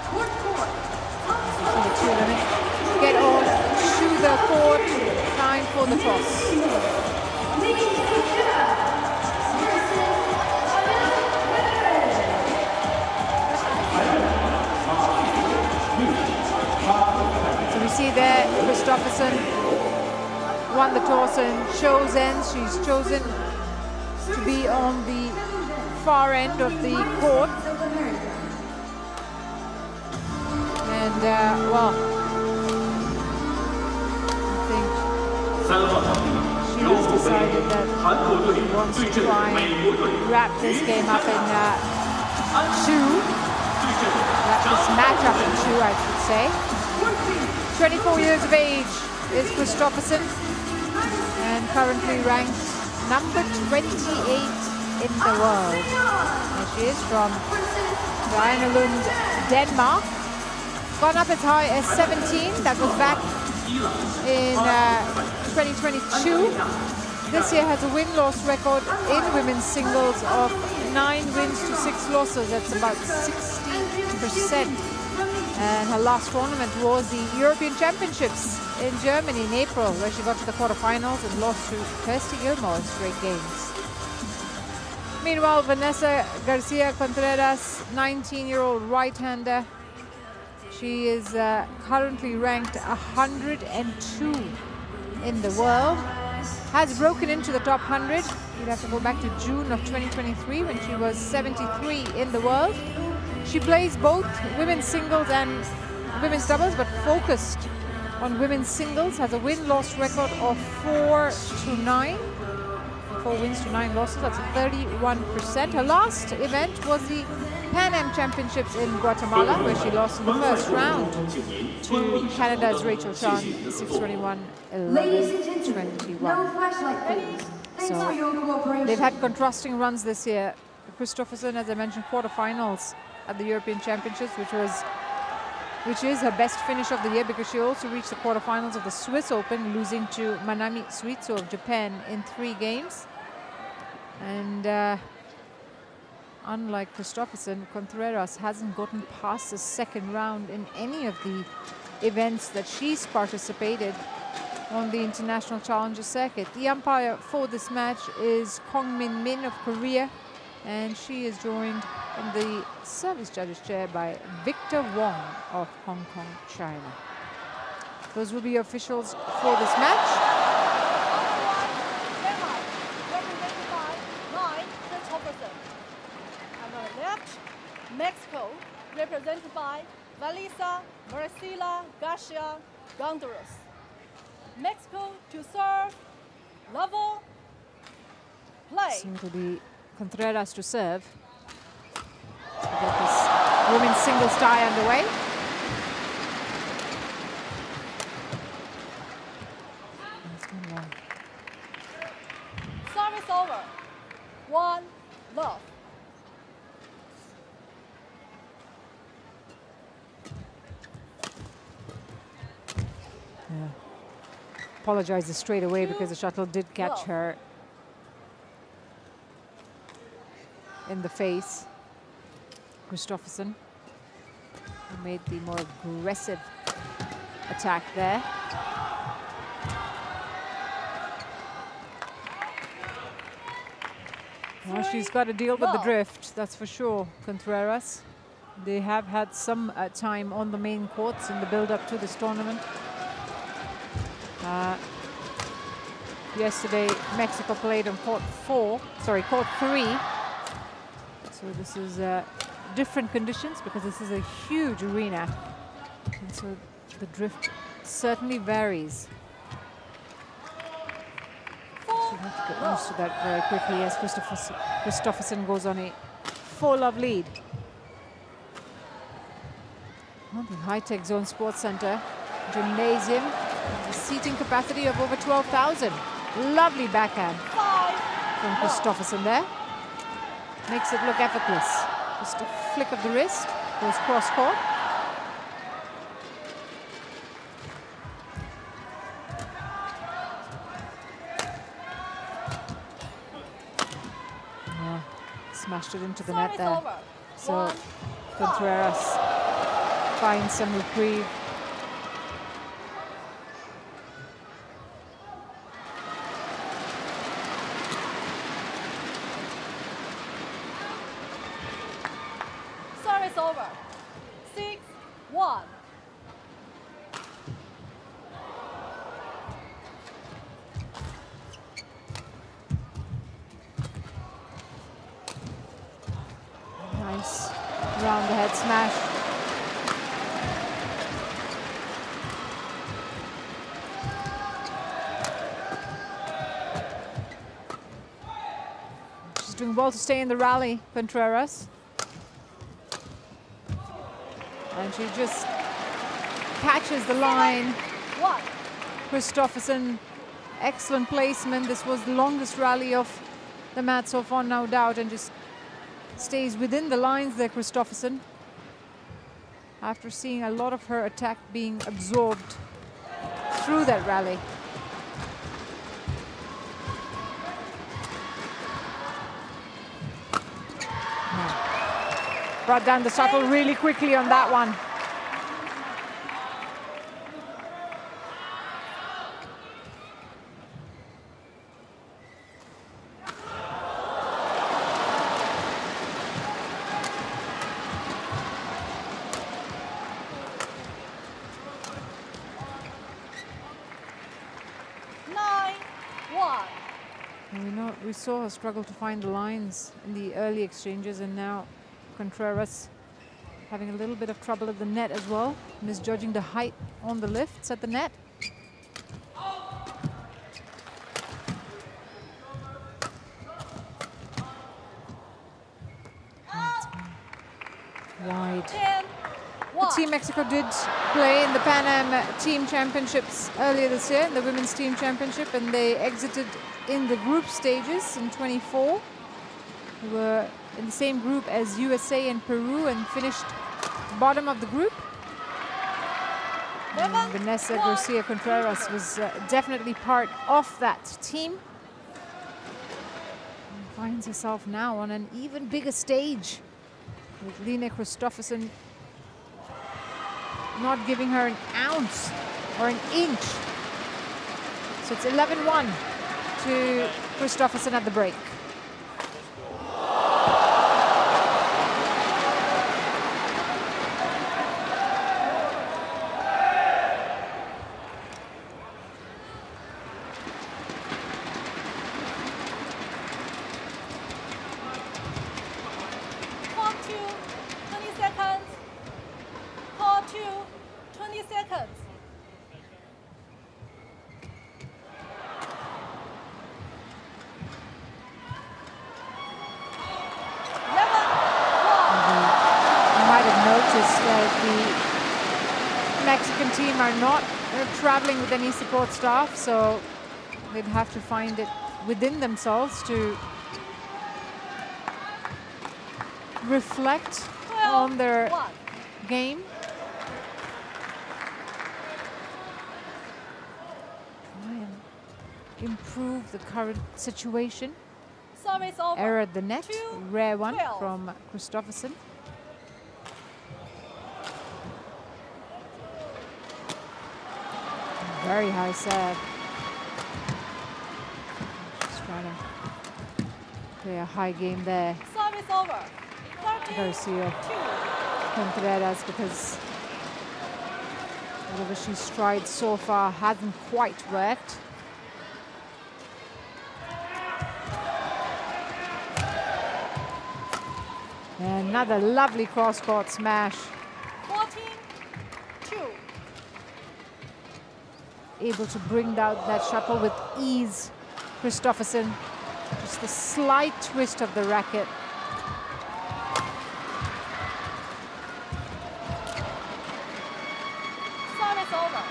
So the two women get on to the court, time for the toss. So we see there Christopherson won the toss and she's chosen to be on the far end of the court. And well, I think she has decided that she wants to try and wrap this game up in two. Wrap this match up in two, I should say. 24 years of age is Christopherson and currently ranked number 28 in the world. And she is from Lund, Denmark. Gone up as high as 17. That was back in 2022. This year has a win-loss record in women's singles of 9 wins to 6 losses. That's about 60%. And her last tournament was the European Championships in Germany in April, where she got to the quarterfinals and lost to Kirsty Gilmore in straight games. Meanwhile, Vanessa Garcia Contreras, 19-year-old right-hander. She is currently ranked 102 in the world. Has broken into the top 100. You'd have to go back to June of 2023 when she was 73 in the world. She plays both women's singles and women's doubles, but focused on women's singles. Has a win-loss record of 4-9. 4 wins to 9 losses. That's 31%. Her last event was the Pan Am Championships in Guatemala, where she lost in the first round to Canada's Rachel Chan, 6-21, 11-21. So they've had contrasting runs this year. Christopherson, as I mentioned, quarterfinals at the European Championships, which is her best finish of the year, because she also reached the quarterfinals of the Swiss Open, losing to Manami Suizo of Japan in 3 games. And unlike Christopherson, Contreras hasn't gotten past the second round in any of the events that she's participated on the International Challenger circuit. The umpire for this match is Kong Min Min of Korea, and she is joined in the service judges chair by Victor Wong of Hong Kong, China. Those will be officials for this match. Mexico, represented by Valisa Marcela Garcia Gondoros. Mexico to serve, level, play. Seem to be Contreras to serve to get this women's singles tie underway. Service over. 1 love. Yeah. Apologizes straight away because the shuttle did catch her in the face. Christopherson, who made the more aggressive attack there. Well, she's got to deal with the drift, that's for sure, Contreras. They have had some time on the main courts in the build-up to this tournament. Yesterday, Mexico played on court 3. So this is different conditions because this is a huge arena. And so the drift certainly varies. So you have to get used to that very quickly as Christopherson goes on a 4-love lead. Well, the High-Tech Zone Sports Center Gymnasium, a seating capacity of over 12,000. Lovely backhand from Christopherson there. Makes it look effortless. Just a flick of the wrist, goes cross court. Smashed it into the net there. So Contreras find some reprieve. Service over. 6-1. Nice round the head smash. She's doing well to stay in the rally, Contreras. And she just catches the line. 1. Christopherson, excellent placement. This was the longest rally of the match so far, no doubt, and just stays within the lines there, Christopherson. After seeing a lot of her attack being absorbed through that rally. Brought down the shuttle really quickly on that one. We saw her struggle to find the lines in the early exchanges, and now Contreras having a little bit of trouble at the net as well, misjudging the height on the lifts at the net. Wide. Team Mexico did play in the Pan Am Team Championships earlier this year, the Women's Team Championship, and they exited in the group stages in 24. They were in the same group as USA and Peru and finished bottom of the group. And Vanessa Garcia Contreras was definitely part of that team. And finds herself now on an even bigger stage, with Line Christopherson not giving her an ounce or an inch. So it's 11-1 to Christopherson at the break. Traveling with any support staff, so they'd have to find it within themselves to reflect on their game. Try and improve the current situation. Error at the net, rare one from Christopherson. Very high serve. Just trying to play a high game there. Service over. Garcia Contreras, because whatever she's tried so far hasn't quite worked. And another lovely cross-court smash. 14-2. Able to bring down that shuttle with ease. Christopherson, just a slight twist of the racket. Service over.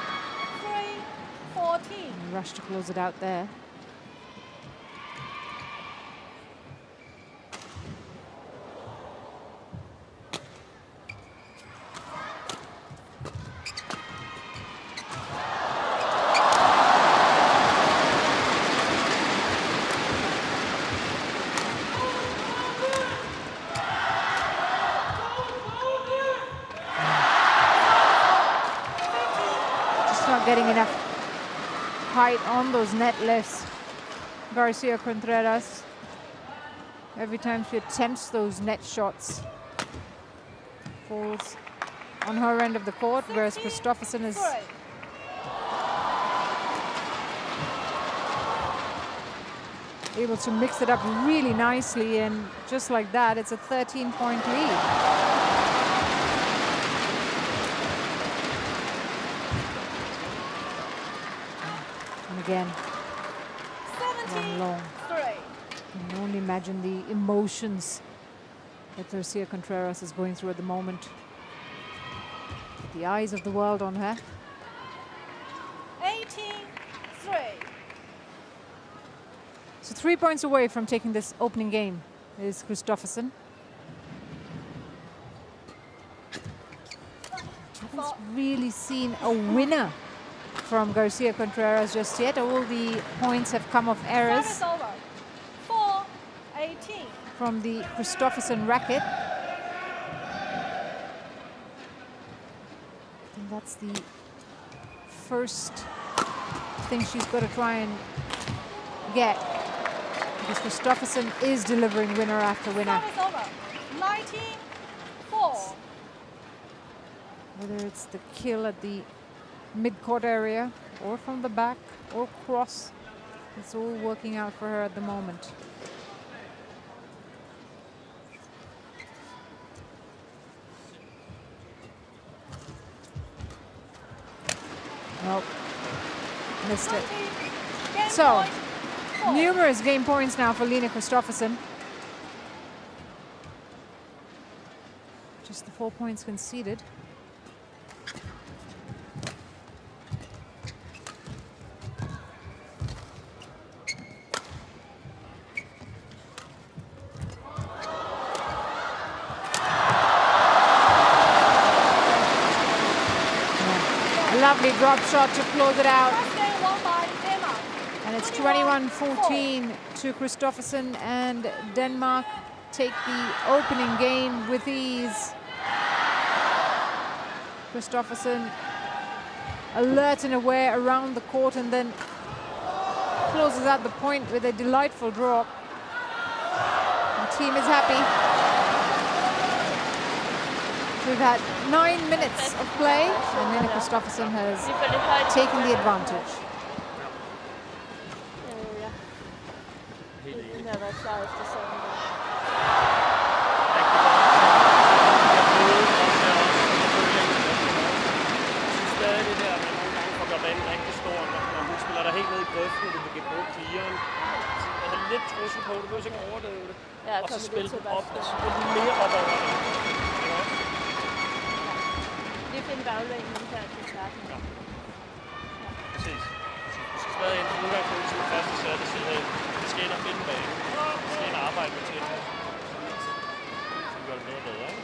3-14. Rush to close it out there. getting enough height on those net lifts. Garcia Contreras, every time she attempts those net shots, falls on her end of the court, whereas Christopherson is able to mix it up really nicely, and just like that, it's a 13-point lead. And again, long. You can only imagine the emotions that Garcia Contreras is going through at the moment. The eyes of the world on her. 18-3. So 3 points away from taking this opening game is Christopherson. Haven't really seen a winner from Garcia Contreras just yet. All the points have come off errors. Service over. 4-18. From the Christopherson racket. And that's the first thing she's got to try and get, because Christopherson is delivering winner after winner. Service over. 19-4. Whether it's the kill at the mid-court area or from the back or cross, it's all working out for her at the moment. Nope, missed it. So, numerous game points now for Line Christopherson. Just the 4 points conceded. Lovely drop shot to close it out. And it's 21-14 to Christopherson, and Denmark take the opening game with ease. Christopherson alert and aware around the court, and then closes out the point with a delightful drop. The team is happy. We've had 9 minutes of play, and Line Christopherson has taken the advantage. Finde baglængden her til starten. Ja. Præcis. Vi skal stadig ind på udgangspunkt til den første sætte side af. Vi skal ind og finde banen. Vi skal ind og arbejde med tingene. Så vi gør det noget bedre, ikke?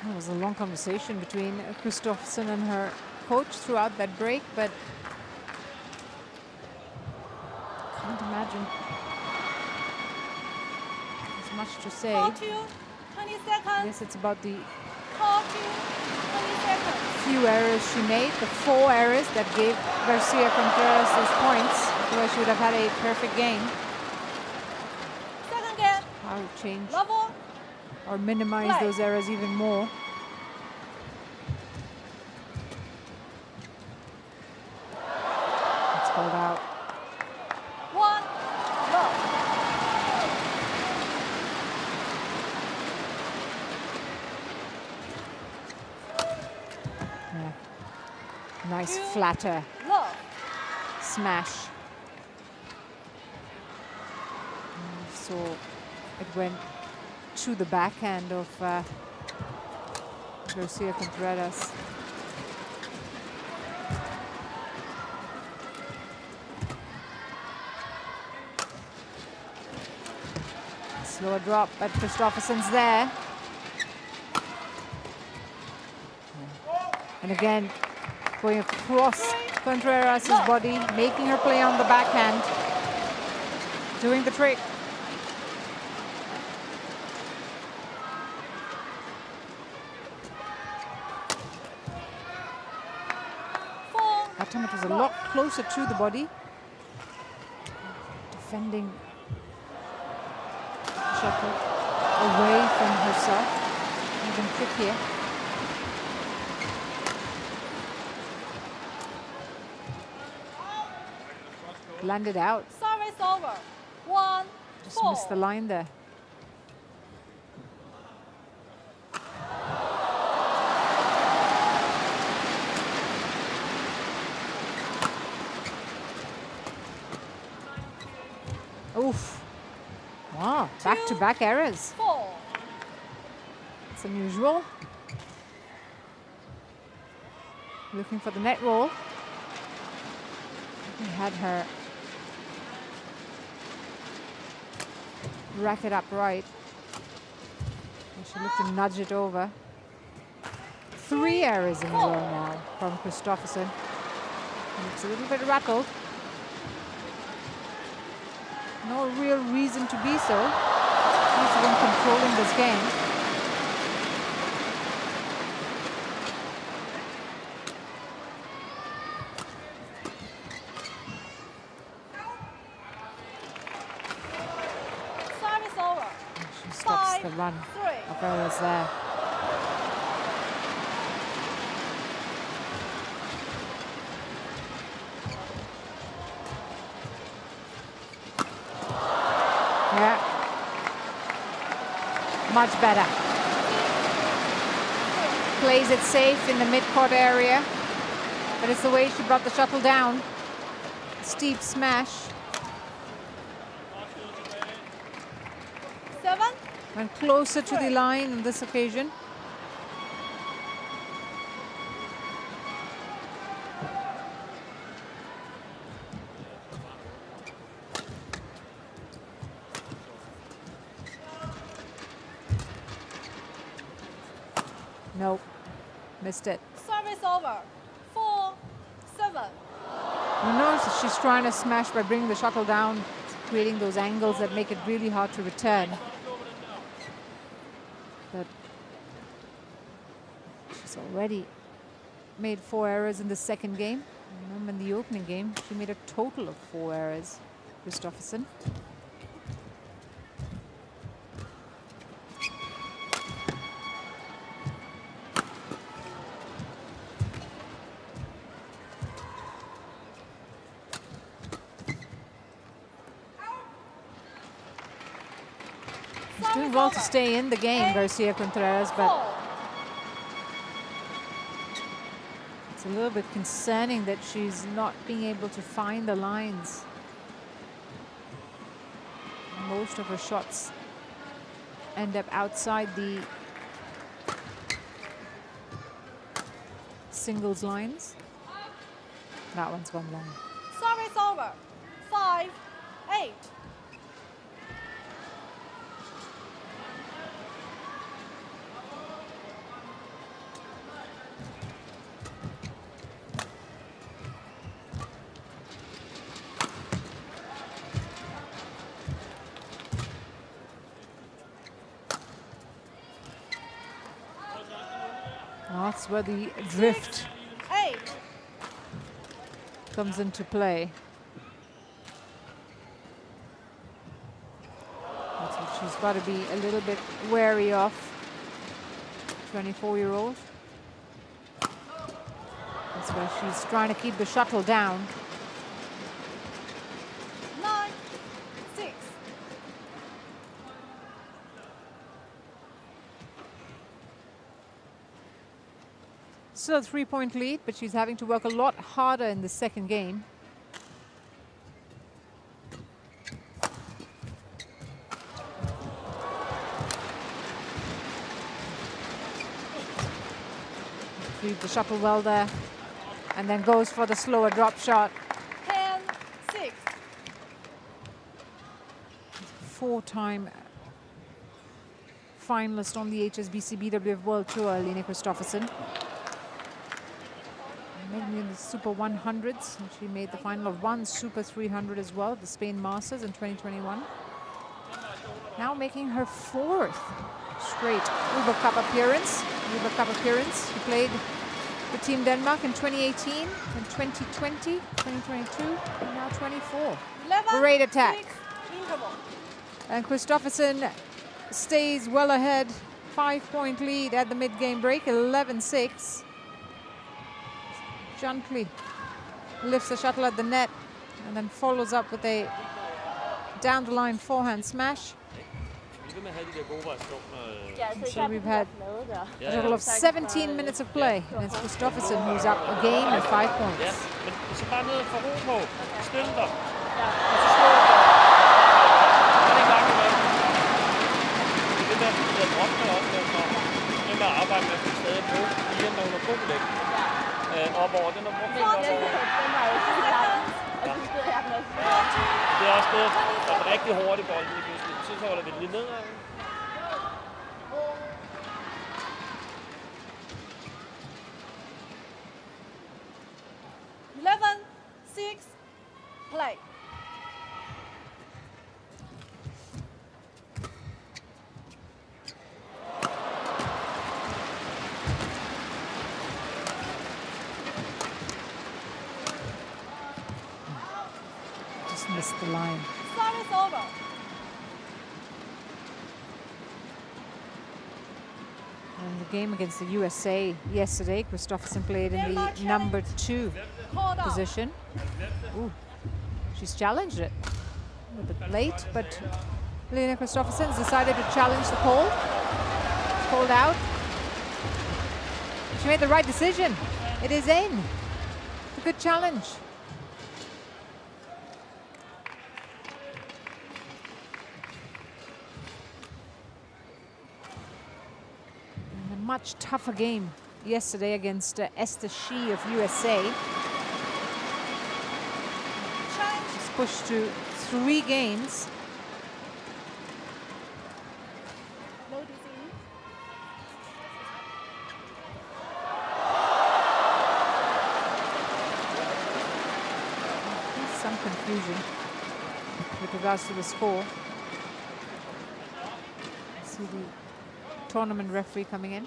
There was a long conversation between Christopherson and her coach throughout that break, but can't imagine there's much to say. 20 seconds. I guess it's about the 20 seconds. few errors she made, the 4 errors that gave Garcia Contreras those points, where she would have had a perfect game. Second game. How to change Level. or minimize those errors even more. It's called out. 1 love. Yeah. Nice flatter Love. smash. So it went to the backhand of Garcia Contreras. Slower drop, but Christopherson's there. And again, going across Contreras' body, making her play on the backhand, doing the trick. That time it was a lot closer to the body. Defending the shuttle away from herself. Even trickier. Landed out. Service over. 1-4. Just missed the line there. Oof. Wow, back-to-back errors. 4. It's unusual. Looking for the net roll. He had her racket up right. And she looked to nudge it over. 3 errors in a row now from Christopherson. Looks a little bit rattled. No real reason to be so. She's the one controlling this game. Service over. She stops the run 5-3. of errors there. Yeah. Much better. Plays it safe in the mid-court area. But it's the way she brought the shuttle down. Steep smash. 7. Went closer to the line on this occasion. Nope, missed it. Service over. 4-7. You notice she's trying to smash by bringing the shuttle down, creating those angles that make it really hard to return. But she's already made 4 errors in the second game. Remember in the opening game, she made a total of 4 errors, Christopherson. Doing well to stay in the game, Garcia Contreras, but it's a little bit concerning that she's not being able to find the lines. Most of her shots end up outside the singles lines. That one's gone long. Service over. 5-8. That's where the drift 8. comes into play. That's what she's got to be a little bit wary of, 24-year-old. That's where she's trying to keep the shuttle down. 9-6. Still a 3-point lead, but she's having to work a lot harder in the second game. Read the shuttle well there, and then goes for the slower drop shot. 10-6. 4-time finalist on the HSBC BWF World Tour, Lene Christopherson. mainly in the Super 100s. And she made the final of one Super 300 as well, the Spain Masters in 2021. Now making her 4th straight Uber Cup appearance. She played for Team Denmark in 2018, and 2020, 2022, and now 24. 11, Great attack. 6, interval. And Christopherson stays well ahead. 5-point lead at the mid-game break, 11-6. Gently lifts the shuttle at the net and then follows up with a down-the-line forehand smash. So we've had a total of 17 minutes of play, and it's Christopherson who's up a game and 5 points. Det er også det, der er rigtig hårdt i bolden lige pludselig. Så holder vi den lige nedad. Play. Just missed the line. Service over. In the game against the USA yesterday, Christopherson played in the number 2 position. Ooh, she's challenged it a bit late, but Lena Christopherson has decided to challenge the call. Called out. She made the right decision. It is in. It's a good challenge. And a much tougher game yesterday against Esther Shi of USA. She's pushed to 3 games. Some confusion with regards to the score. See the tournament referee coming in.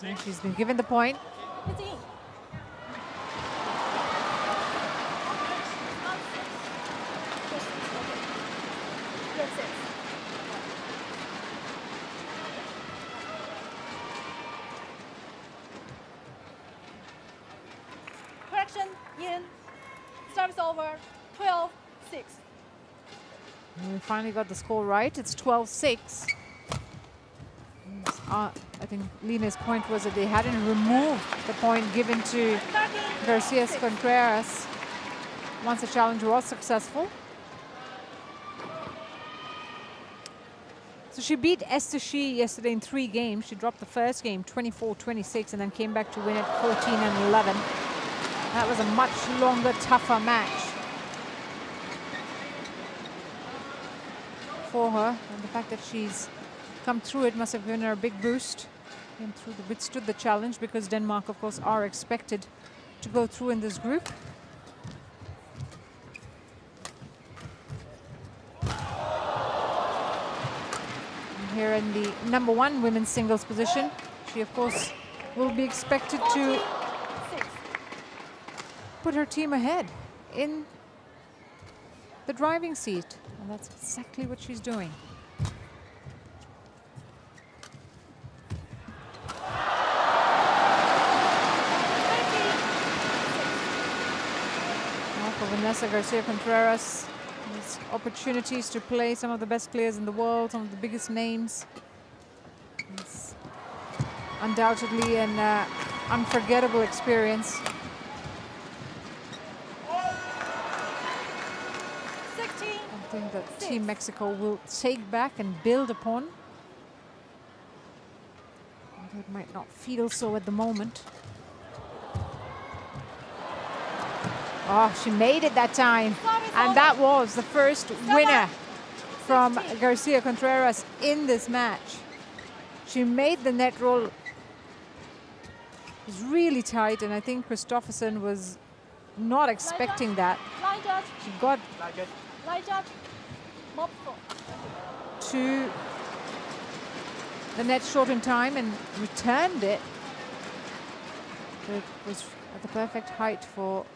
And she's been given the point. Correction in. Service over. 12-6. And we finally got the score right. It's 12-6. I think Lena's point was that they hadn't removed the point given to Garcia Contreras once the challenge was successful. So she beat Esther Shi yesterday in 3 games. She dropped the first game 24-26 and then came back to win it 14-11. That was a much longer, tougher match for her, and the fact that she's come through it must have given her a big boost. Came through, withstood the challenge, because Denmark, of course, are expected to go through in this group. And here in the number 1 women's singles position, she, of course, will be expected to put her team ahead in the driving seat, and that's exactly what she's doing. Vanessa Garcia Contreras has opportunities to play some of the best players in the world, some of the biggest names. It's undoubtedly an unforgettable experience. 16. Something that Team Mexico will take back and build upon. Although it might not feel so at the moment. Oh, she made it that time. And that was the first winner from Garcia Contreras in this match. She made the net roll. It was really tight, and I think Christopherson was not expecting that. She got to the net short in time and returned it. But it was at the perfect height for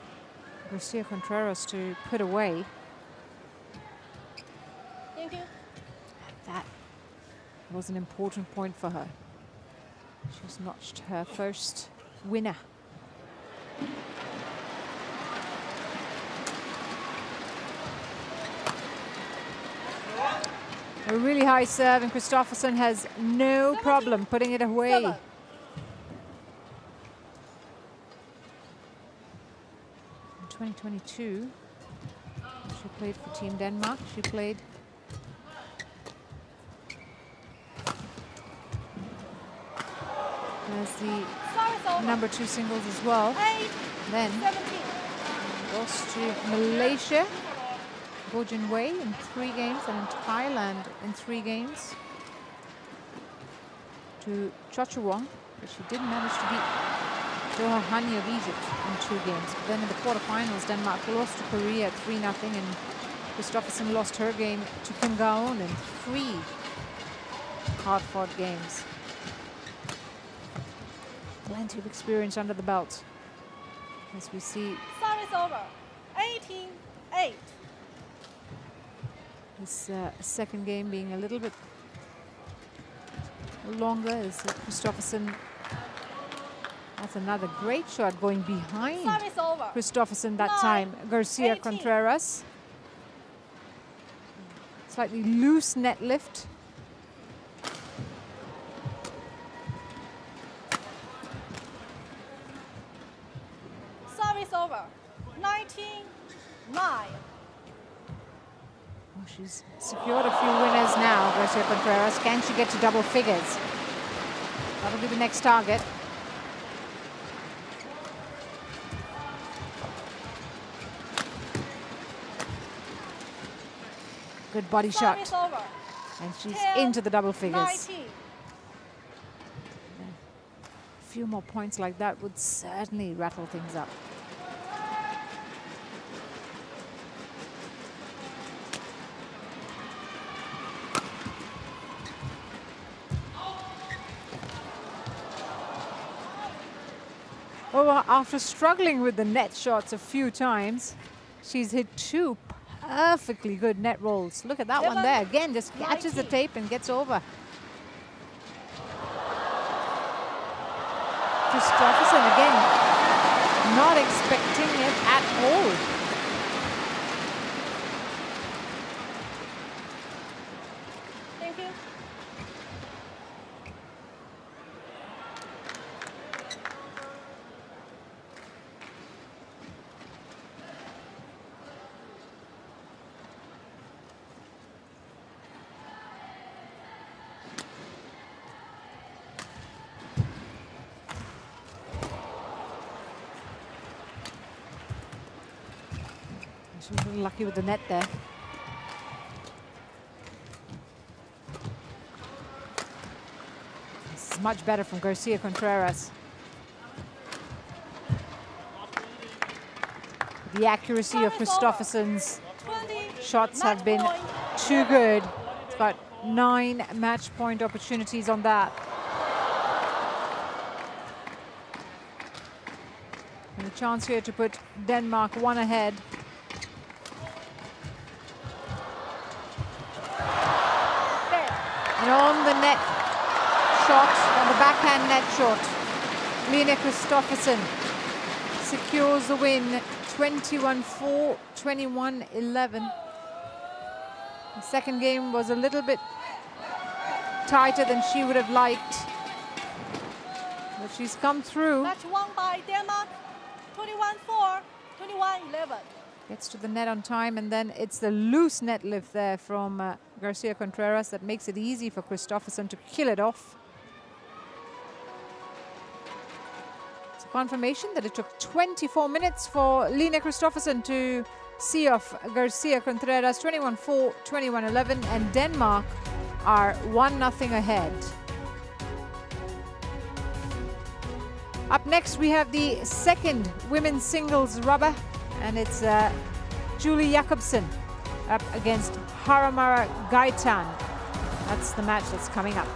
Garcia Contreras to put away. Thank you. That was an important point for her. She's notched her first winner. A really high serve, and Christopherson has no problem putting it away. In 2022, she played for Team Denmark. She played as the #2 singles as well. Then lost to Malaysia, Bojin Wei in 3 games, and in Thailand in 3 games to Chochuwong, but she didn't manage to beat Doha Hani of Egypt in 2 games. But then in the quarterfinals, Denmark lost to Korea 3-0, and Christopherson lost her game to Kim Gaon in 3 hard-fought games. Plenty of experience under the belt, as we see. Service over. 18-8. This second game being a little bit longer, as Christopherson. That's another great shot going behind Service over. Christopherson that time. Garcia 18. Contreras. Slightly loose net lift. Service over. 19-9. Oh, she's secured a few winners now, Garcia Contreras. Can she get to double figures? That'll be the next target. Good body shot. Service over. And she's 10, into the double figures. 19. A few more points like that would certainly rattle things up. Well, after struggling with the net shots a few times, she's hit 2 perfectly good net rolls. Look at that one there. Again, just catches the tape and gets over. Christopherson again, not expecting it at all. Thank you. She was a little lucky with the net there. This is much better from Garcia Contreras. The accuracy of Christopherson's shots have been too good. It's got 9 match point opportunities on that. And a chance here to put Denmark 1 ahead. And on the net shot, on the backhand net shot, Line Christopherson secures the win, 21-4, 21-11. The second game was a little bit tighter than she would have liked, but she's come through. Match won by Denmark, 21-4, 21-11. Gets to the net on time, and then it's the loose net lift there from Garcia Contreras that makes it easy for Christopherson to kill it off. It's a confirmation that it took 24 minutes for Line Christopherson to see off Garcia Contreras, 21-4, 21-11, and Denmark are 1-0 ahead. Up next, we have the second women's singles rubber, and it's Julie Jakobsen up against Haramara Gaitan. That's the match that's coming up.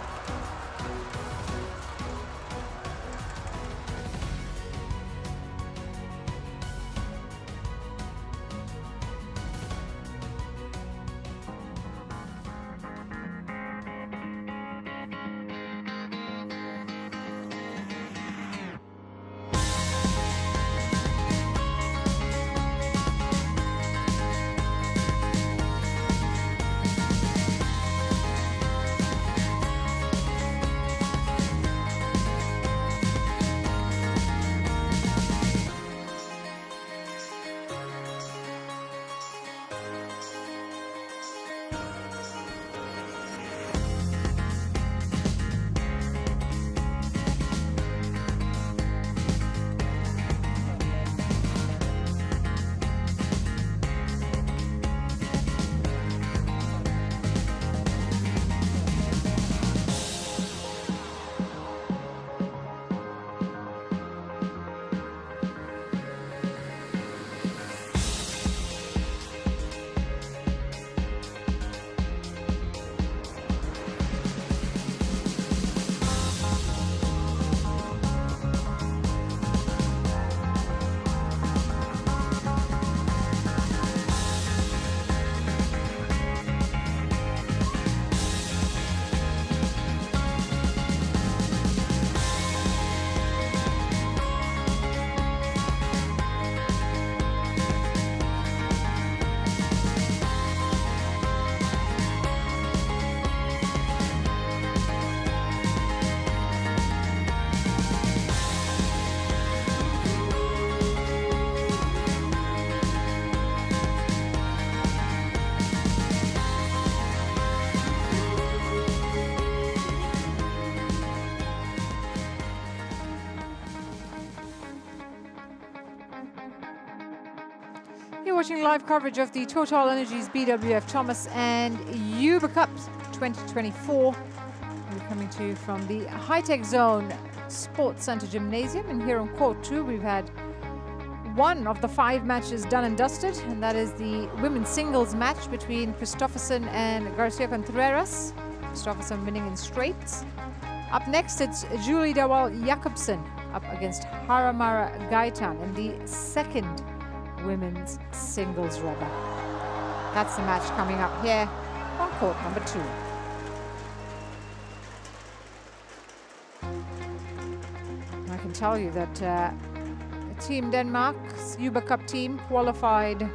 You're watching live coverage of the TotalEnergies BWF Thomas and Uber Cup 2024. We're coming to you from the High-Tech Zone Sports Center Gymnasium. And here on court 2, we've had one of the 5 matches done and dusted, and that is the women's singles match between Christopherson and Garcia Contreras. Christopherson winning in straights. Up next, it's Julie Dawal Jakobsen up against Haramara Gaitan in the second women's singles rubber. That's the match coming up here on court number 2. I can tell you that Team Denmark's Uber Cup team qualified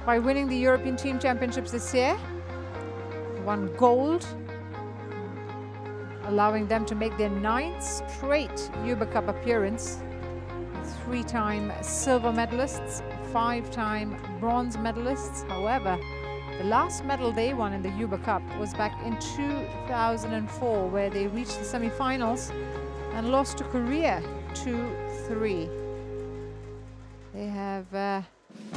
by winning the European Team Championships this year. Won gold, allowing them to make their 9th straight Uber Cup appearance. 3-time silver medalists, 5-time bronze medalists. However, the last medal they won in the Uber Cup was back in 2004, where they reached the semi-finals and lost to Korea 2-3. They have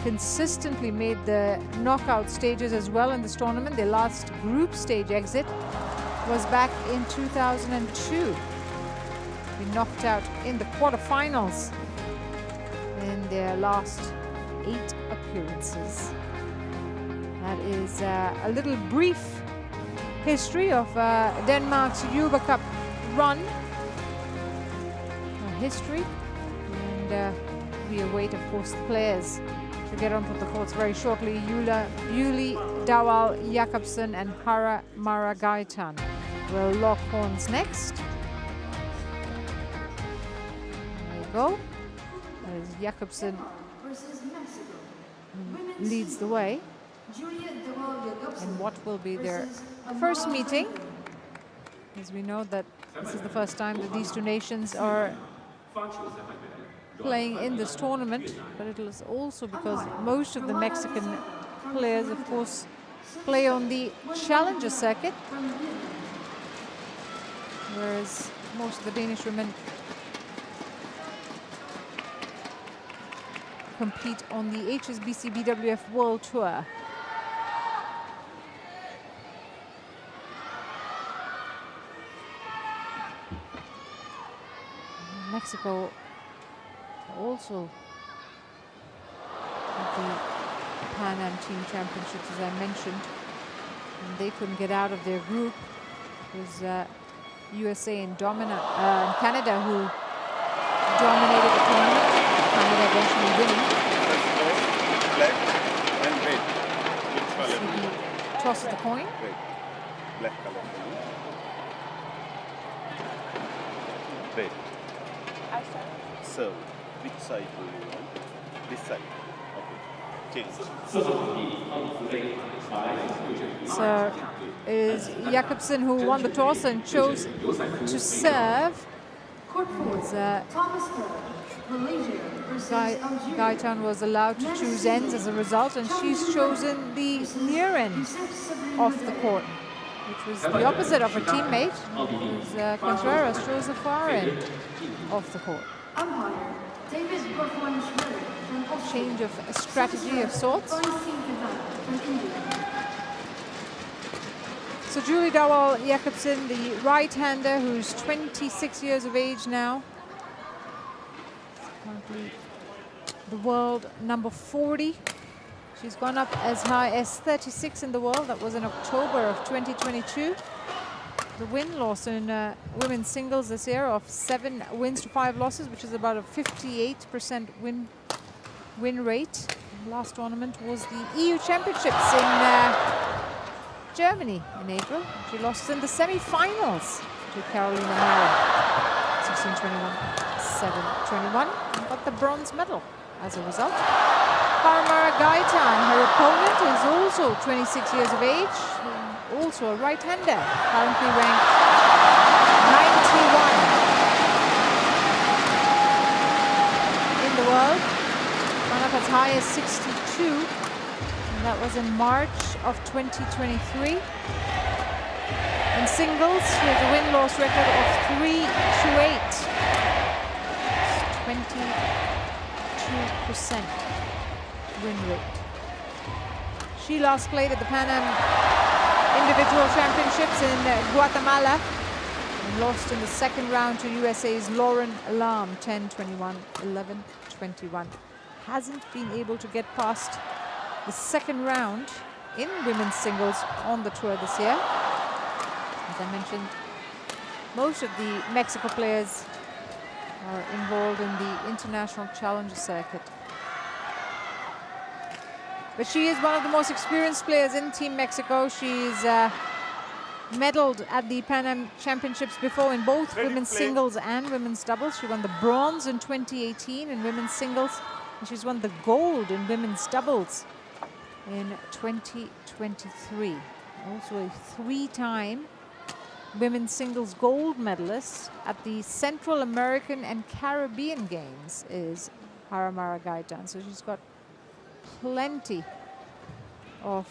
consistently made the knockout stages as well in this tournament. Their last group stage exit was back in 2002. They knocked out in the quarterfinals in their last 8 appearances. That is a little brief history of Denmark's Uber Cup run. History. And we await, of course, the players to get onto the courts very shortly. Julie Dawal Jakobsen and Haramara Gaitan will lock horns next. There you go. As Jakobsen leads the way in what will be their first meeting, as we know that this is the first time that these two nations are playing in this tournament, but it is also because most of the Mexican players, of course, play on the challenger circuit, whereas most of the Danish women compete on the HSBC BWF World Tour. Mexico also at the Pan Am Team Championships, as I mentioned, and they couldn't get out of their group. It was USA and Canada who dominated the tournament. Canada eventually winning. Black and red. See the toss of the coin. Red. Black color. Red. So, which side do you want? This side. Okay. Change. So it is Jakobsen who won the toss and chose to serve. Gaitan was allowed to choose ends as a result, and she's chosen the near end of the court, which was the opposite of her teammate. Contreras chose the far end of the court. Change of strategy of sorts. So Julie Dowell Jakobsen, the right-hander who's 26 years of age now, currently the world number 40. She's gone up as high as 36 in the world. That was in October of 2022. The win-loss in women's singles this year of 7 wins to 5 losses, which is about a 58% win rate. The last tournament was the EU Championships in Germany in April. She lost in the semi-finals to Carolina Marin, 16-21, 7-21, and got the bronze medal as a result. Haramara Gaitan, her opponent, is also 26 years of age, also a right-hander, currently ranked 91 in the world, gone up as high as 62, and that was in March of 2023. In singles, she has a win-loss record of 3-8, 22% win rate. She last played at the Pan Am Individual Championships in Guatemala and lost in the second round to USA's Lauren Lam, 10-21, 11-21. Hasn't been able to get past the second round in women's singles on the tour this year. As I mentioned, most of the Mexico players are involved in the international challenger circuit. But she is one of the most experienced players in Team Mexico. She's medaled at the Pan Am Championships before in both women's singles and women's doubles. She won the bronze in 2018 in women's singles, and she's won the gold in women's doubles in 2023. Also a 3-time women's singles gold medalist at the Central American and Caribbean Games is Haramara Gaitan. So she's got plenty of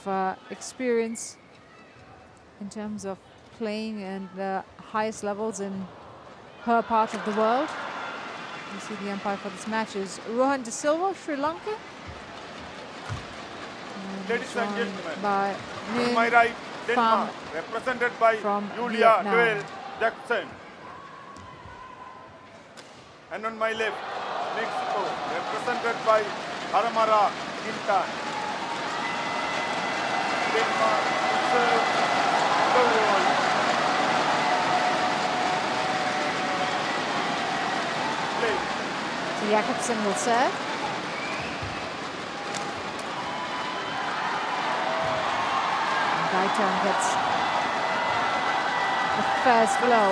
experience in terms of playing in the highest levels in her part of the world. You see the umpire for this match is Rohan De Silva, Sri Lanka. Ladies and gentlemen, by to my right, Denmark, represented by Julia Dowell Jakobsen. And on my left, Mexico, represented by Haramara Gaitan. Denmark serves the world. Play. So Jakobsen will serve. Gaitan gets the first blow.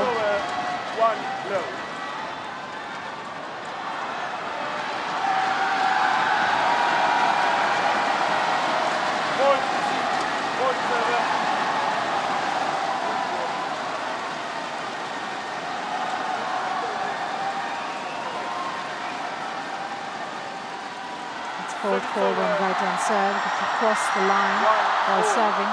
One blow. Cold call on Gaitan serve, but he crossed the line while serving.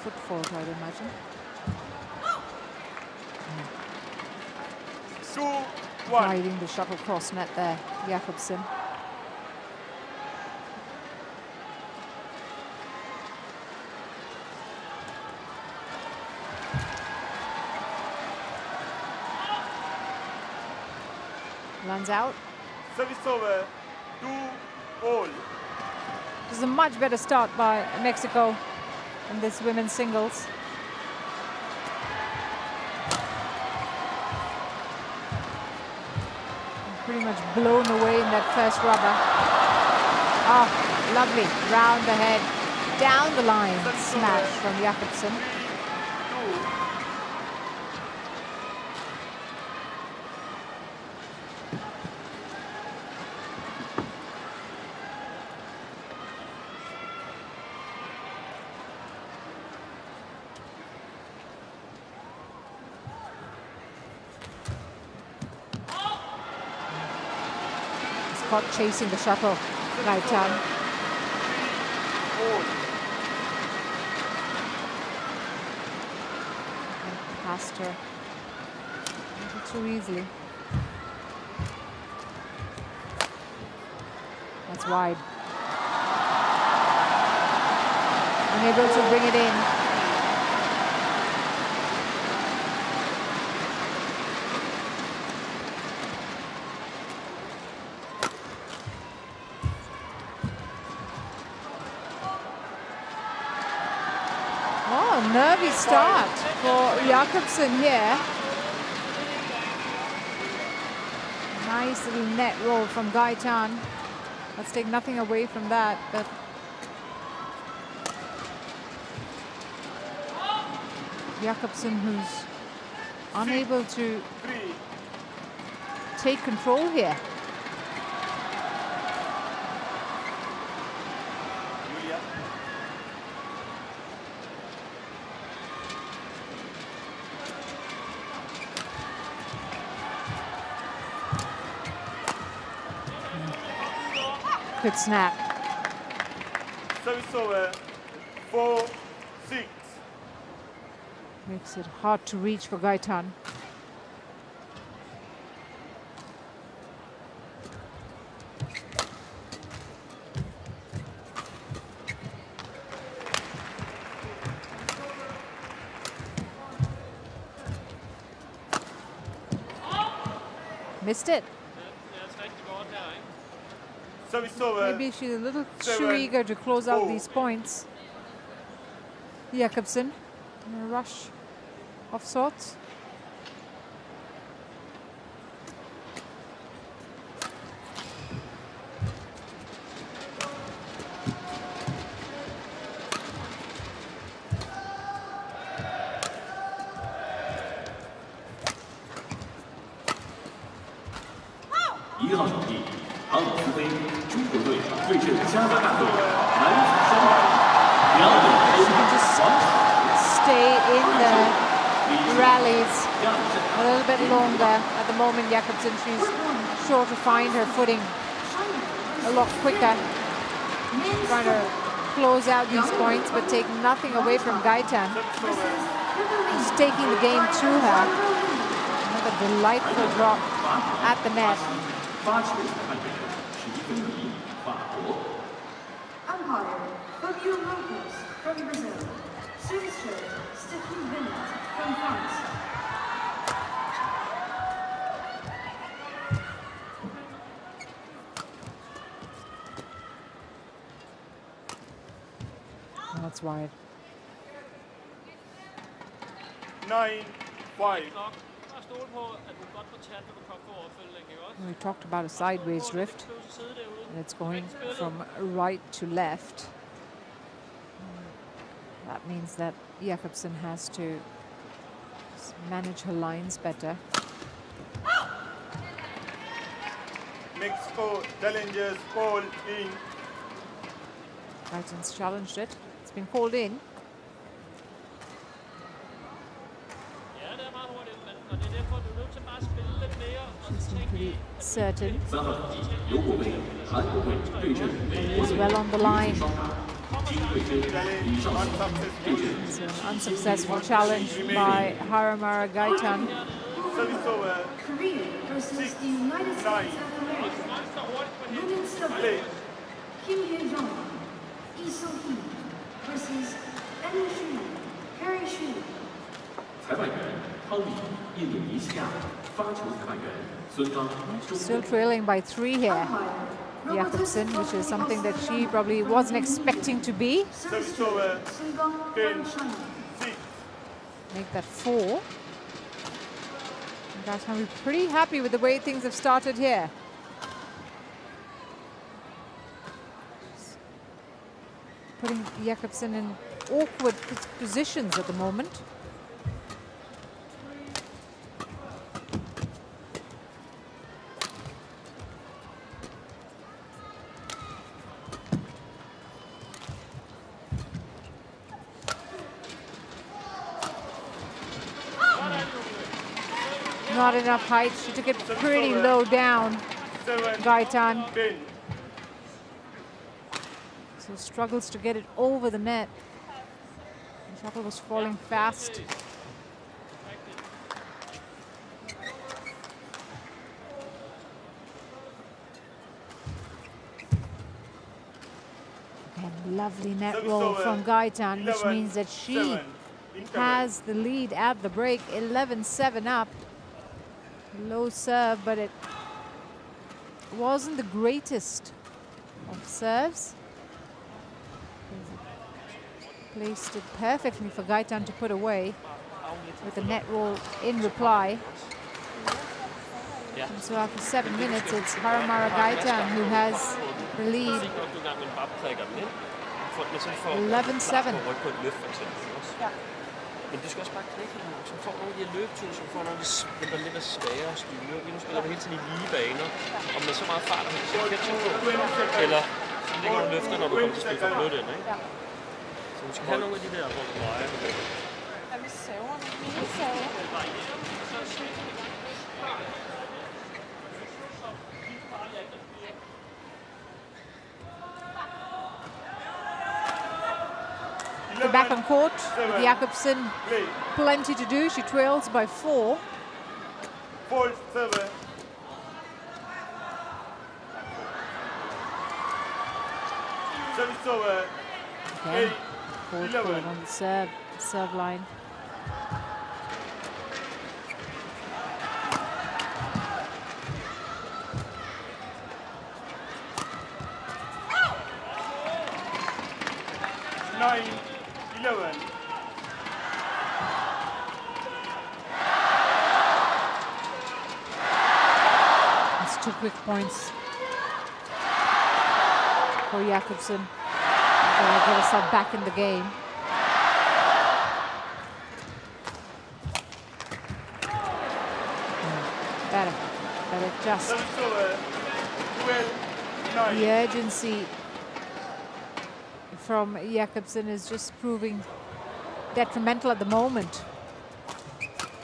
Foot fault, I'd imagine. 2-1. Guiding the shuttle cross net there, Jakobsen. Runs out. Service over. 2-all. This is a much better start by Mexico in this women's singles. Pretty much blown away in that first rubber. Oh, lovely. Round the head, down the line. Smash from Jakobsen. Caught chasing the shuttle, Gaitan. Past her. Not too easily. That's wide. Unable to bring it in. Nervy start for Jakobsen here. Nice little net roll from Gaitan. Let's take nothing away from that, but Jakobsen, who's unable to take control here. Good snap. Service over. 4-6. Makes it hard to reach for Gaitan. Missed it. Maybe she's a little too eager to close out these points. Jakobsen in a rush of sorts. A little bit longer at the moment. Jakobsen, she's sure to find her footing a lot quicker. Trying to close out these points, but take nothing away from Gaitan, who's taking the game to her. Another delightful drop at the net. Umpire, Fabio Lopez from Brazil. Service judge, Stephen Bennett from France. That's wide. 9-5. We talked about a sideways drift, and it's going from right to left. That means that Jakobsen has to manage her lines better. Mexico challenges called in. Gaitan's challenged it. It's been called in. She's pretty certain. Is well on the line. It's an unsuccessful challenge by Haramara Gaitan. Service over. Korea versus the United States of America. Women's double. Kim Hye-jung, Lee So-hee versus Emma Shu, Harry Shu. 裁判员汤米，印度尼西亚发球裁判员孙刚。 Still trailing by 3 here. Jakobsen, which is something that she probably wasn't expecting to be. Service over. 10, 6. Make that 4. Gaitan will be pretty happy with the way things have started here. Putting Jakobsen in awkward positions at the moment. Not enough height. She took it pretty low down, 7, Gaitan. 10. So struggles to get it over the net. The shuttle was falling fast. And lovely net roll from Gaitan, which means that she has the lead at the break, 11-7 up. Low serve, but it wasn't the greatest of serves. Placed it perfectly for Gaitan to put away with the net roll in reply. And so after 7 minutes, it's Haramara Gaitan who has the lead. 11-7. Men du skal også bare knække hende, som får nogle af de her løbeture, som får nogle af dem, der lidt er svære at styre. Nu spiller du hele tiden i lige baner, og med så meget fart, at du kan catche på. Eller så ligger du løfter, når du kommer til at spille for mødet ind, ikke? Så du skal have nogle af de der, hvor du drejer. Er vi saver? Mine saver? Back on court with Jakobsen. Plenty to do. She trails by 4. Fold 7. Service over. Okay. 8, Court 11. on the serve line. Nine, 11. It's 2 quick points for Jakobsen. Gonna get herself back in the game. Better just. Service over. 12, 9. The urgency from Jakobsen is just proving detrimental at the moment.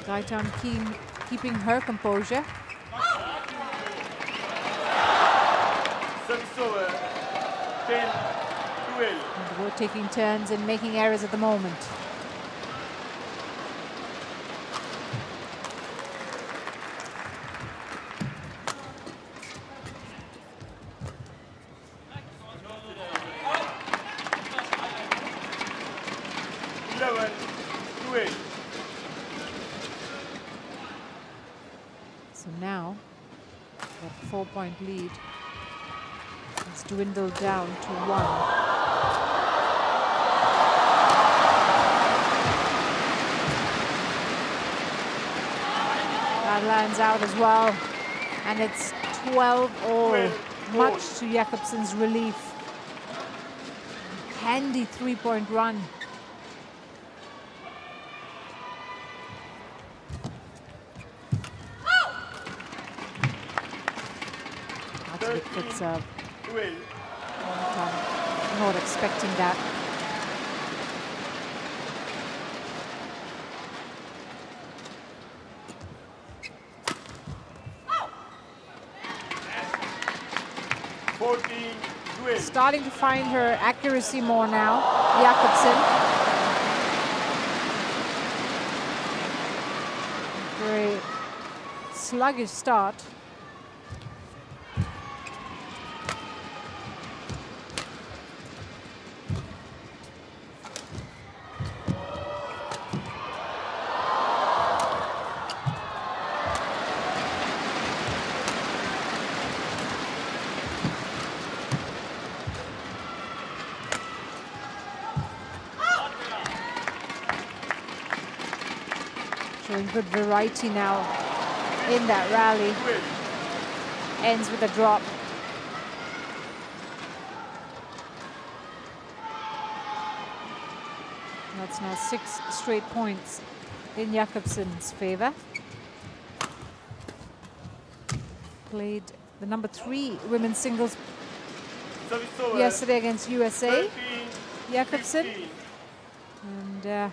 Gaitan keeping her composure. Service over. 10, 12. And both taking turns and making errors at the moment. So now that 4-point lead has dwindled down to 1. That lands out as well, and it's 12-all, much to Jakobsen's relief. Handy 3-point run. That's a big foot serve. Not expecting that. 14-12. Starting to find her accuracy more now, Jakobsen. Very sluggish start. Showing good variety now in that rally. Ends with a drop. That's now 6 straight points in Jakobsen's favor. Played the number 3 women's singles yesterday against USA, Jakobsen. And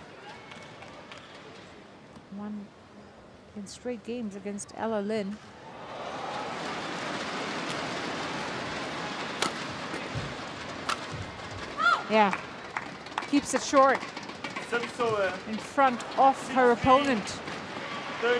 won in straight games against Ella Lynn. Yeah, keeps it short in front of her opponent. 13.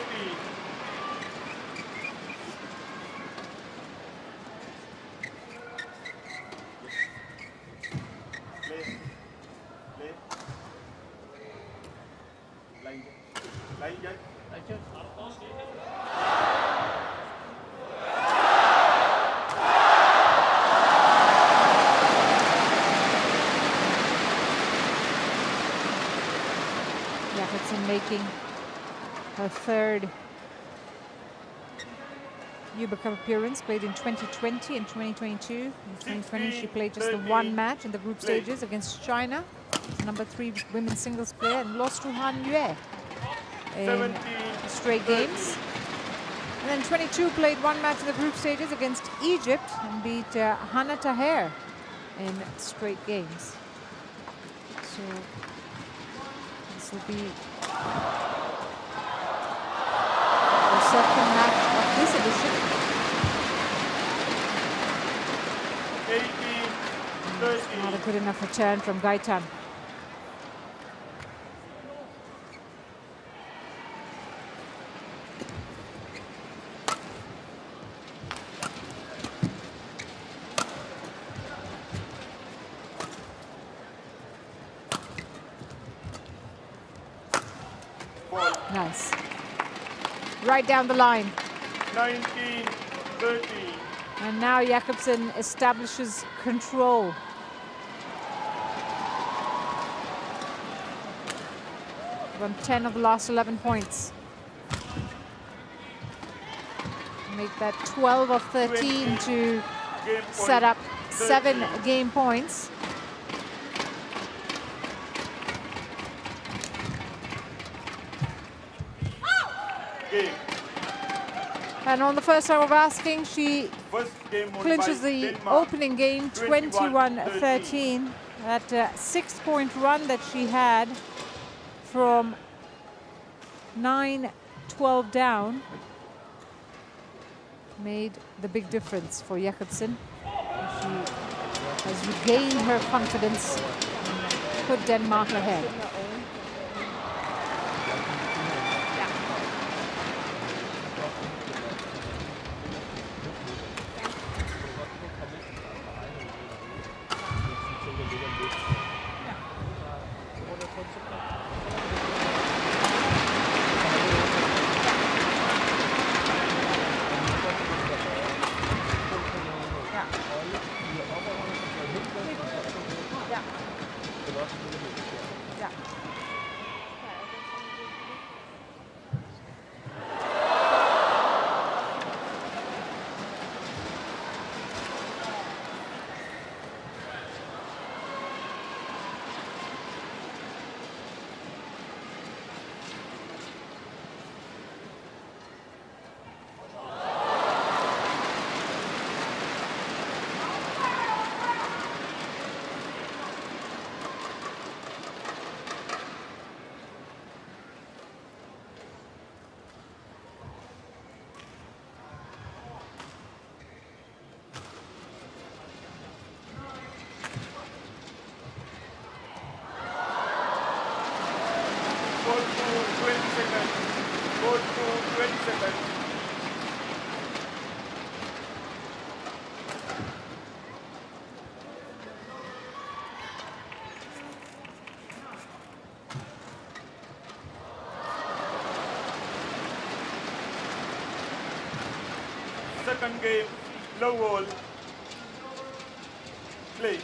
Making her third UBA Cup appearance, played in 2020 and 2022. In 2020 she played just the one match in the group stages against China, number 3 women's singles player, and lost to Han Yue in straight games. And then 22 played one match in the group stages against Egypt and beat Hannah Taher in straight games. So this will be the second match of this edition. 18-13. Not a good enough return from Gaitan. Nice. Right down the line. 19-13. And now Jakobsen establishes control. Won 10 of the last 11 points. Make that 12 of 13 to set up 7 game points. And on the first time of asking, she clinches the opening game 21-13. That 6-point run that she had from 9-12 down made the big difference for Jakobsen. She has regained her confidence, put Denmark ahead. Court to 20 seconds. Court to 20 seconds. Second game, low wall. Play.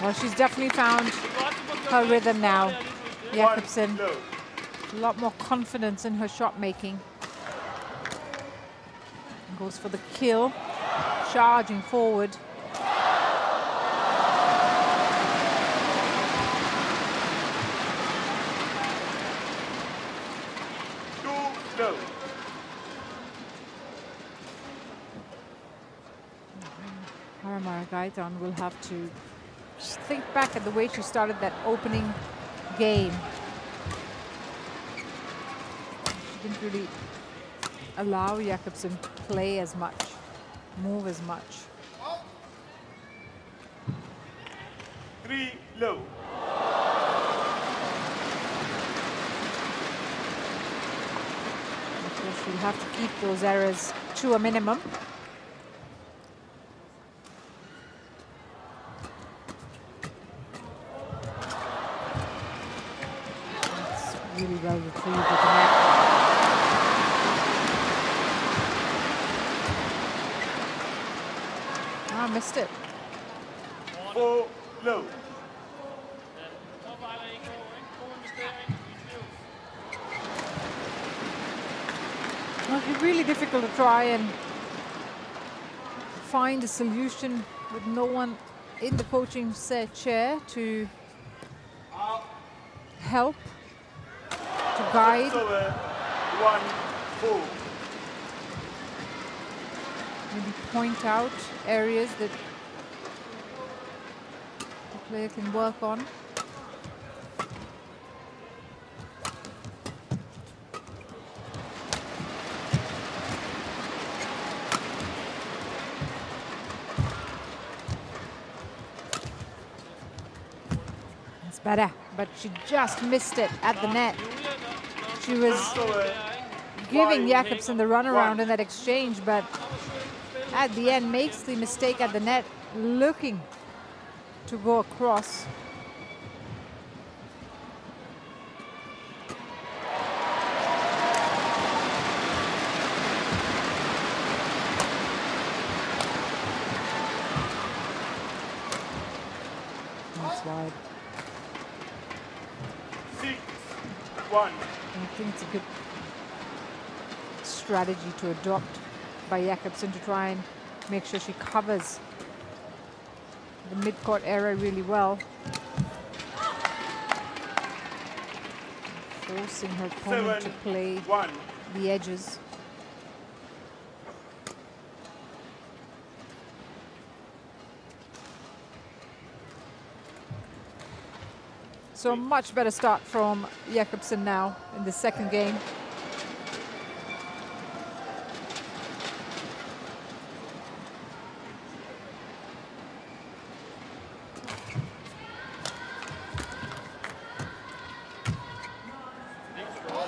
Well, she's definitely found her rhythm now, Jakobsen. Low. A lot more confidence in her shot making. Goes for the kill, charging forward. Too low. Gaitan will have to just think back at the way she started that opening game. She didn't really allow Jakobsen to play as much, move as much. 3 low. So she'll have to keep those errors to a minimum. It's really well retrieved with the net. Ah, missed it. 4 low. Well, it'd be really difficult to try and find a solution with no one in the coaching chair to help, to guide. Over 1 4. Maybe point out areas that the player can work on. It's better, but she just missed it at the net. She was giving Jakobsen the runaround in that exchange, but at the end makes the mistake at the net, looking to go across. That's wide. 6 1. I think it's a good strategy to adopt by Jakobsen to try and make sure she covers the mid-court area really well. Forcing her opponent to 7 play 1. the edges. So a much better start from Jakobsen now in the second game.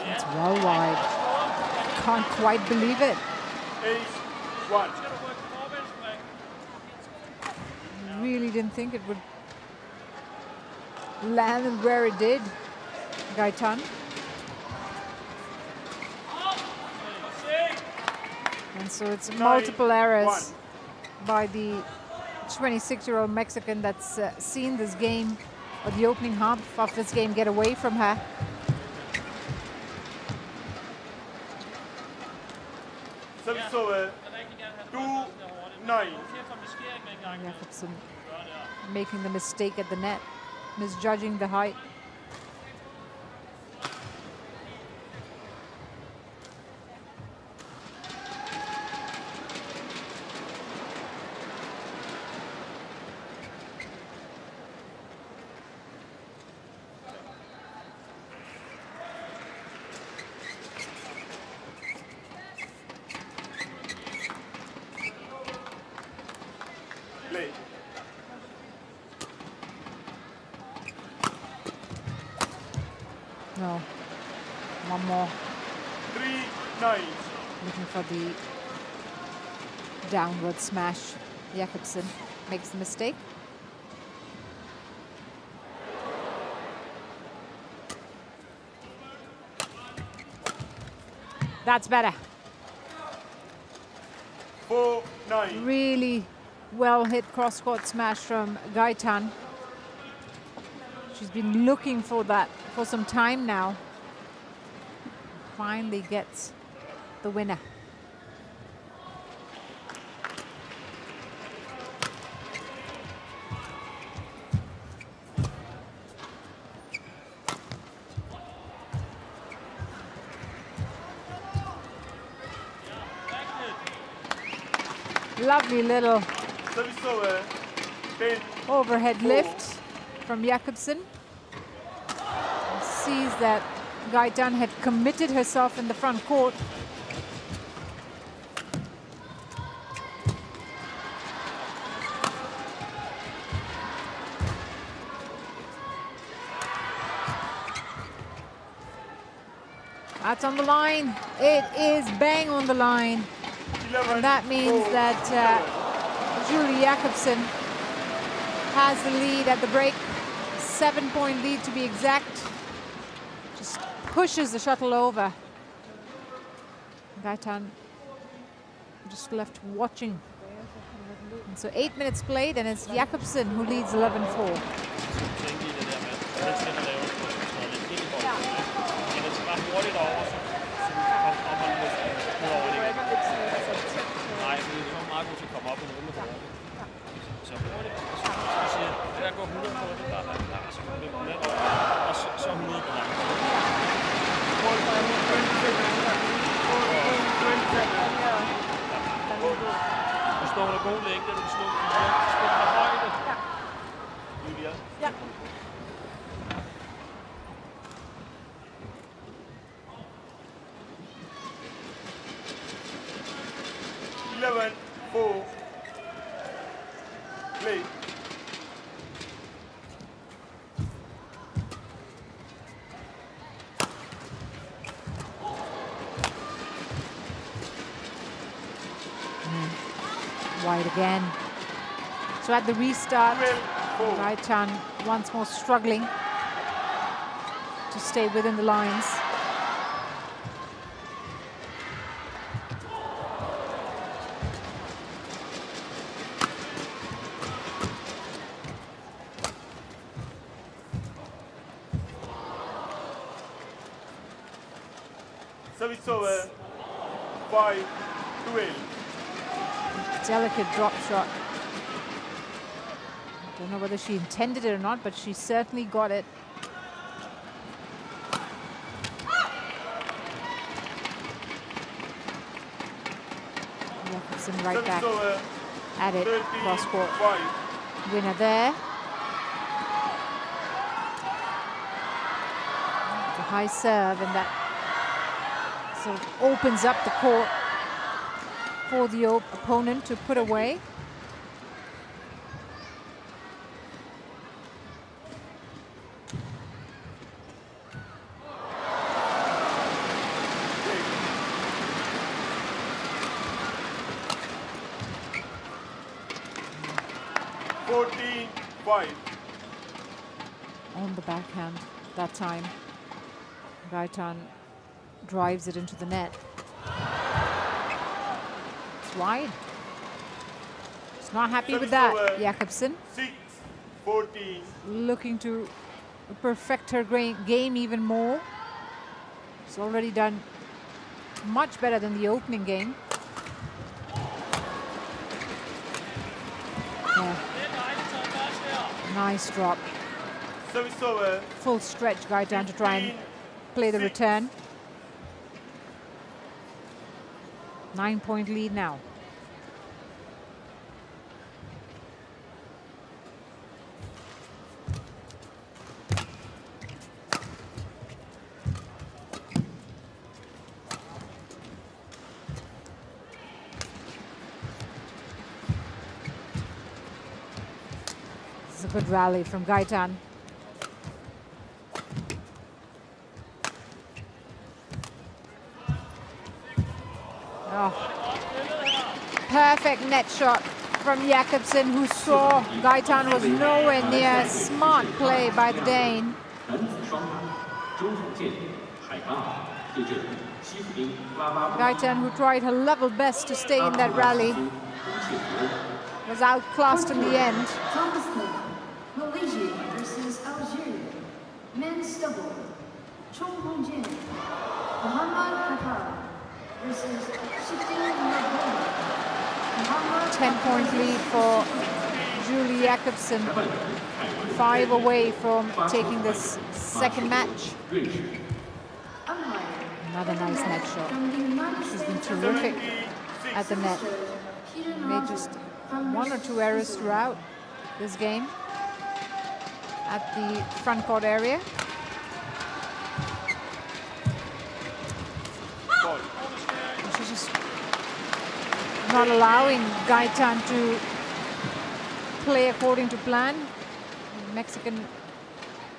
It's well wide. Can't quite believe it. 8 1. Really didn't think it would land where it did, Gaitan. And so it's multiple errors by the 26-year-old Mexican that's seen this game, or the opening half of this game, get away from her. Service over 2 9. Jakobsen making the mistake at the net, misjudging the height. No. One more. 3-9. Looking for the downward smash. Jakobsen makes the mistake. That's better. 4-9. Really well hit cross-court smash from Gaitan. She's been looking for that for some time now. Finally gets the winner. Lovely little Service over. 10. overhead lift from Jakobsen. Sees that Gaitan had committed herself in the front court. That's on the line. It is bang on the line. 11. And that means that Julie Jakobsen has the lead at the break. 7-point lead to be exact. Just pushes the shuttle over. Gaitan just left watching. And so 8 minutes played, and it's Jakobsen who leads 11-4. Der går 100 på det, der er klar, så kommer det med over, og så 100 på langt. Du står der god længde, du står der højde. Julia? Ja. Play. Wide again. So at the restart, Gaitan once more struggling to stay within the lines. Service over. 5-12. Delicate drop shot. I don't know whether she intended it or not, but she certainly got it. Jakobsen right back at it, cross court. Winner there. The high serve, and that sort of opens up the court for the opponent to put away. On the backhand that time. Gaitan drives it into the net. It's wide. He's not happy with that, Jakobsen. 6-14. Looking to perfect her game even more. She's already done much better than the opening game. Yeah. Nice drop. Service over. Full stretch Gaitan to try and play the return. 9-point lead now. This is a good rally from Gaitan. Oh. Perfect net shot from Jakobsen, who saw Gaetan was nowhere near. Smart play by the Dane. 男子双打，周重建、海刚对阵西斯丁拉巴布 Gaetan, who tried her level best to stay in that rally, was outclassed in the end. Thomaston, Malaysia versus Algeria. Men's double. Chong Hong-jin, Muhammad Qatar versus Shifting Nagoma. 10-point lead for Julie Jakobsen. 5 away from taking this second match. Another nice net shot. She's been terrific at the net. Made just 1 or 2 errors throughout this game at the front court area. She's just not allowing Gaetan to play according to plan. Mexican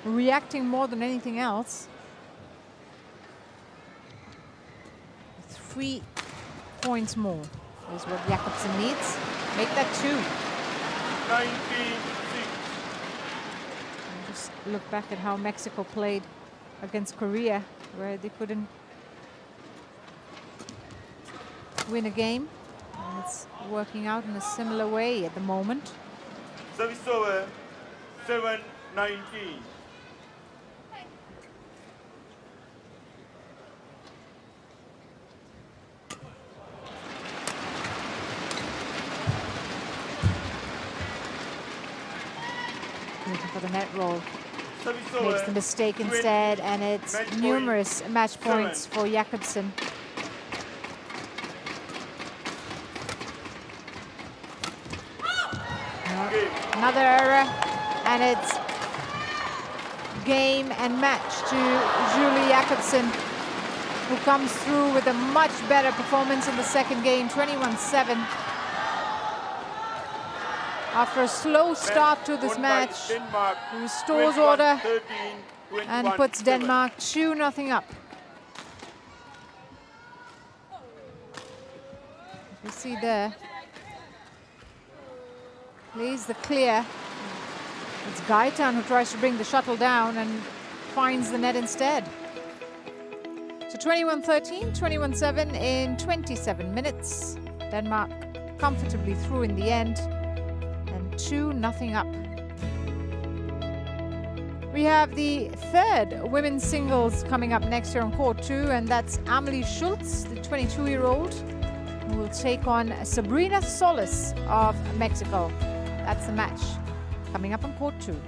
reacting more than anything else. 3 points more is what Jakobsen needs. Make that 2. 96. And just look back at how Mexico played against Korea, where they couldn't win a game. And it's working out in a similar way at the moment. Service over. 7-19. Looking for the net roll. Service Makes over. the mistake instead, and it's Match point numerous match points 7. for Jakobsen. Game. Another error, and it's game and match to Julie Jakobsen, who comes through with a much better performance in the second game, 21-7. After a slow start to this Won by match, Denmark, he restores 21-13, order and 21-7. puts Denmark 2-0 up. You see there, plays the clear. It's Gaetan who tries to bring the shuttle down and finds the net instead. So 21-13, 21-7 in 27 minutes. Denmark comfortably through in the end, and 2-0 up. We have the third women's singles coming up next year on court 2, and that's Amelie Schulz, the 22-year-old, who will take on Sabrina Solis of Mexico. That's the match coming up on court 2.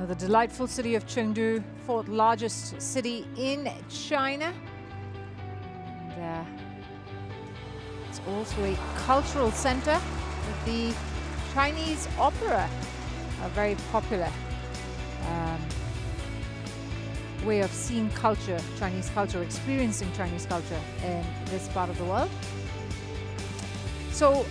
The delightful city of Chengdu, fourth largest city in China. And, it's also a cultural center with the Chinese opera, a very popular way of seeing culture, Chinese culture, experiencing Chinese culture in this part of the world. So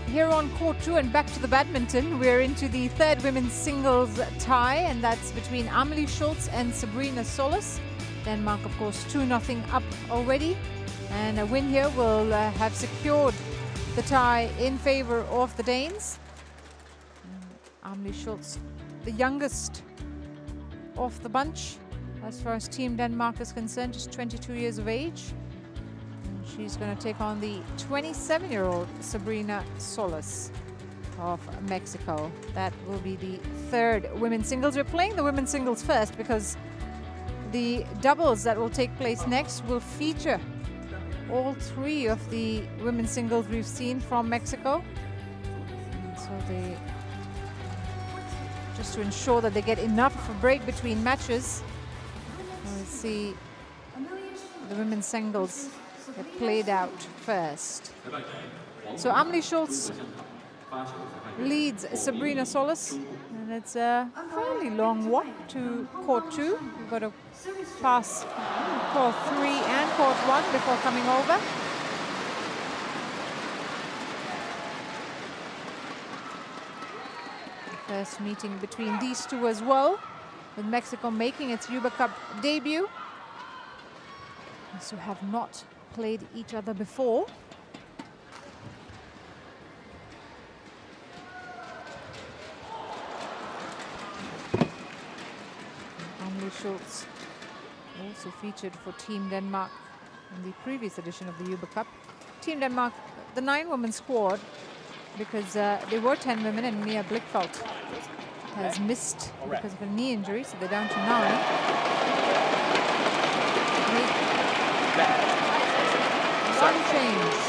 here on court 2 and back to the badminton, we're into the third women's singles tie, and that's between Amelie Schulz and Sabrina Solis. Denmark, of course, 2-0 up already, and a win here will have secured the tie in favor of the Danes. Amelie Schulz, the youngest of the bunch as far as Team Denmark is concerned, just 22 years of age. And she's going to take on the 27-year-old Sabrina Solis of Mexico. That will be the third women's singles. We're playing the women's singles first because the doubles that will take place next will feature all three of the women's singles we've seen from Mexico. And so they, just to ensure that they get enough of a break between matches, we'll see the women's singles get played out first. So Amelie Schulz leads Sabrina Solis, and it's a fairly long walk to court 2. We've got to pass court 3 and court 1 before coming over. The first meeting between these two as well, with Mexico making its Uber Cup debut. These two have not played each other before. Amelie Schulz also featured for Team Denmark in the previous edition of the Uber Cup. Team Denmark, the 9-woman squad, because there were 10 women and Mia Blichfeldt has missed because of a knee injury, so they're down to 9. One change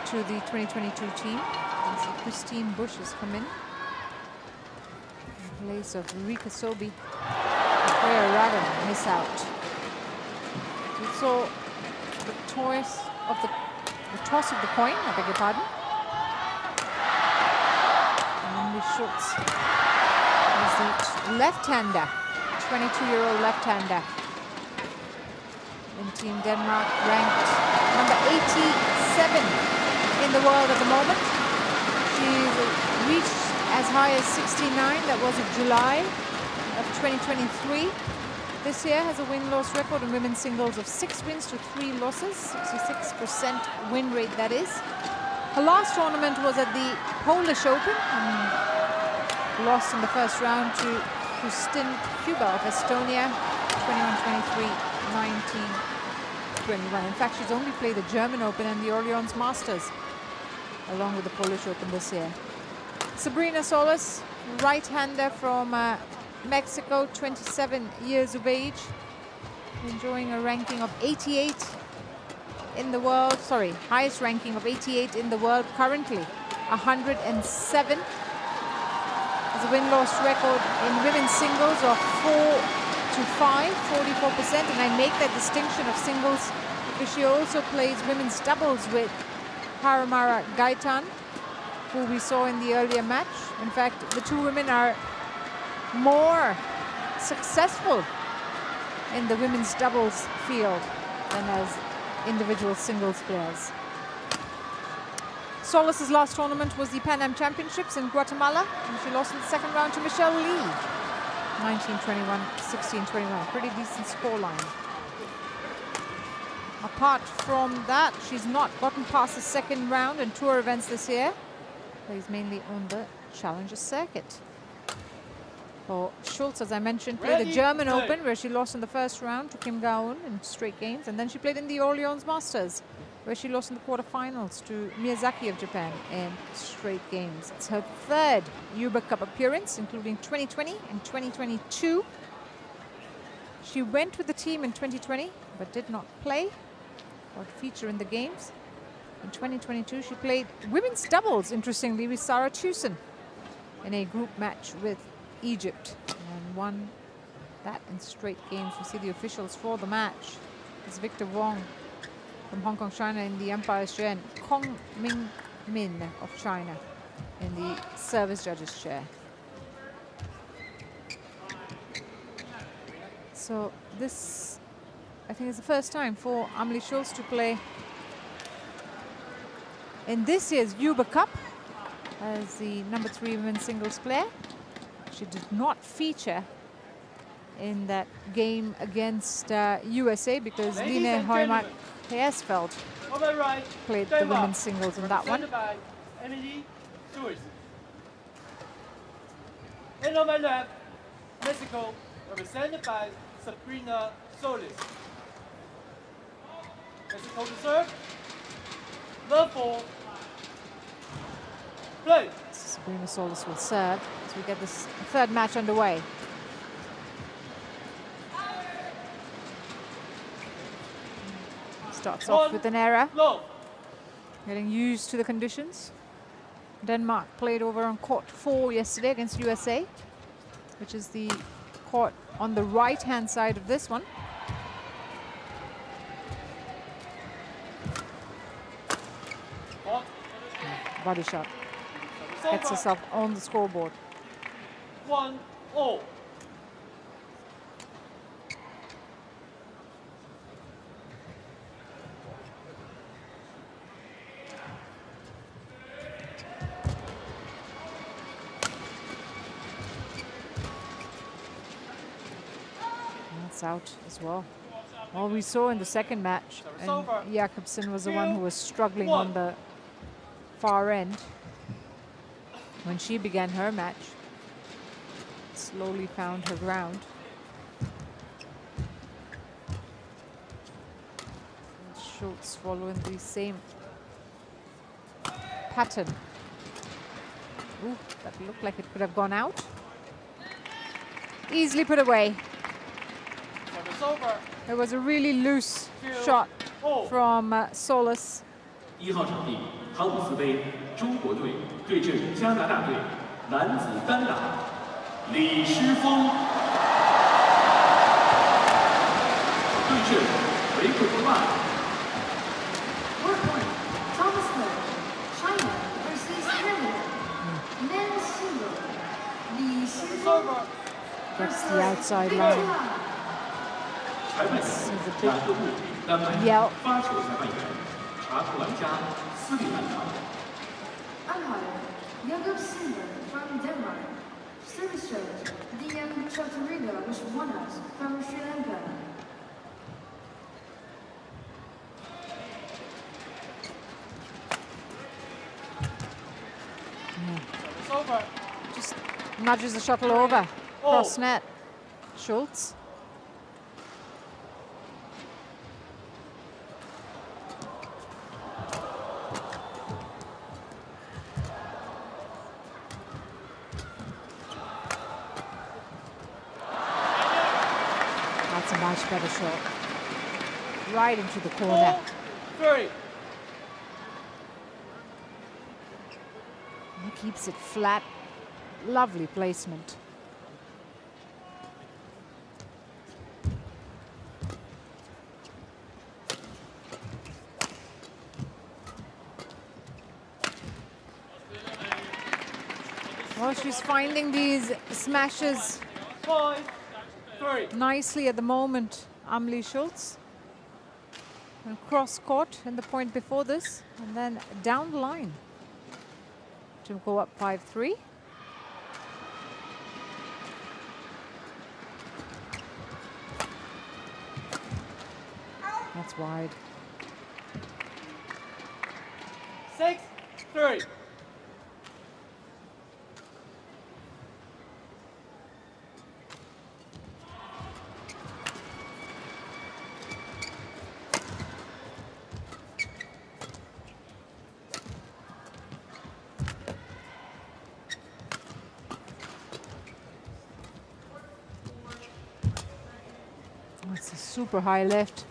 to the 2022 team. So Christine Busch has come in place of Rika Sobi. Freya Radden miss out. We saw the toss of the coin, I beg your pardon. Schulz is the left-hander, 22-year-old left-hander in Team Denmark, ranked number 87 in the world at the moment. She's reached as high as 69, that was in July of 2023. This year has a win-loss record in women's singles of 6 wins to 3 losses, 66% win rate that is. Her last tournament was at the Polish Open, and lost in the first round to Kristin Kuba of Estonia, 21-23, 19-21. In fact, she's only played the German Open and the Orleans Masters, along with the Polish Open this year. Sabrina Solis, right-hander from Mexico, 27 years of age, enjoying a ranking of 88 in the world, sorry, highest ranking of 88 in the world currently, 107. Has a win-loss record in women's singles of 4-5, 44%, and I make that distinction of singles because she also plays women's doubles with Haramara Gaitan, who we saw in the earlier match. In fact, the two women are more successful in the women's doubles field than as individual singles players. Solis' last tournament was the Pan Am Championships in Guatemala, and she lost in the second round to Michelle Lee, 19-21, 16-21. Pretty decent scoreline. Apart from that, she's not gotten past the second round in tour events this year. Plays mainly on the Challenger circuit. For Schulz, as I mentioned, played the German Open, where she lost in the first round to Kim Ga-eun in straight games, and then she played in the Orleans Masters, where she lost in the quarterfinals to Miyazaki of Japan in straight games. It's her third Uber Cup appearance, including 2020 and 2022. She went with the team in 2020, but did not play or feature in the games. In 2022, she played women's doubles, interestingly, with Sarah Tusen. in a group match with Egypt and won that in straight games. We see the officials for the match. It's Victor Wong from Hong Kong, China in the umpire's chair, and Kong Ming Min of China in the service judges chair. So this, I think, is the first time for Amelie Schulz to play in this year's Uber Cup as the #3 women's singles player. She did not feature in that game against USA because Line Højmark Heersfeldt played the women's singles in that one. And on my left, Mexico, represented by Sabrina Solis. Mexico to serve. Love ball. Play. Sabrina Solis will serve as we get this third match underway. Starts off with an error. Getting used to the conditions. Denmark played over on court 4 yesterday against USA, which is the court on the right-hand side of this one. Body shot. Gets herself on the scoreboard. 1-0. That's out as well. Well, we saw in the second match, and Jakobsen was the one who was struggling on the far end when she began her match. Slowly found her ground. And Schulz following the same pattern. Ooh, that looked like it could have gone out. Easily put away. It was a really loose shot from Solis. 1号场地，汤姆斯杯中国队对阵加拿大队，男子单打，李诗峰对阵维克多曼。 Court 1, Thomas Miller, China versus Canada. Men's single. Li Shifeng Gets the outside line. 裁判员雅各布丹麦发球裁判员查克兰加斯里兰卡。 Umpire Jakobsen from Denmark. Service judge DM Contreras was Wanas from Sri Lanka. Just nudges the shuttle over. Cross net. Schulz. That's a much better shot. Right into the corner. 4-3. He keeps it flat. Lovely placement. Well, she's finding these smashes 5-3. nicely at the moment, Amelie Schulz. And cross court in the point before this, and then down the line to go up 5-3. That's wide. 6-3. That's a super high lift.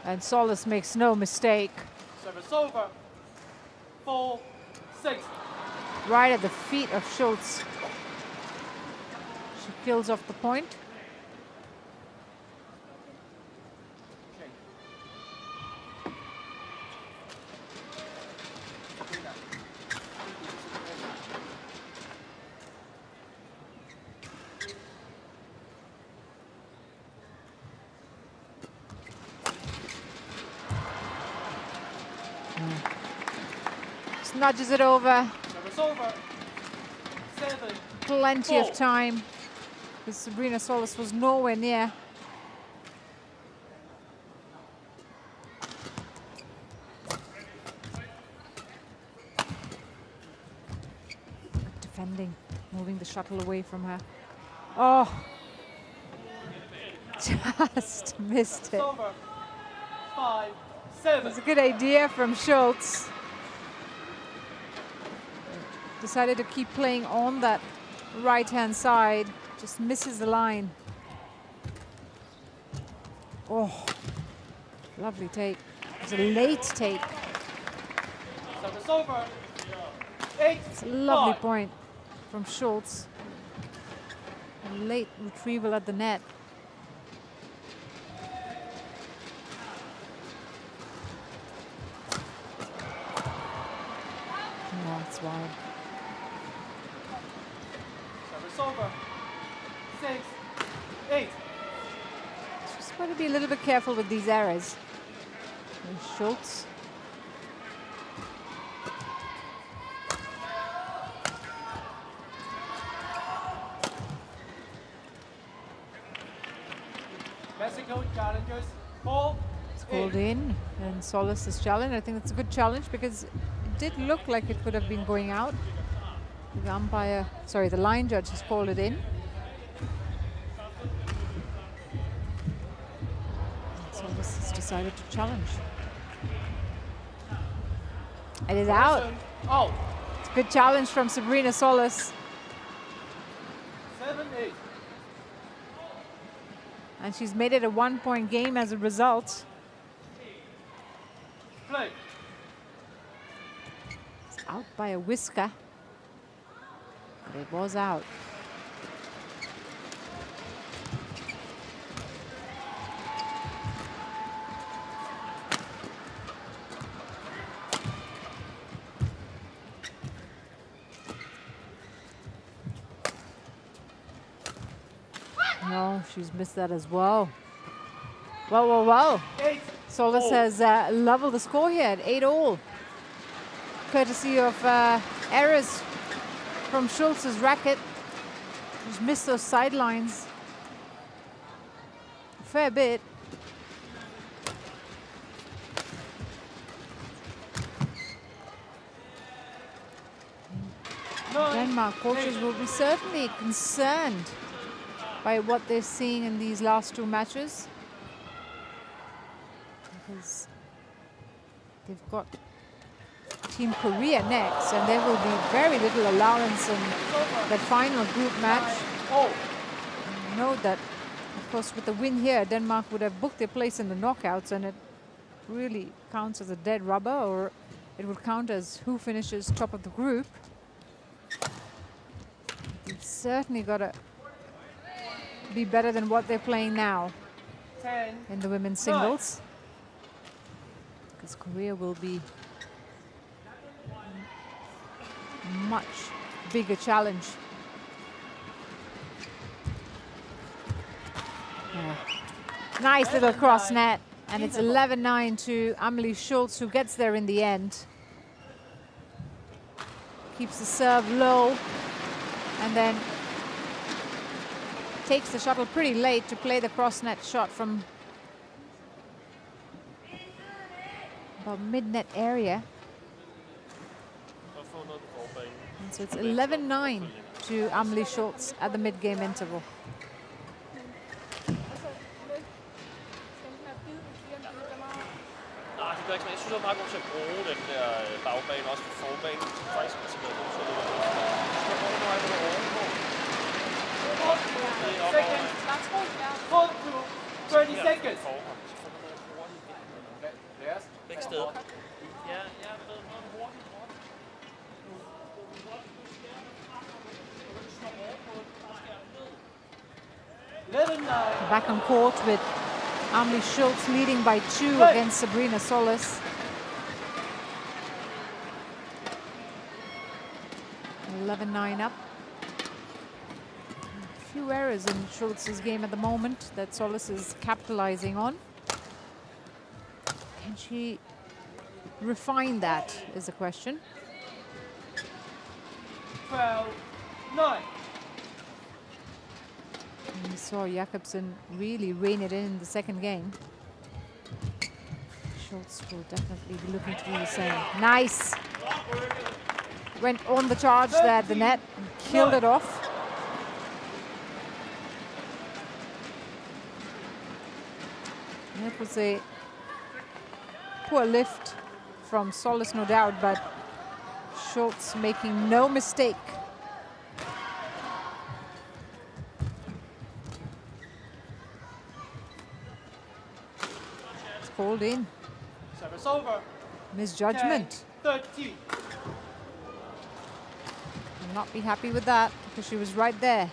And Solis makes no mistake. Service over. 4-6. right at the feet of Schulz. She kills off the point. Nudges it over. Service over. 7. Plenty of time, because Sabrina Solis was nowhere near. Defending, moving the shuttle away from her. Oh, just missed it. Over. 5, 7. It was a good idea from Schulz. Decided to keep playing on that right-hand side. Just misses the line. Oh, lovely take. It was a late take. Service over. 8. It's a lovely point from Schulz. A late retrieval at the net. No, it's wide. Over. 6, 8. Just got to be a little bit careful with these errors. And Schulz. Mexico challengers. Ball. It's called in, and Solis is challenged. I think that's a good challenge because it did look like it could have been going out. The umpire, sorry, the line judge has called it in. So this has decided to challenge. It is out. Oh. It's a good challenge from Sabrina Solis. 7, 8. And she's made it a 1-point game as a result. Play. It's out by a whisker. But it was out. No, she's missed that as well. Whoa, whoa, whoa. 8. Solis has leveled the score here at 8-all. Courtesy of errors from Schulz's racket. She's missed those sidelines a fair bit. Denmark coaches will be certainly concerned by what they're seeing in these last two matches, because they've got Team Korea next, and there will be very little allowance in that final group match. Note that, of course, with the win here, Denmark would have booked their place in the knockouts, and it really counts as a dead rubber, or it would count as who finishes top of the group. They've certainly got to be better than what they're playing now 10, in the women's singles, because Korea will be a much bigger challenge. Yeah. Nice little cross net, and it's 11-9 to Amelie Schulz, who gets there in the end. Keeps the serve low, and then takes the shuttle pretty late to play the cross net shot from about mid-net area. And so it's 11-9 to Amelie Schulz at the mid-game interval. Jeg synes, det er meget god til at bruge den der bagbane, også på forbanen. Faktisk er det god til at Hold to 30 seconds. Begge steder. Ja, jeg ved noget hurtigt. Back on court with Amelie Schulz leading by 2 against Sabrina Solis. 11-9 up. A few errors in Schulz's game at the moment that Solis is capitalizing on. Can she refine that is the question. 12-9. And we saw Jakobsen really rein it in the second game. Schulz will definitely be looking to do the same. Nice! Went on the charge there at the net and killed it off. That was a poor lift from Solis, no doubt, but Schulz making no mistake. It's called in. Service over. Misjudgment. 10-13. Will not be happy with that because she was right there.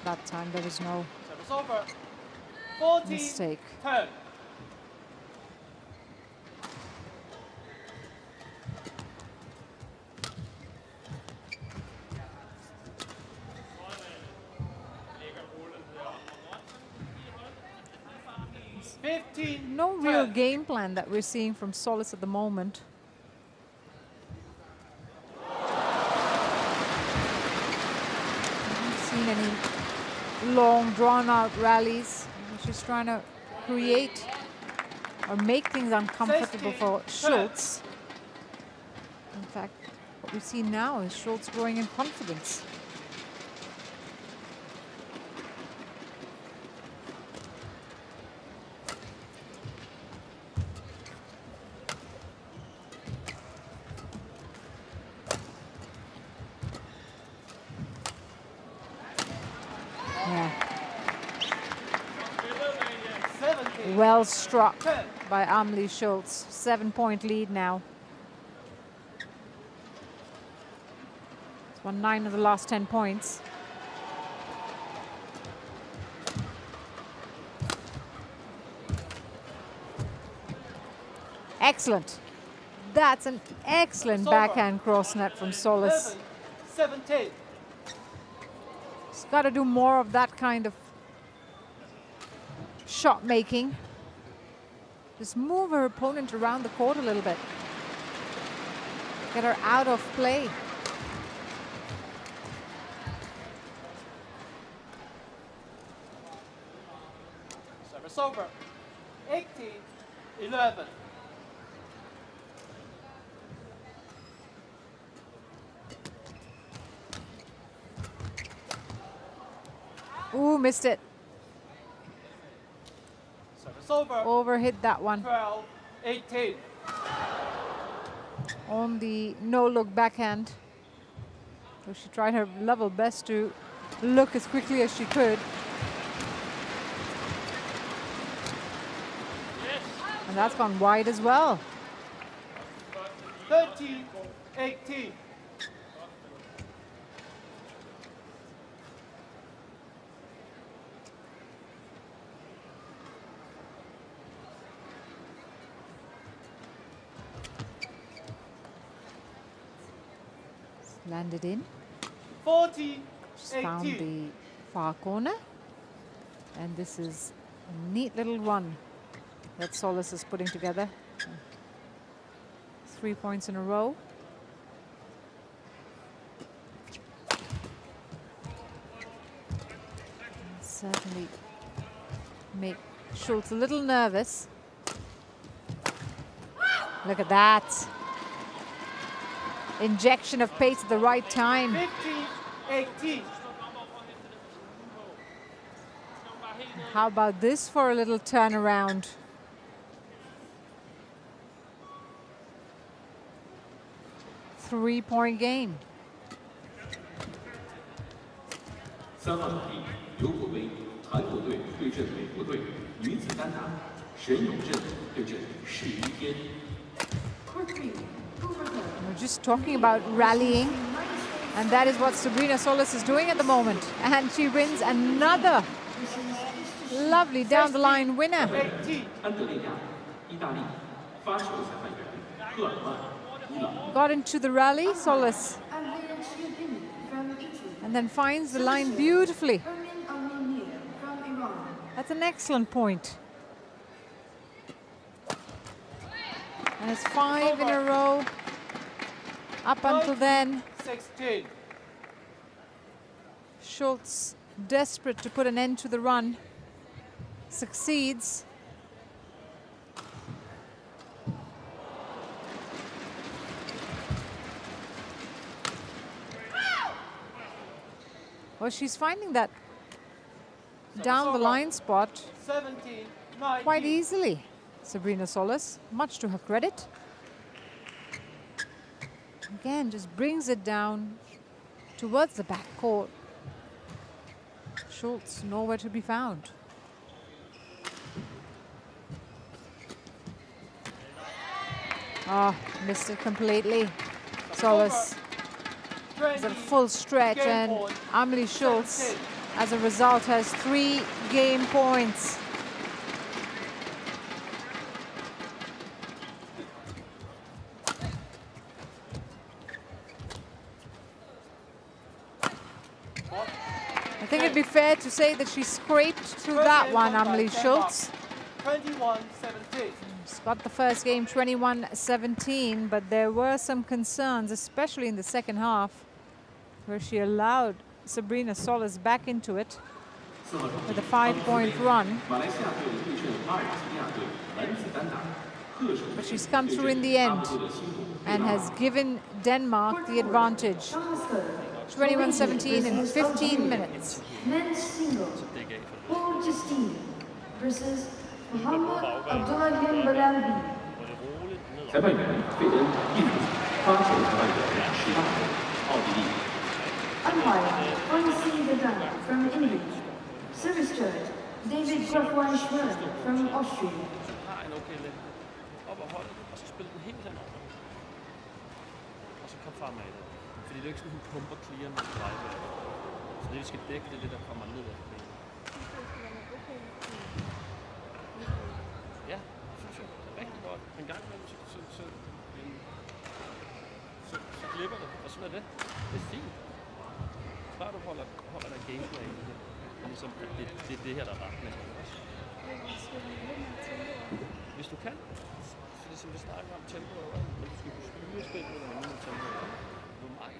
That time there was no Service over. 14, mistake. 10. No real game plan that we're seeing from Solis at the moment. Haven't seen any long, drawn-out rallies. She's trying to create or make things uncomfortable for Schulz. In fact, what we see now is Schulz growing in confidence. Well struck by Amelie Schulz. 7-point lead now. It's won 9 of the last 10 points. Excellent. That's an excellent backhand cross net from Solis. 17. She's got to do more of that kind of shot making. Just move her opponent around the court a little bit. Get her out of play. Service over. 18-11. Ooh, missed it. Over. Overhit that one. 12-18. On the no-look backhand. So she tried her level best to look as quickly as she could. And that's gone wide as well. 13-18. Landed in. 40-18. Just found the far corner. And this is a neat little one that Solis is putting together. 3 points in a row. And certainly make Schulz a little nervous. Look at that. Injection of pace at the right time. 15-18. How about this for a little turnaround? Three-point game. 3号场地，尤国威韩国队对阵美国队，女子单打，沈永镇对阵11天。Court 3, We're just talking about rallying, and that is what Sabrina Solis is doing at the moment. And she wins another lovely down-the-line winner. 18. 安德烈亚，意大利，发球裁判员赫尔曼，伊朗。 Got into the rally, Solis, and then finds the line beautifully. That's an excellent point. And it's 5 in a row. Up until then, 16. Schulz, desperate to put an end to the run, succeeds. Well, she's finding that down the line spot 17. quite easily, Sabrina Solis, much to her credit. Again, just brings it down towards the back court. Schulz nowhere to be found. Oh, missed it completely. Solis is at a full stretch, and Amelie Schulz, as a result, has 3 game points. I think it'd be fair to say that she scraped through that one, Amelie Schulz. 21-17. She's got the first game 21-17, but there were some concerns, especially in the second half, where she allowed Sabrina Solis back into it with a 5-point run. 马来西亚队对阵阿尔及利亚队男子单打，贺首 But she's come through in the end and has given Denmark the advantage. 21-17 in 15 minutes. Men's singles, Paul Justine versus Muhammad Abdullahian Balalbi. 裁判员费恩印度，发球裁判员施拉德，奥地利。 Umpire Francine Vedana from India. Service judge David Grafwein-Schwer from Austria. Har en okay længde. Op og holde den, og så spille den helt henover. Og så kom frem af det. Fordi det er jo ikke sådan, hun pumper clear med drive. Så det vi skal dække, det er det, der kommer ned af det. Ja, det synes jeg. Det er rigtig godt. En gang imellem, så glipper det, og sådan er det. Det er fint. Bare du holder der gameplan i det. Ligesom, det er det her, der er retning. Hvis du kan, fordi som vi snakker om tempo, men du skal kunne styre spillet eller andet med tempo. Du er meget.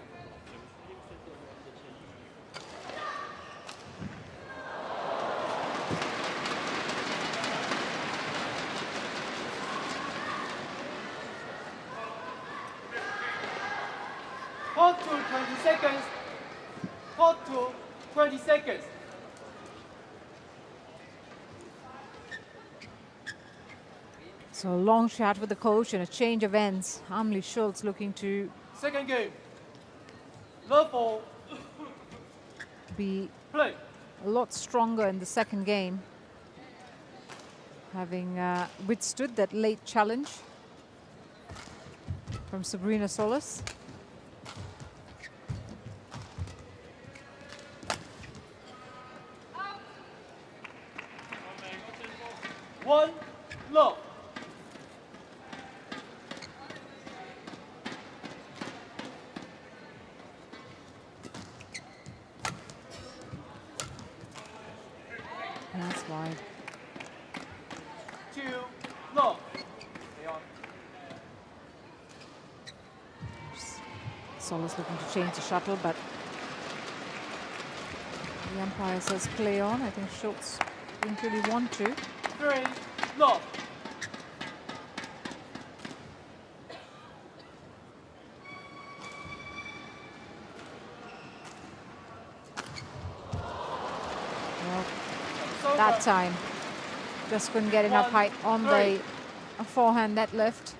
Hold to 20 seconds. Hold to 20 seconds. So a long shot with the coach and a change of ends. Amelie Schulz looking to Second game. Love ball. be Play. a lot stronger in the second game, having withstood that late challenge from Sabrina Solis. One, low. That's wide. Two, low. Stay on. Solis looking to change the shuttle, but the umpire says play on. I think Schulz didn't really want to. Three, low. Well, that time, just couldn't get enough height on the forehand net lift.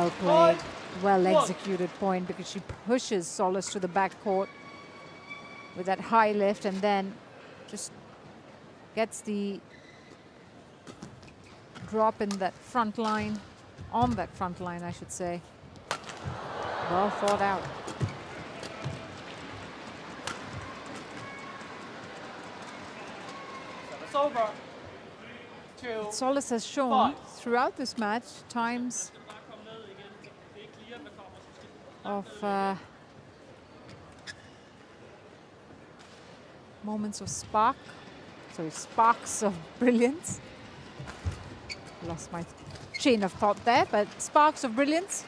Well played, well executed point, because she pushes Schulz to the backcourt with that high lift and then just gets the drop in that front line, on that front line, I should say. Well thought out. Service over. Schulz has shown throughout this match times of moments of sparks of brilliance. Lost my chain of thought there, but sparks of brilliance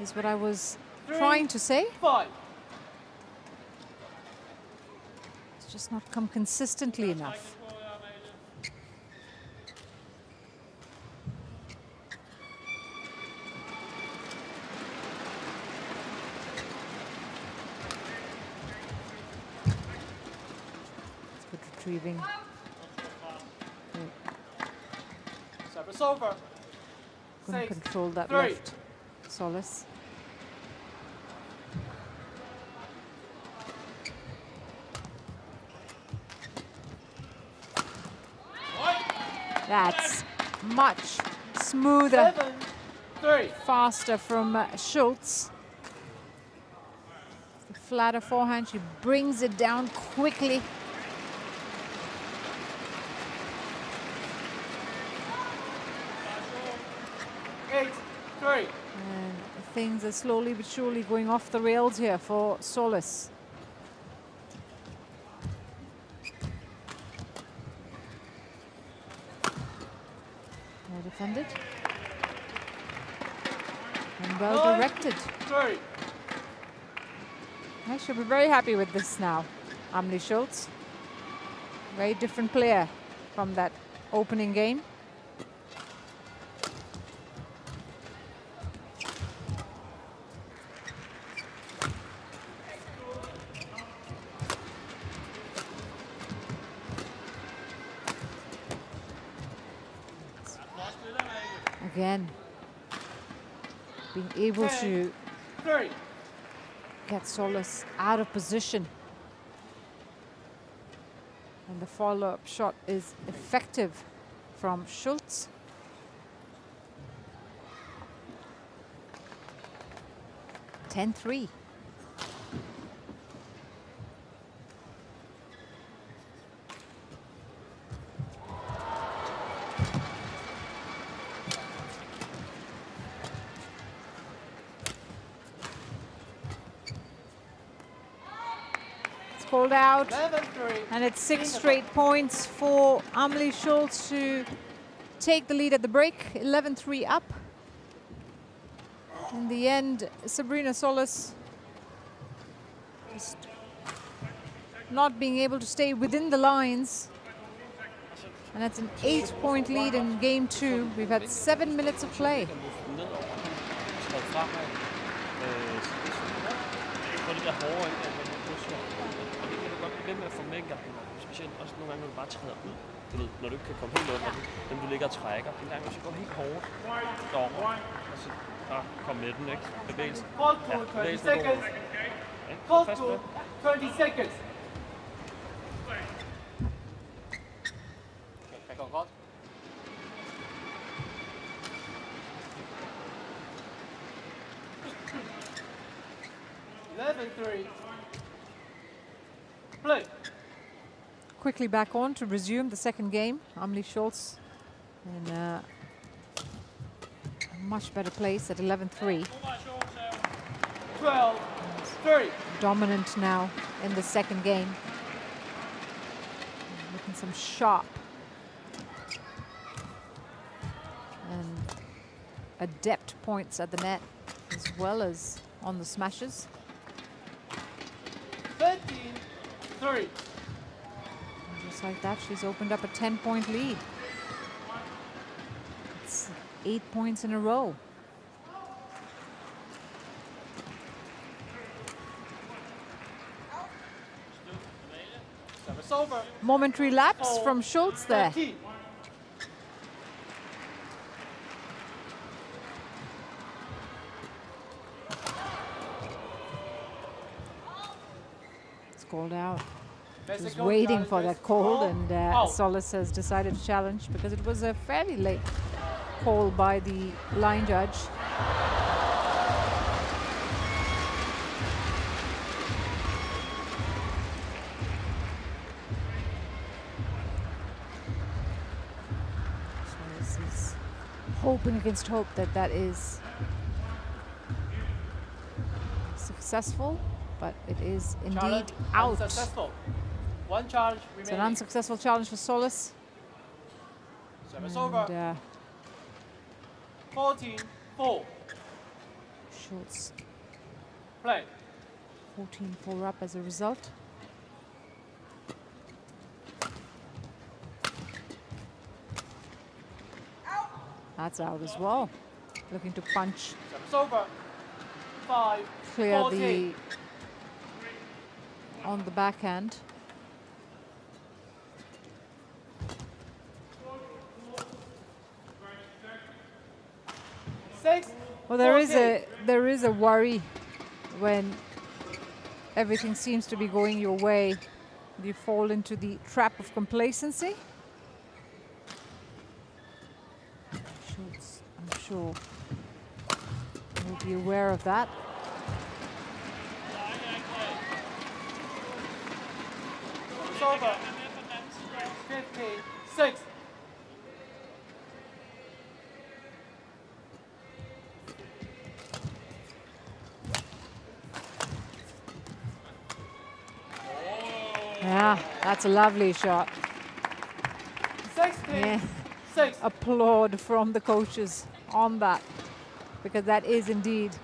is what I was trying to say. It's just not come consistently enough. Retrieving. Service over. Couldn't control that left, Schulz. That's much smoother, 7-3. faster from Schulz. The flatter forehand, she brings it down quickly. And things are slowly but surely going off the rails here for Schulz. Well defended. And well directed. I should be very happy with this now. Amelie Schulz. Very different player from that opening game. Again, being able to get Schulz out of position. And the follow-up shot is effective from Schulz. (10-3). Called out, and it's 6 straight points for Amelie Schulz to take the lead at the break. 11-3 up. In the end, Sabrina Schulz just not being able to stay within the lines. And it's an 8-point lead in game 2. We've had 7 minutes of play. Med at få med engang, specielt også nogle gange, når du bare træder ud, du ved, når du ikke kan komme helt under den, men du ligger og trækker, en gang, så går helt hårdt derover, og så kom med den, ikke? Bevægelsen. Ja, bevægelsen er god. Fast med. 20 seconds. Går godt. Play. Quickly back on to resume the second game. Amelie Schulz in a much better place at 11-3. 12-3. Dominant now in the second game. Looking some sharp and adept points at the net, as well as on the smashes. 13-3. Just like that, she's opened up a 10-point lead. It's 8 points in a row. Momentary lapse from Schulz there. called out. He was Mexico waiting for that call, and out. Schulz has decided to challenge because it was a fairly late call by the line judge. Schulz is hoping against hope that that is successful, but it is indeed Challenge out. unsuccessful. One challenge It's an remaining. unsuccessful challenge for Schulz. Service over. And 14-4. Schulz Play. 14-4 up as a result. That's out as well. Looking to punch, Service over. 5. clear 14. the on the backhand. Well, there is a worry when everything seems to be going your way. You fall into the trap of complacency. Schulz, I'm sure, will be aware of that. It's over. 15-6. Yeah, that's a lovely shot. 16. Yeah. 6. Applaud from the coaches on that, because that is indeed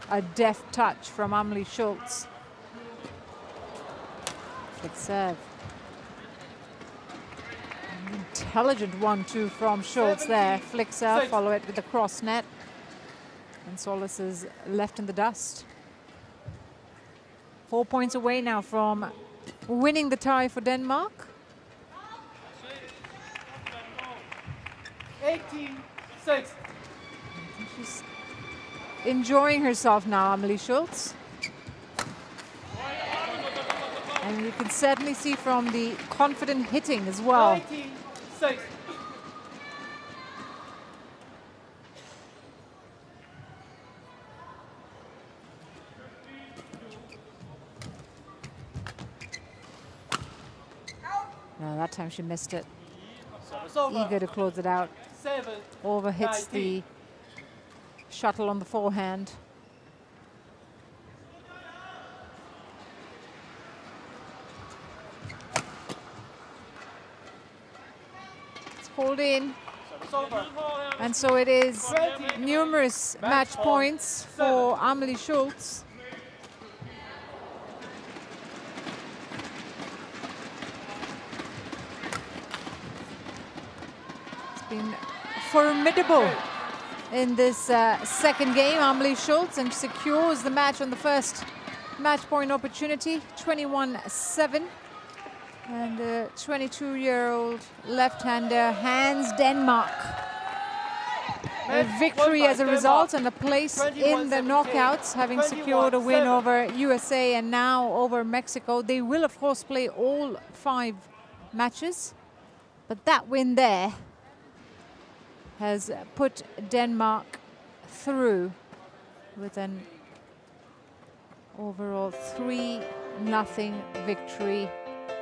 a deft touch from Amelie Schulz. Flick serve. An intelligent 1-2 from Schulz there. Flick serve, follow it with the cross net. And Schulz is left in the dust. 4 points away now from winning the tie for Denmark. 18-6. She's enjoying herself now, Amelie Schulz. And you can certainly see from the confident hitting as well. 19-6. No, that time she missed it. Service over. Eager to close it out. 7. Overhits the 19. shuttle on the forehand. It's called in. Service over. And so it is numerous match points for Amelie Schulz. It's been formidable in this second game. Amelie Schulz and secures the match on the first match point opportunity, 21-7. And the 22-year-old left-hander hands Denmark a victory as a result and a place in the knockouts, having secured a win over USA and now over Mexico. They will, of course, play all 5 matches, but that win there has put Denmark through with an overall 3-0 victory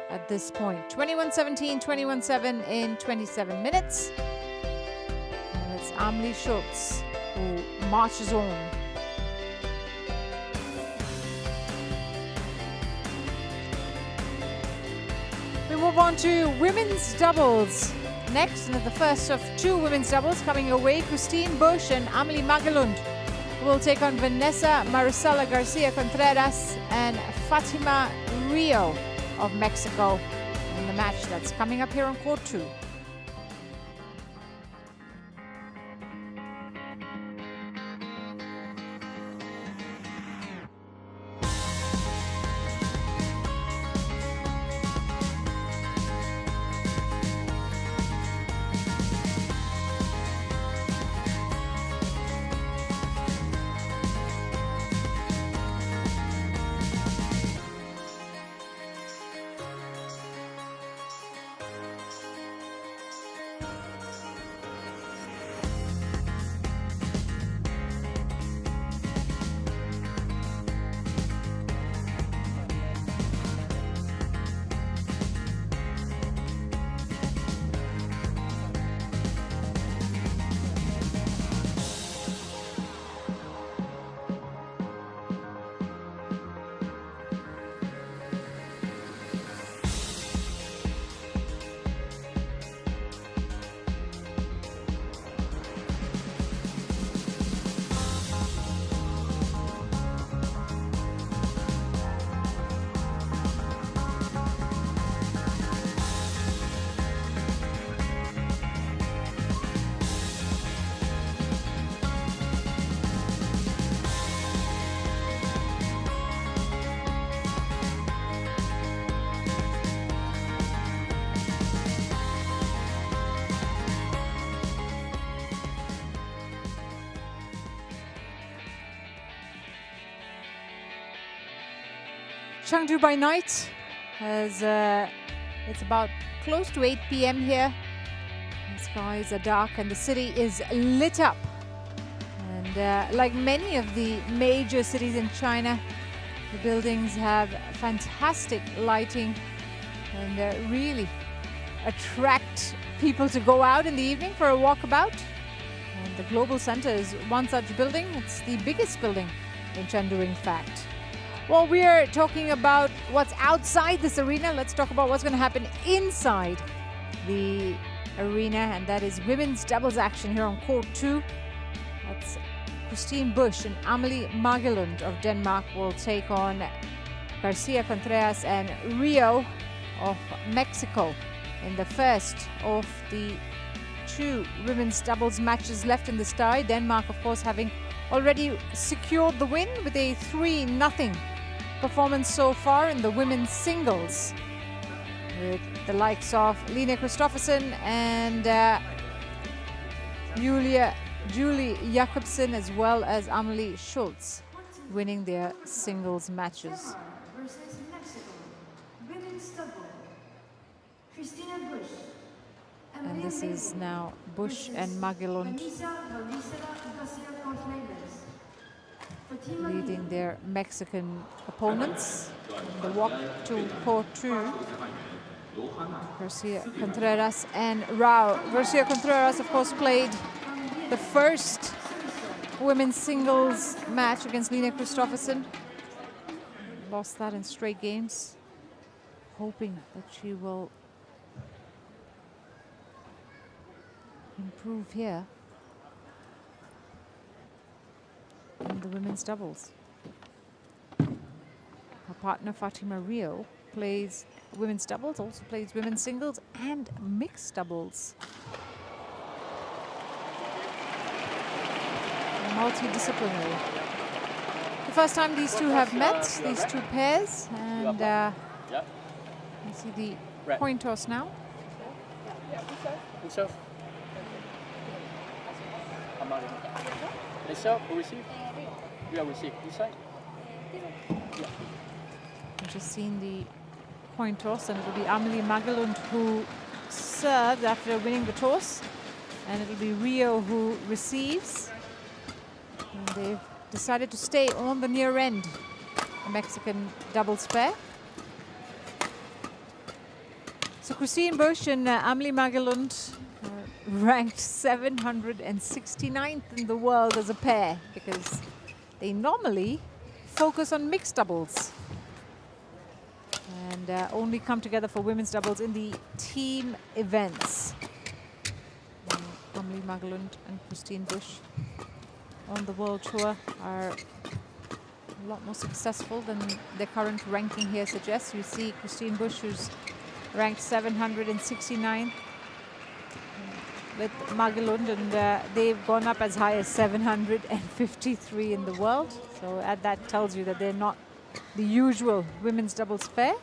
at this point. 21-17, 21-7 in 27 minutes. And it's Amelie Schulz who marches on. We move on to women's doubles. Next, and the first of 2 women's doubles coming your way, Christine Busch and Amelie Magalund will take on Vanessa Maricela Garcia Contreras and Fatima Rio of Mexico in the match that's coming up here on Court 2. Chengdu by night, as it's about close to 8 p.m. here. The skies are dark and the city is lit up. And like many of the major cities in China, the buildings have fantastic lighting and really attract people to go out in the evening for a walkabout. And the Global Center is one such building. It's the biggest building in Chengdu, in fact. Well, we are talking about what's outside this arena. Let's talk about what's going to happen inside the arena, and that is women's doubles action here on court 2. That's Christine Busch and Amelie Magelund of Denmark will take on Garcia Contreras and Rio of Mexico in the first of the 2 women's doubles matches left in the tie. Denmark, of course, having already secured the win with a 3-0 performance so far in the women's singles, with the likes of Line Christopherson and Julie Jakobsen, as well as Amelie Schulz, winning their singles matches. Versus Mexico. Women's double. Christina Busch. And this is now Busch and Magelund leading their Mexican opponents. The walk to court 2. Garcia Contreras and Rao. Garcia Contreras, of course, played the first women's singles match against Line Christopherson. Lost that in straight games. Hoping that she will improve here in the women's doubles. Her partner Fatima Rio plays women's doubles, also plays women's singles and mixed doubles. Multidisciplinary. The first time these two have met, these two pairs, and you see the coin toss now. We've just seen the coin toss, and it'll be Amelie Magelund who serves after winning the toss, and it'll be Rio who receives. And they've decided to stay on the near end, the Mexican doubles pair. So Christine Busch and Amelie Magelund ranked 769th in the world as a pair, because they normally focus on mixed doubles and only come together for women's doubles in the team events. Amelie Magelund and Christine Busch on the World Tour are a lot more successful than their current ranking here suggests. You see Christine Busch, who's ranked 769 with Magelund, and they've gone up as high as 753 in the world. So that tells you that they're not the usual women's doubles pair.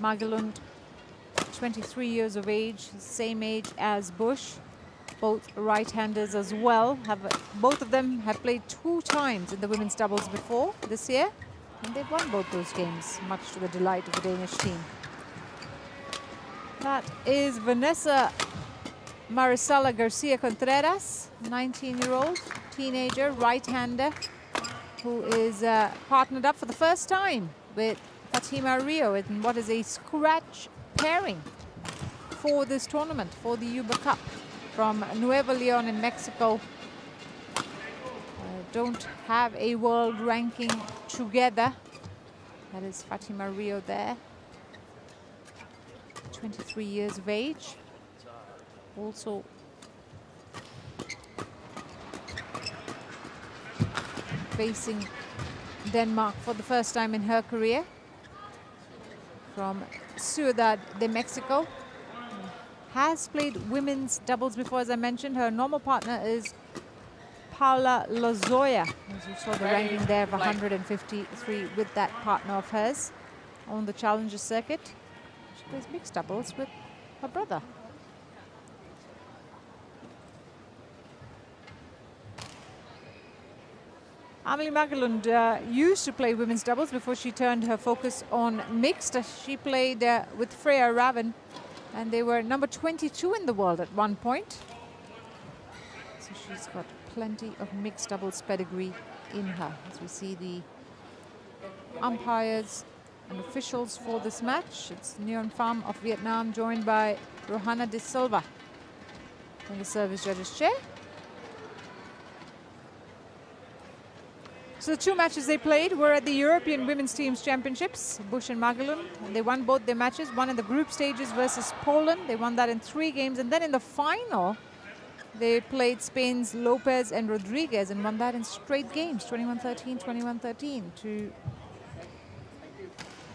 Magelund, 23 years of age, same age as Busch. Both right-handers as well. Both of them have played 2 times in the women's doubles before this year, and they've won both those games, much to the delight of the Danish team. That is Vanessa Marisela Garcia Contreras, 19-year-old teenager, right-hander, who is partnered up for the first time with Fatima Rio in what is a scratch pairing for this tournament, for the Uber Cup, from Nuevo Leon in Mexico. Don't have a world ranking together. That is Fatima Rio there. 23 years of age. Also facing Denmark for the first time in her career, from Ciudad de Mexico. Has played women's doubles before, as I mentioned. Her normal partner is Paula Lozoya, as you saw the ranking there of 153 with that partner of hers on the Challenger circuit. She plays mixed doubles with her brother. Amelie Magelund used to play women's doubles before she turned her focus on mixed. She played with Freya Raven, and they were number 22 in the world at one point. So she's got plenty of mixed doubles pedigree in her. As we see the umpires and officials for this match, it's Nguyen Pham of Vietnam, joined by Rohana De Silva in the service judge's chair. So the two matches they played were at the European Women's Teams Championships, Bush and Magelund. And they won both their matches, one in the group stages versus Poland. They won that in 3 games. And then in the final, they played Spain's Lopez and Rodriguez and won that in straight games, 21-13, 21-13, to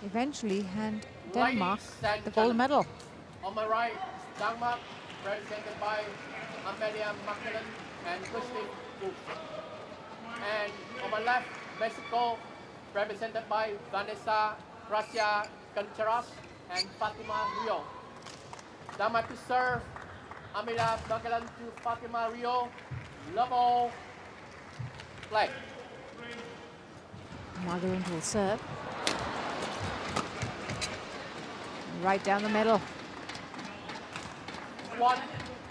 eventually hand Denmark the gold medal. On my right, Denmark, represented by Amelia Magelund and Christine Bush. And on my left, Mexico, represented by Vanessa Gracia Contreras and Fatima Rio. Denmark to serve, Amelia Magelund to Fatima Rio, level, play. Magelund will serve. Right down the middle. One,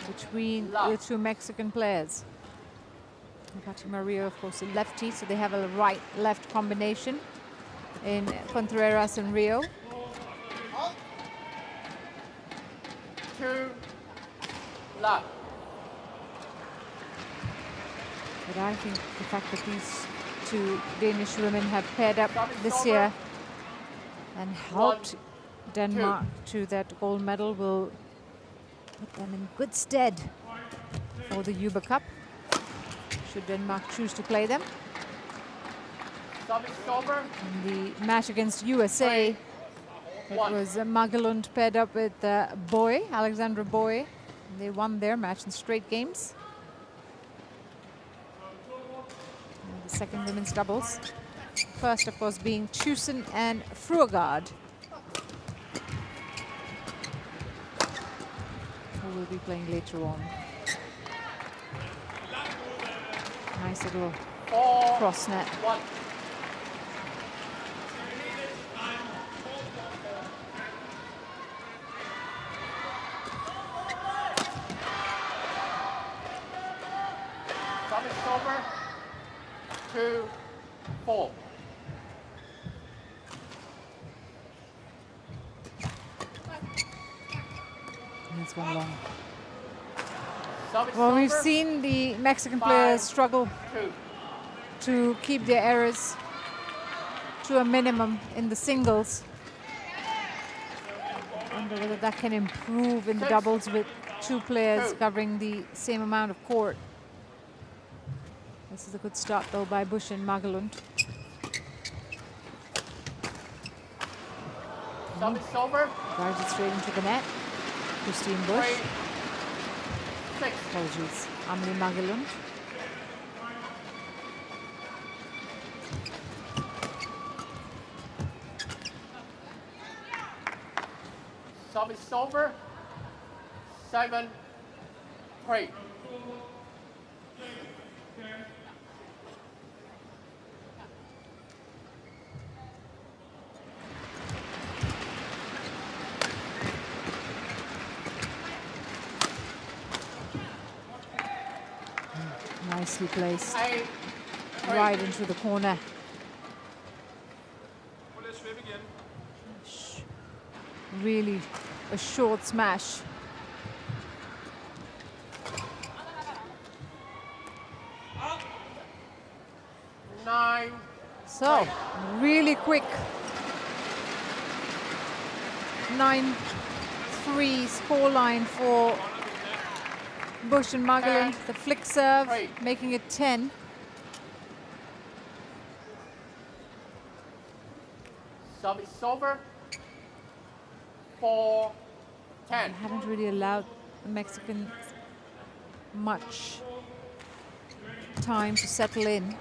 between the two Mexican players. Fatima Rio, of course, a lefty, so they have a right-left combination in Contreras and Rio. 2, love. But I think the fact that these two Danish women have paired up this year and helped Denmark to that gold medal will put them in good stead for the Uber Cup, should Denmark choose to play them. In the match against USA, it was Magelund paired up with Boy, Alexandra Boy. They won their match in straight games. And the second women's doubles. First, of course, being Tusen and Fruergaard, who will be playing later on. Nice little cross net. Service over. 2, 4. That's one long. Well, we've seen the Mexican players struggle to keep their errors to a minimum in the singles. I wonder whether that can improve in the doubles with two players covering the same amount of court. This is a good start, though, by Bush and Magelund. Service over. Guards it straight into the net. Christine Bush. Apologies, Amelie Magelund. Service over. 7, 3. Nicely placed, right into the corner. Really a short smash. So, really quick. 9-3 scoreline for Bush and Magelund. The flick serve, making it 10. Service over. 4, 10. They haven't really allowed the Mexicans much time to settle in.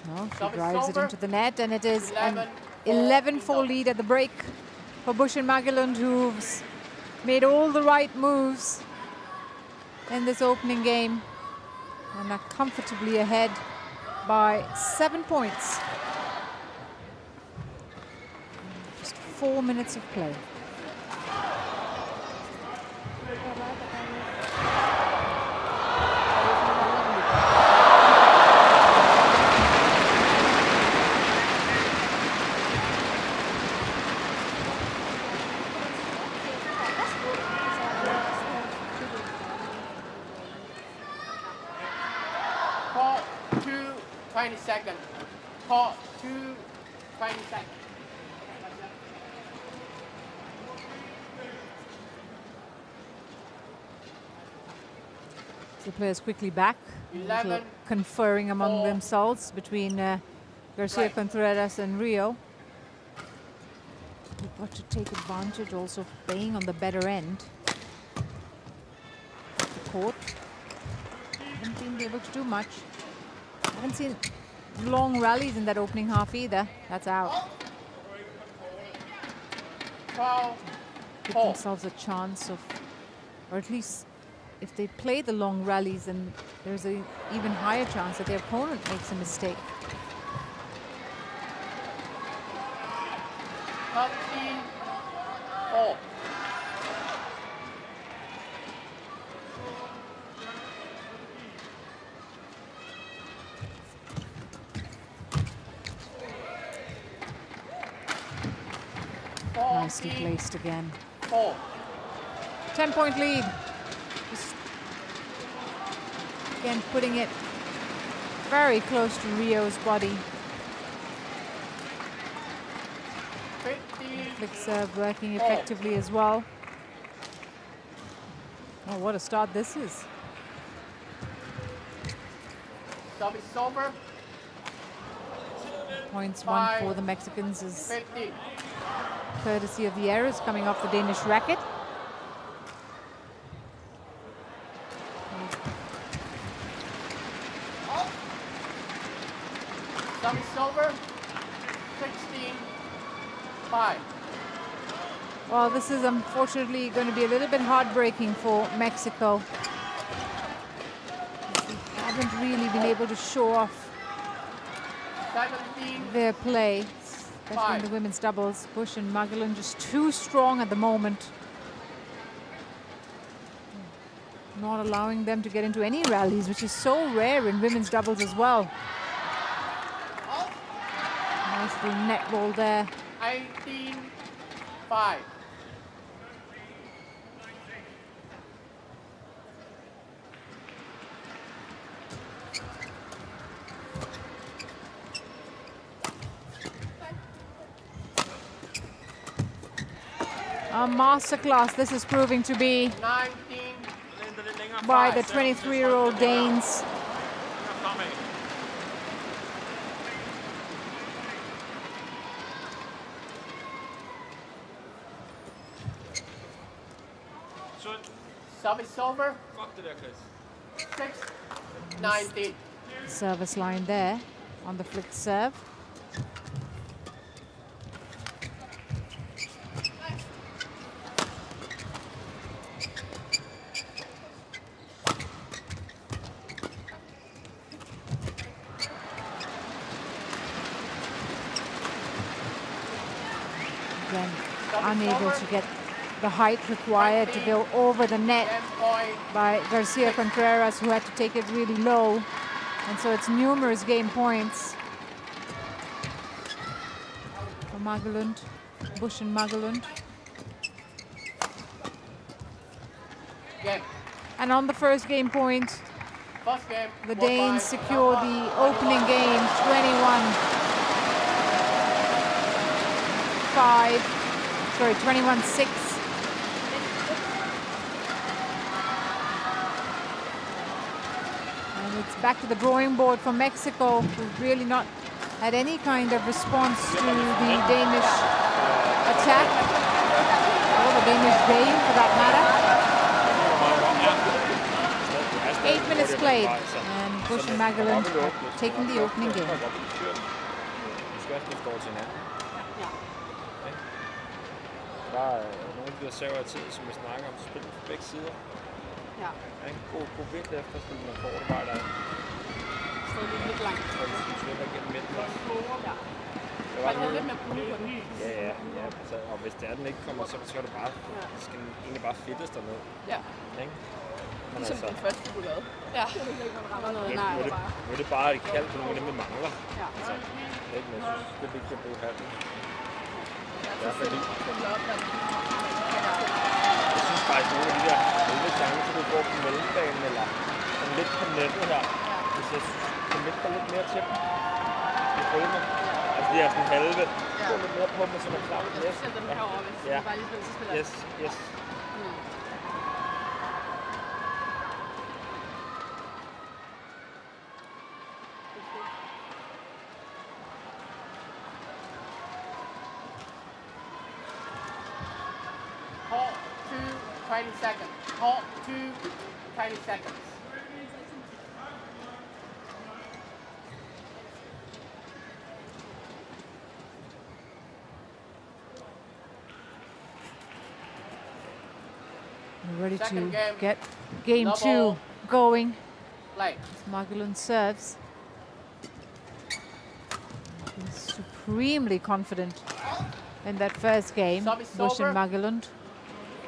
No, she drives it into the net, and it is an 11-4 lead at the break for Bush and Magelund, who've made all the right moves in this opening game and are comfortably ahead by 7 points. Just 4 minutes of play. Call 2, 20 seconds. Call 2, 20 seconds. The players quickly back, 11, conferring among 4, themselves between Garcia right. Contreras and Rio. We've got to take advantage also of playing on the better end of the court. Haven't been able to do much. Haven't seen long rallies in that opening half either. That's out. 12, Give 4. themselves a chance of, or at least if they play the long rallies, then there's an even higher chance that their opponent makes a mistake. 13, 4. Nicely placed again. 4. 10-point lead. Just again putting it very close to Rio's body. 15, Flick serve working effectively as well. Oh, what a start this is. service over. Points won for the Mexicans is 50. courtesy of the errors coming off the Danish racket. Service over. 16, 5. Well, this is unfortunately going to be a little bit heartbreaking for Mexico. They haven't really been able to show off 17, their play, especially in the women's doubles. Bush and Magellan just too strong at the moment. Not allowing them to get into any rallies, which is so rare in women's doubles as well. Nice little net roll there. 18, 5. A masterclass this is proving to be 19, by the 23-year-old Danes. Service over. 6, 19. Service line there on the flick serve. Again, unable to get the height required to go over the net by Garcia Contreras, who had to take it really low. And so it's numerous game points for Magellan, Bush and Magellan. And on the first game point, the Danes secure the opening game, 21-6. And it's back to the drawing board for Mexico, who've really not had any kind of response to the Danish attack, or the Danish game for that matter. 8 minutes played, and Bush and Magellan have taken the opening game. Der er nogle af de der saver af tid, som vi snakker om, spil på begge sider. Ja. God vind efter, så man får det bare der. Stadig lidt langt. Så vi slipper igennem midten også. Ja. Det Man havde lidt mere brug på den. Ja. Altså, og hvis den ikke kommer, så skal det bare, skal den egentlig bare fedtes derned. Ja. Ikke? Men Ligesom altså, den første, du lavede. Ja. Nu er det bare et kald, for nogle af dem, vi mangler. Ja. Altså, ikke? Men jeg synes, det er vigtigt at bruge hatten. Ja, så stille op, der Jeg synes faktisk, nogle af de der lille chancer, du får på mellembanen, eller sådan lidt på nettet her, hvis jeg kan lidt lidt mere til dem. I følger. Altså, de er sådan halve. Gå lidt mere på dem, så man klarer det. Jeg synes, dem herovre, hvis du bare lige spiller, så spiller Yes. Halt 20 seconds. Halt 20 seconds. We're ready Second to game. get game Double. 2 going. Play. Magellan serves. He's supremely confident in that first game, Service Bush and over. Magellan.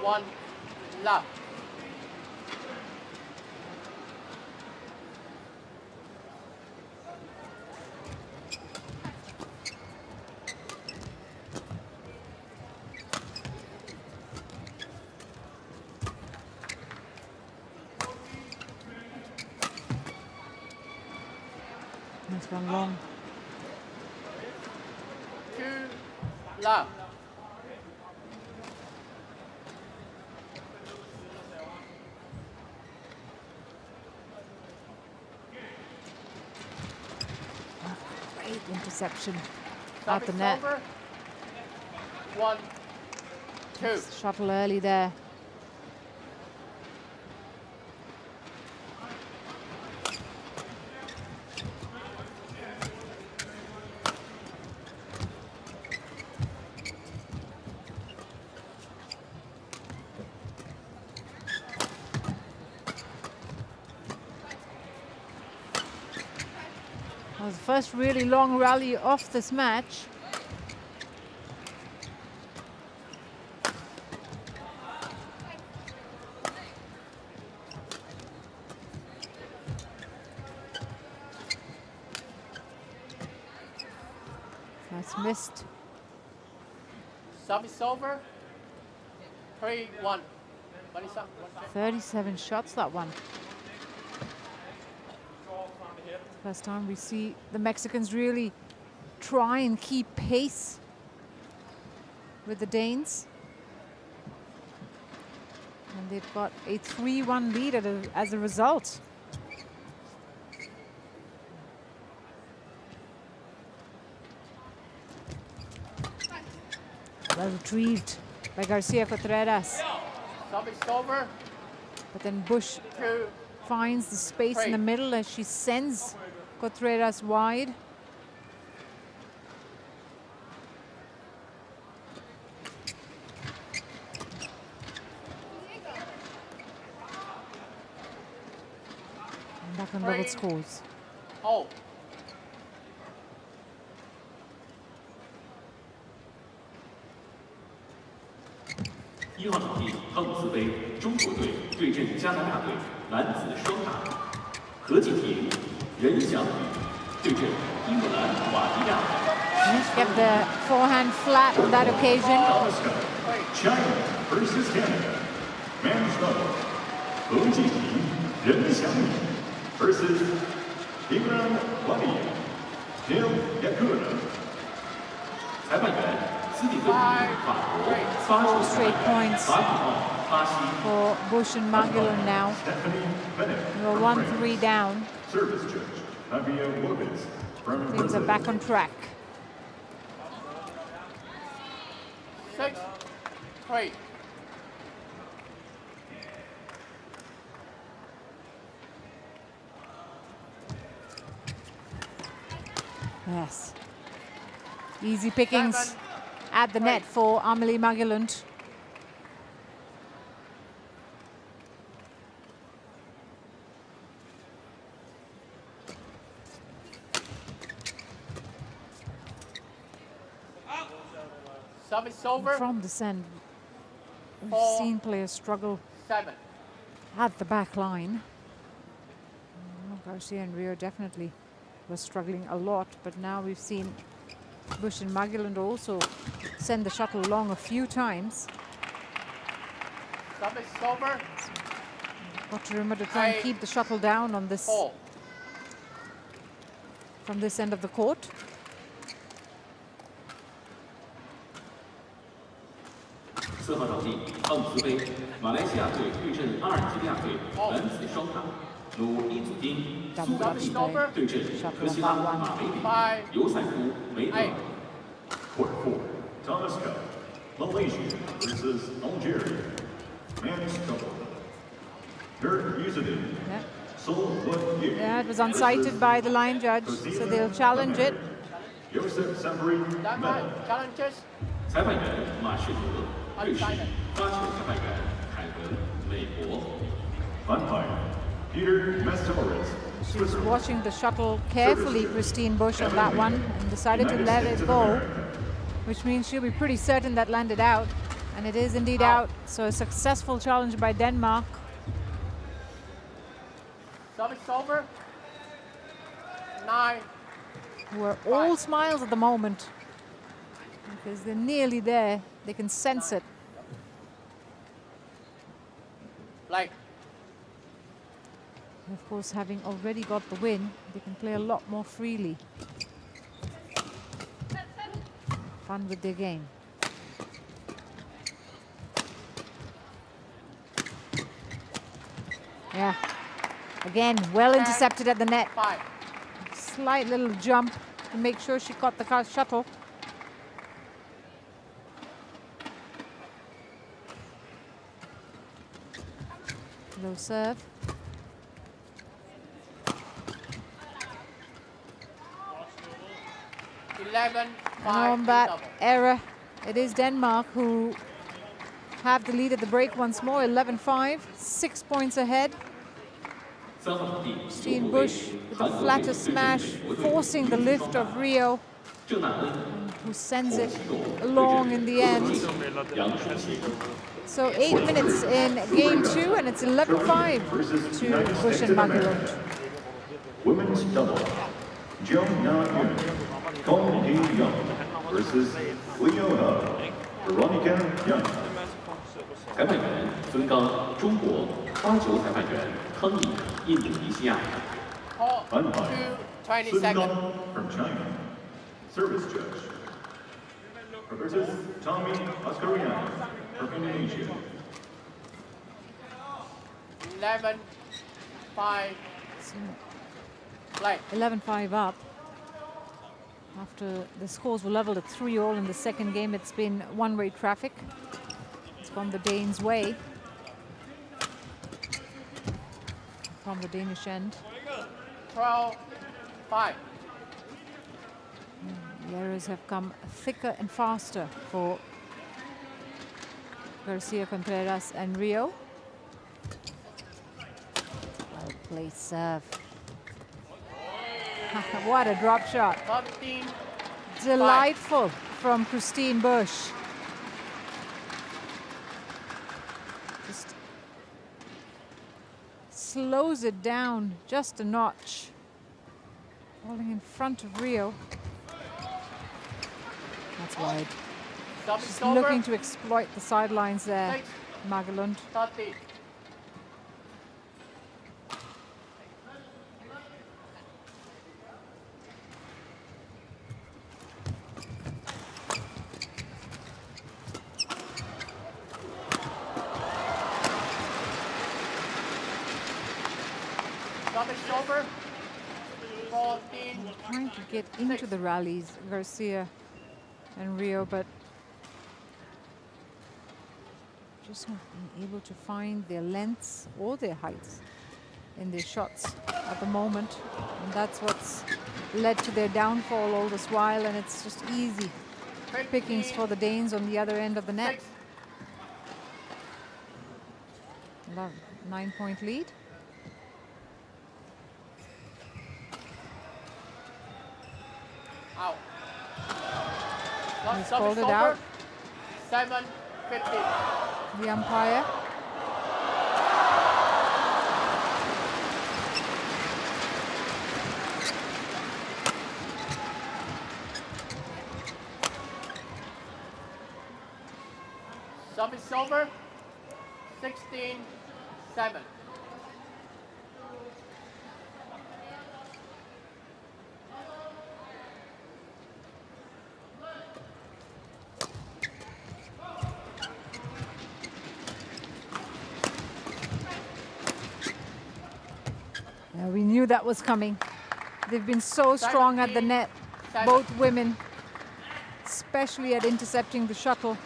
1 love. It's gone long. 2 love. Great interception Service at the net. over. 1 2. Shuttle early there. That was the first really long rally of this match. That's missed. Service over. 3-1. Vanessa, 37 shots, that one. First time we see the Mexicans really try and keep pace with the Danes. And they've got a 3-1 lead as a result. Well retrieved by Garcia Contreras. service over. But then Bush 2 finds the space in the middle as she sends Contreras wide. And back on double scores. Oh. 1号场地汤姆斯杯，中国队对阵加拿大队，男子双打。何继廷、任翔宇对阵英格兰瓦迪亚。 Kept the forehand flat on that occasion. China versus Canada. Men's double. 何继廷、任翔宇 versus England Wadia. Neil Yakuna. 裁判员斯蒂芬法国发 Four 球 straight points 8号巴西 for Bush and Magellan now. Stephanie Bennett. We're 1-3 down. Service judge Javier Lopez from Things are Brazil. back on track. 6-3. Yes. Easy pickings at the net for Amelie Magellan. Service over. From this end, we've 4, seen players struggle 7. at the back line. Garcia and Rio definitely was struggling a lot, but now we've seen Bush and Magellan also send the shuttle long a few times. Service over. Got to remember to try and keep the shuttle down on this 4. from this end of the court.4号场地，奥姆斯杯，马来西亚队对阵阿尔及利亚队，男子双打，努伊祖丁、苏格兰队对阵科西拉马梅里、尤塞夫梅德尔。Court 4, Thomas Cup, Malaysia versus Algeria. Men's double. Dirk Usadin. Yeah, it was unsighted by the line judge, so they'll challenge it. Joseph Sambri medal. Challenges. 裁判员马士德，瑞士；发球裁判员凯文，美国。 Umpire Peter Mestemaritz. She was watching the shuttle carefully, Christine Bush, on that one, and decided to let it go, which means she'll be pretty certain that landed out, and it is indeed out. So a successful challenge by Denmark. Service over. 9. Who are all smiles at the moment, because they're nearly there. They can sense it. Like. Of course, having already got the win, they can play a lot more freely. Fun with their game. Yeah. Again, well intercepted at the net. 5. Slight little jump to make sure she caught the shuttle. Low serve. And on that error, it is Denmark who have the lead at the break once more, 11-5, 6 points ahead. Christine Bush with a flatter smash, forcing the lift of Rio, who sends it along in the end. So 8 minutes in game 2, and it's 11-5 to Bush and Magellan. Women's double. Joan Na-Yun, Kong Hee-young versus Leona Veronica Young. 裁判员孙刚，中国；发球裁判员康毅，印度尼西亚。 Umpire 20 Sun seconds. Dong from China. Service judge versus Tommy Ascarian from Indonesia. 11-5. Play. 11-5 up. After the scores were leveled at 3-all in the second game, it's been one-way traffic. It's gone the Danes' way from the Danish end. 12-5. The errors have come thicker and faster for Garcia, Contreras and Rio. Well played serve. What a drop shot. 13. Delightful from Christine Bush. Just slows it down just a notch. Falling in front of Rio. That's wide. She's looking to exploit the sidelines there, Magellan. 30. Over. 14. Trying to get into the rallies, Garcia and Rio, but just not being able to find their lengths or their heights in their shots at the moment. And that's what's led to their downfall all this while, and it's just easy pickings for the Danes on the other end of the net. 9-point lead. Out. He's called it out. 7-15. The umpire. Service over. 16-7. Yeah, we knew that was coming. They've been so strong at the net, both women, especially at intercepting the shuttle.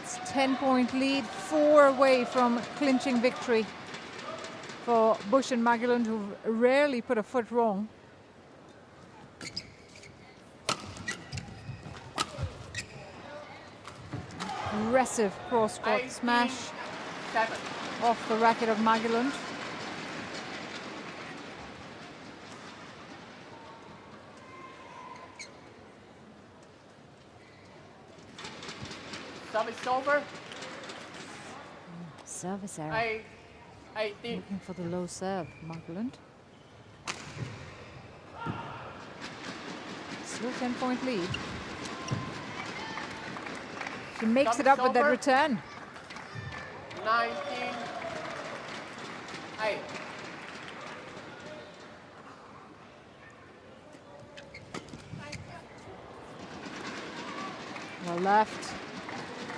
It's 10-point lead, 4 away from clinching victory for Bush and Magelund, who rarely put a foot wrong. Aggressive cross-court smash off the racket of Magelund. Service over. Service error. 18. Looking for the low serve, Magelund. Still 10-point lead. She makes it up with that return. 19-8. Well left.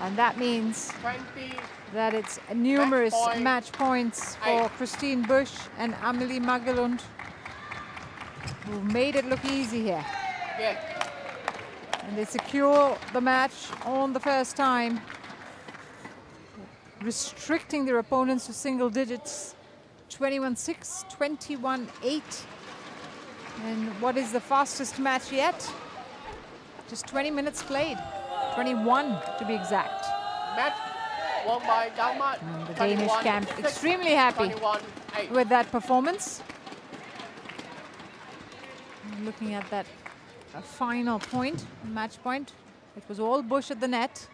And that means 20. that it's numerous match points for Christine Busch and Amelie Magelund, who made it look easy here. Yes. And they secure the match on the first time, restricting their opponents to single digits. 21-6, 21-8. And what is the fastest match yet? Just 20 minutes played. 21 to be exact. Match won by Denmark. And the Danish camp extremely happy with that performance. Looking at that final point, match point, it was all Busch at the net.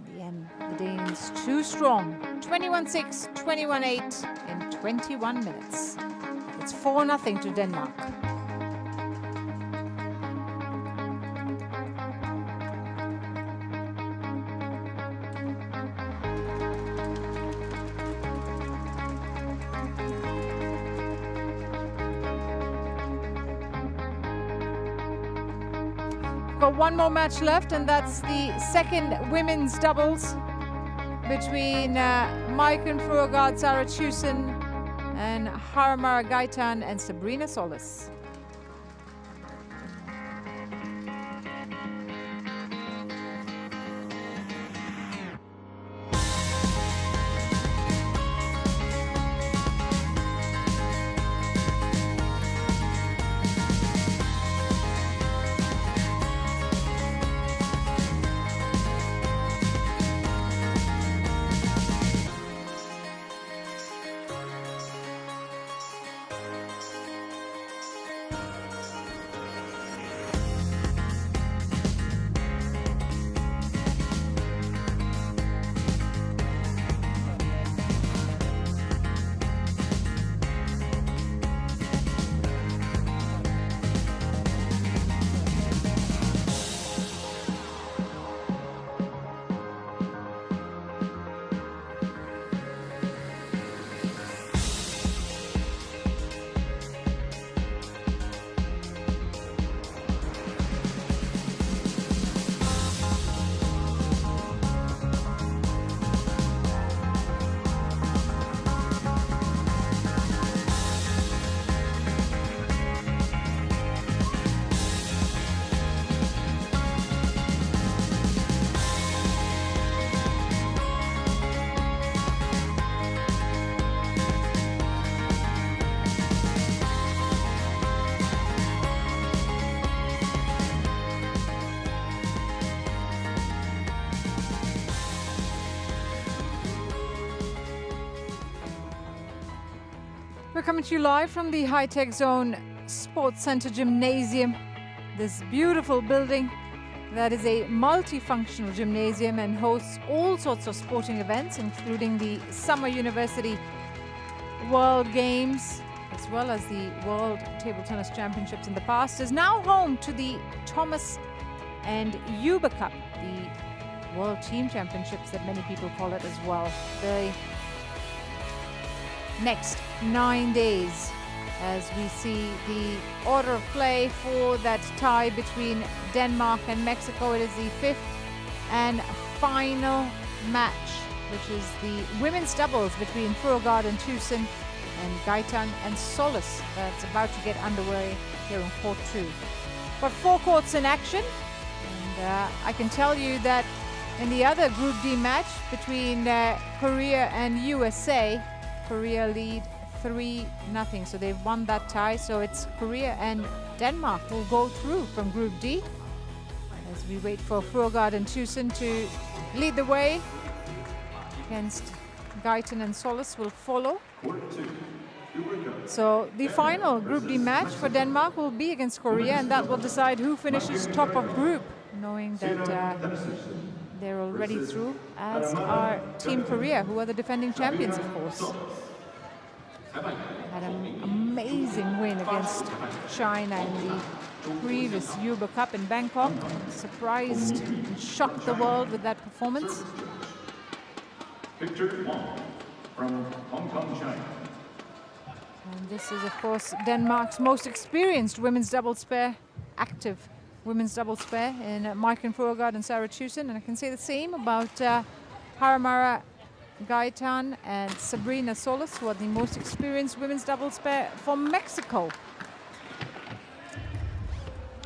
In the end, the Danes too strong. 21-6, 21-8 in 21 minutes. It's 4-0 to Denmark. Got one more match left, and that's the second women's doubles between Maiken Fruergaard, Sarah Chusen, and Haramara Gaitan and Sabrina Solis. We're coming to you live from the High Tech Zone Sports Center Gymnasium this beautiful building that is a multifunctional gymnasium and hosts all sorts of sporting events, including the Summer University World Games, as well as the World Table Tennis Championships in the past, is now home to the Thomas and Uber Cup, the World Team Championships that many people call it as well. The next 9 days, as we see the order of play for that tie between Denmark and Mexico. It is the 5th and final match, which is the women's doubles between Fruergaard and Tusen and Gaetan and Solis. That's about to get underway here on court 2. But 4 courts in action, and I can tell you that in the other Group D match between Korea and USA, Korea lead 3-0, so they've won that tie. So it's Korea and Denmark will go through from Group D, as we wait for Fruergaard and Tusen to lead the way against Gaetan and Solis will follow. So the final Group D match for Denmark will be against Korea, and that will decide who finishes top of group, knowing that they're already through, as are Team Korea, who are the defending champions, of course. Had an amazing win against China in the previous Uber Cup in Bangkok. Surprised and shocked the world with that performance. Victor Wong from Hong Kong, China. And this is, of course, Denmark's most experienced women's doubles pair, active women's doubles pair in Maiken Fruergaard and Sarah Tusen. And I can say the same about Haramara Gaetan and Sabrina Solis, who are the most experienced women's doubles pair for Mexico.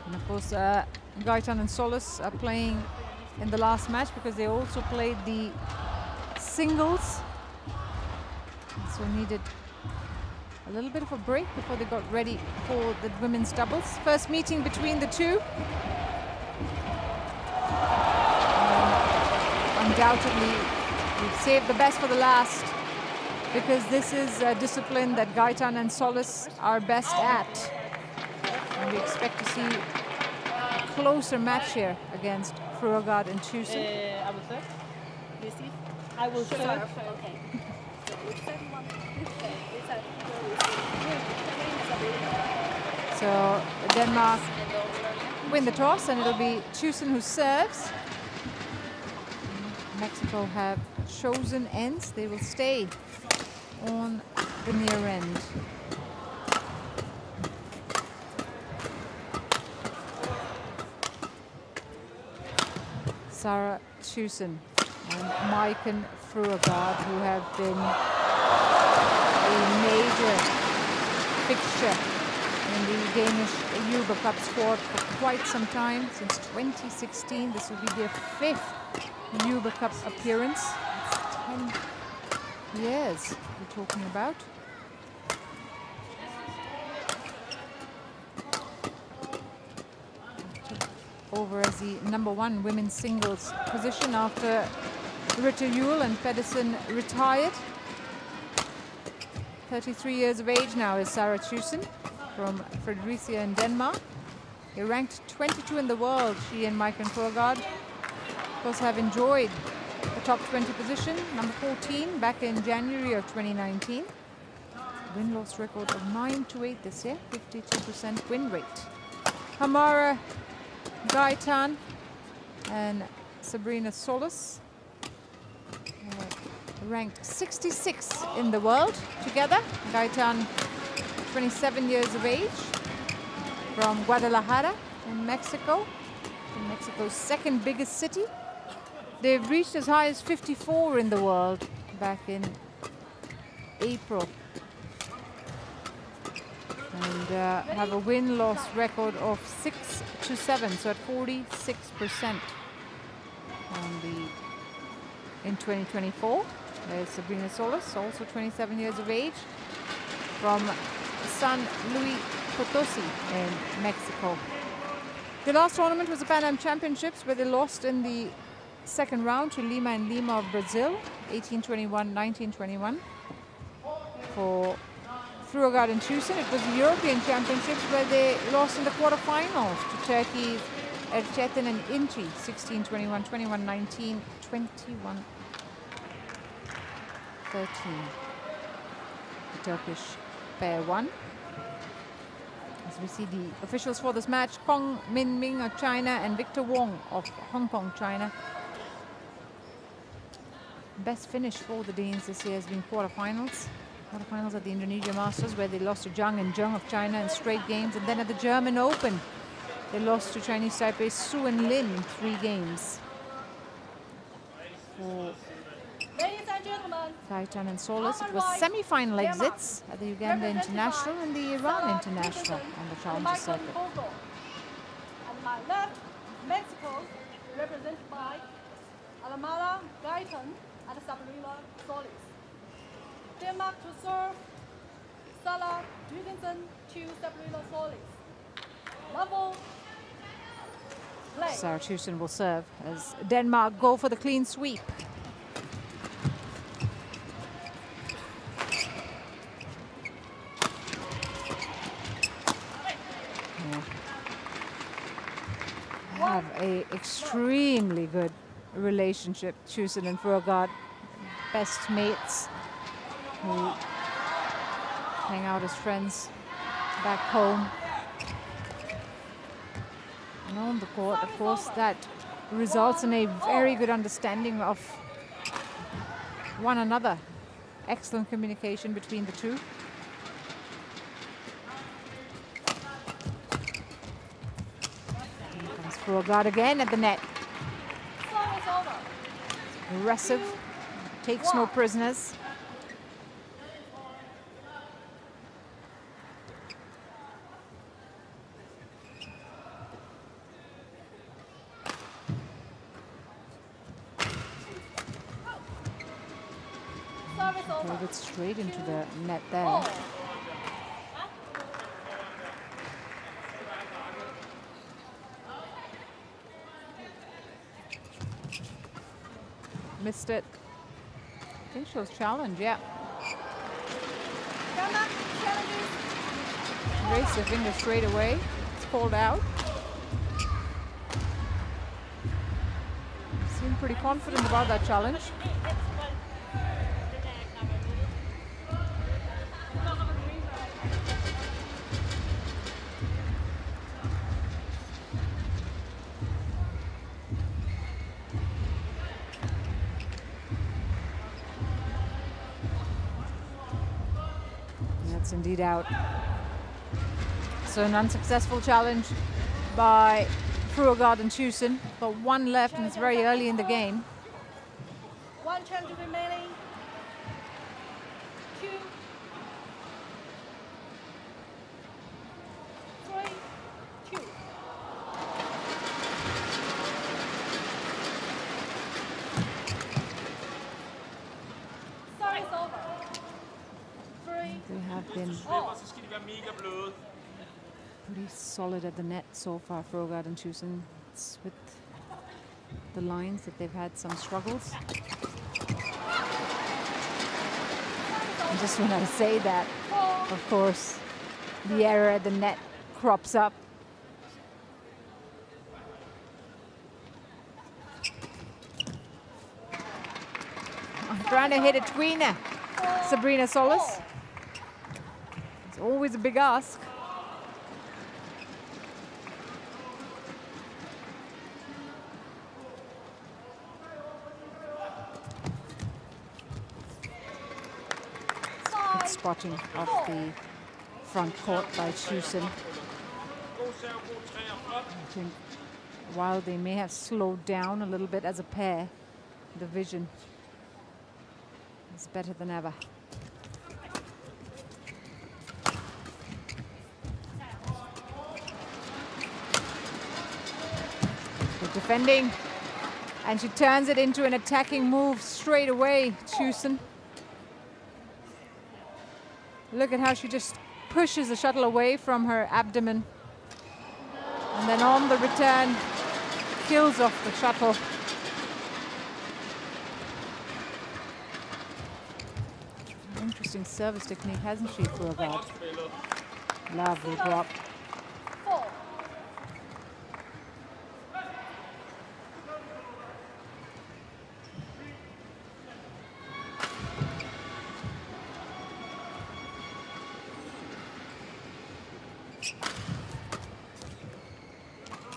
And of course, Gaetan and Solis are playing in the last match because they also played the singles, so needed a little bit of a break before they got ready for the women's doubles. First meeting between the two. Undoubtedly, we've saved the best for the last, because this is a discipline that Gaetan and Solis are best at. And we expect to see a closer match here against Fruergaard and Tusen. I will serve. Receive. I will serve. Okay. So Denmark win the toss, and it'll be Tusen who serves. Mexico have chosen ends. They will stay on the near end. Sarah Tusen and Maiken Fruergaard, who have been a major fixture in the Danish Uber Cup squad for quite some time, since 2016. This will be their 5th Uber Cup appearance. It's 10 years we're talking about. Over as the #1 women's singles position after Ritter Juhl and Pedersen retired. 33 years of age now is Sarah Tusen from Fredericia in Denmark. They ranked 22 in the world, she and Maiken Fruergaard. Of course, have enjoyed the top 20 position, number 14, back in January of 2019. Win-loss record of 9-8 this year, 52% win rate. Hamara Gaetan and Sabrina Solis ranked 66 in the world together. Gaetan, 27 years of age, from Guadalajara in Mexico, Mexico's second biggest city. They've reached as high as 54 in the world back in April, and have a win-loss record of 6-7, so at 46% in 2024. There's Sabrina Solis, also 27 years of age, from San Luis Potosi in Mexico. The last tournament was the Pan Am Championships, where they lost in the second round to Lima and Lima of Brazil, 18-21, 19-21, for Fruergaard and Tucson. It was the European Championships where they lost in the quarterfinals to Turkey's Erçetin and Inci, 16-21, 21-19, 21-13. The Turkish pair won. As we see the officials for this match, Kong Min Ming of China and Victor Wong of Hong Kong, China. Best finish for the Danes this year has been quarterfinals. Quarterfinals at the Indonesia Masters, where they lost to Zhang and Zheng of China in straight games. And then at the German Open, they lost to Chinese Taipei's Su and Lin in 3 games. For Ladies and gentlemen, Taitan and Solis, it was semi-final exits at the Uganda International and the Iran International on the Challenger circuit. And my left, Mexico, represented by Alamala Gaitan and Sabrina Solis. Denmark to serve, Sala Dugensen to Sabrina Solis. Level, play. Sarah Tucson will serve as Denmark go for the clean sweep. Have a extremely good relationship, Tucson and Fruergaard, best mates who hang out as friends back home. And on the court, of course, that results in a very good understanding of one another. Excellent communication between the two. Fruergaard again at the net. Aggressive, takes no prisoners. Drove it straight into the net there. Missed it. I think Schulz challenge, yeah. Raised the finger straight away. It's called out. Seemed pretty confident about that challenge. Indeed out. So an unsuccessful challenge by Fruergaard and Tucson, but 1 left and it's very early in the game. 1 challenge remaining. 2, 3, 2. Service over. They have been pretty solid at the net so far, Fruergaard and Tucson. It's with the lines that they've had some struggles. And just when I say that, of course, the error at the net crops up. I'm trying to hit a tweener. Sabrina Solis. It's always a big ask. Good spotting of the front court by Tucson. I think while they may have slowed down a little bit as a pair, the vision is better than ever. Good defending, and she turns it into an attacking move straight away, Tucson. Look at how she just pushes the shuttle away from her abdomen, and then on the return kills off the shuttle. Interesting service technique, hasn't she, Furugard? Lovely drop. 4.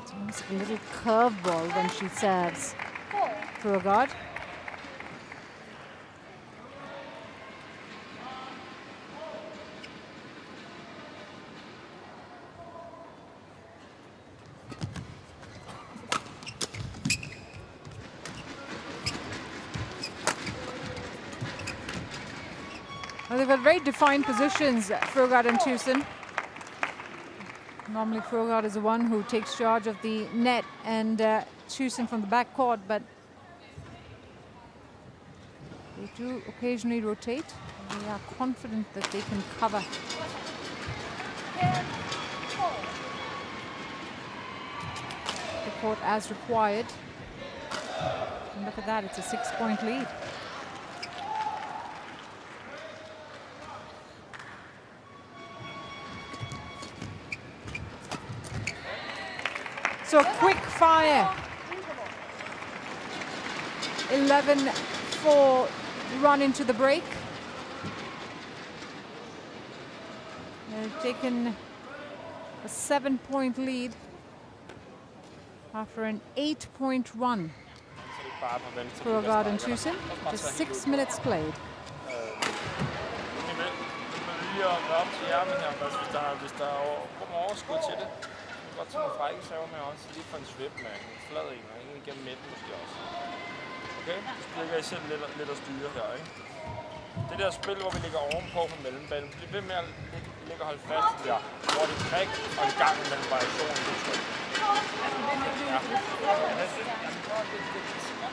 It's almost like a little curveball when she serves. 4. Furugard. Well, they've got very defined positions, Furugard and Tusen. Normally Furugard is the one who takes charge of the net and Tusen from the back court, but they do occasionally rotate. They are confident that they can cover. 10, 4. The court as required. And look at that, it's a 6-point lead. So quick fire. 11-4 run into the break. They've taken a 7-point lead after an 8-point run. Furugard and Tusen, just 6 minutes played. Godt tage nogle frække server med også, lige for en svip med en flad en, og en igennem midten måske også. Okay, så ligger I selv lidt at styre her, ikke? Det der spil, hvor vi ligger ovenpå på mellembanen, bliver ved med at ligge og holde fast i der hurtigt træk og en gang mellem variationen. Ja.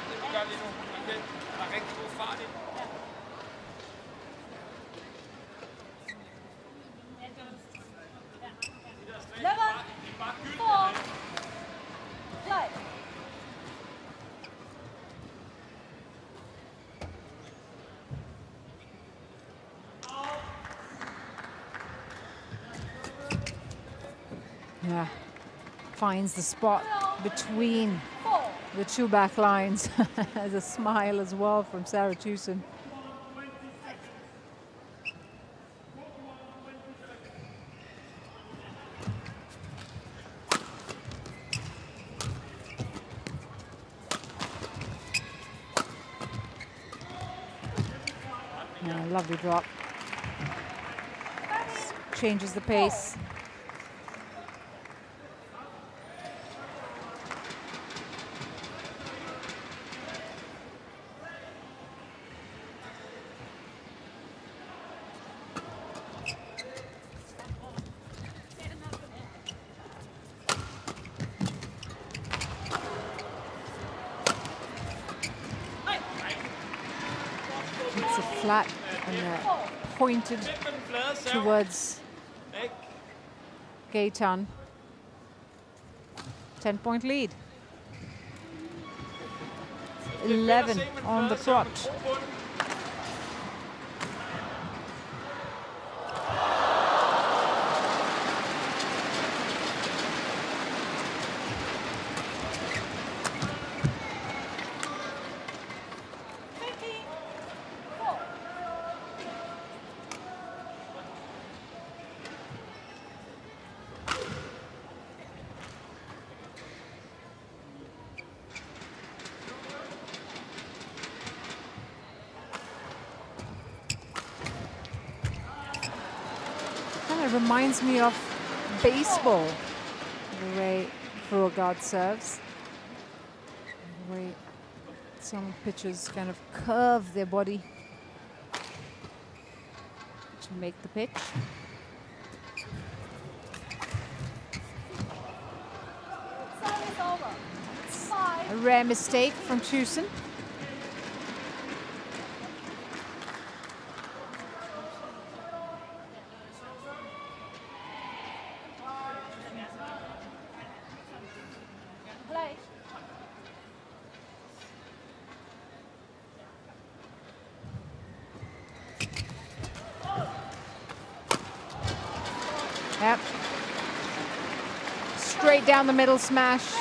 Det vi gør lige nu, okay? Der er rigtig god fart i. Yeah, finds the spot between the two back lines. There's a smile as well from Sarah Tusen. Yeah, lovely drop. Changes the pace. It's a flat and pointed towards Gaetan. 10-point lead. 11 on the trot. It reminds me of baseball, the way Furugard serves, the way some pitchers kind of curve their body to make the pitch. A rare mistake from Tusen. Yep. Straight down the middle smash.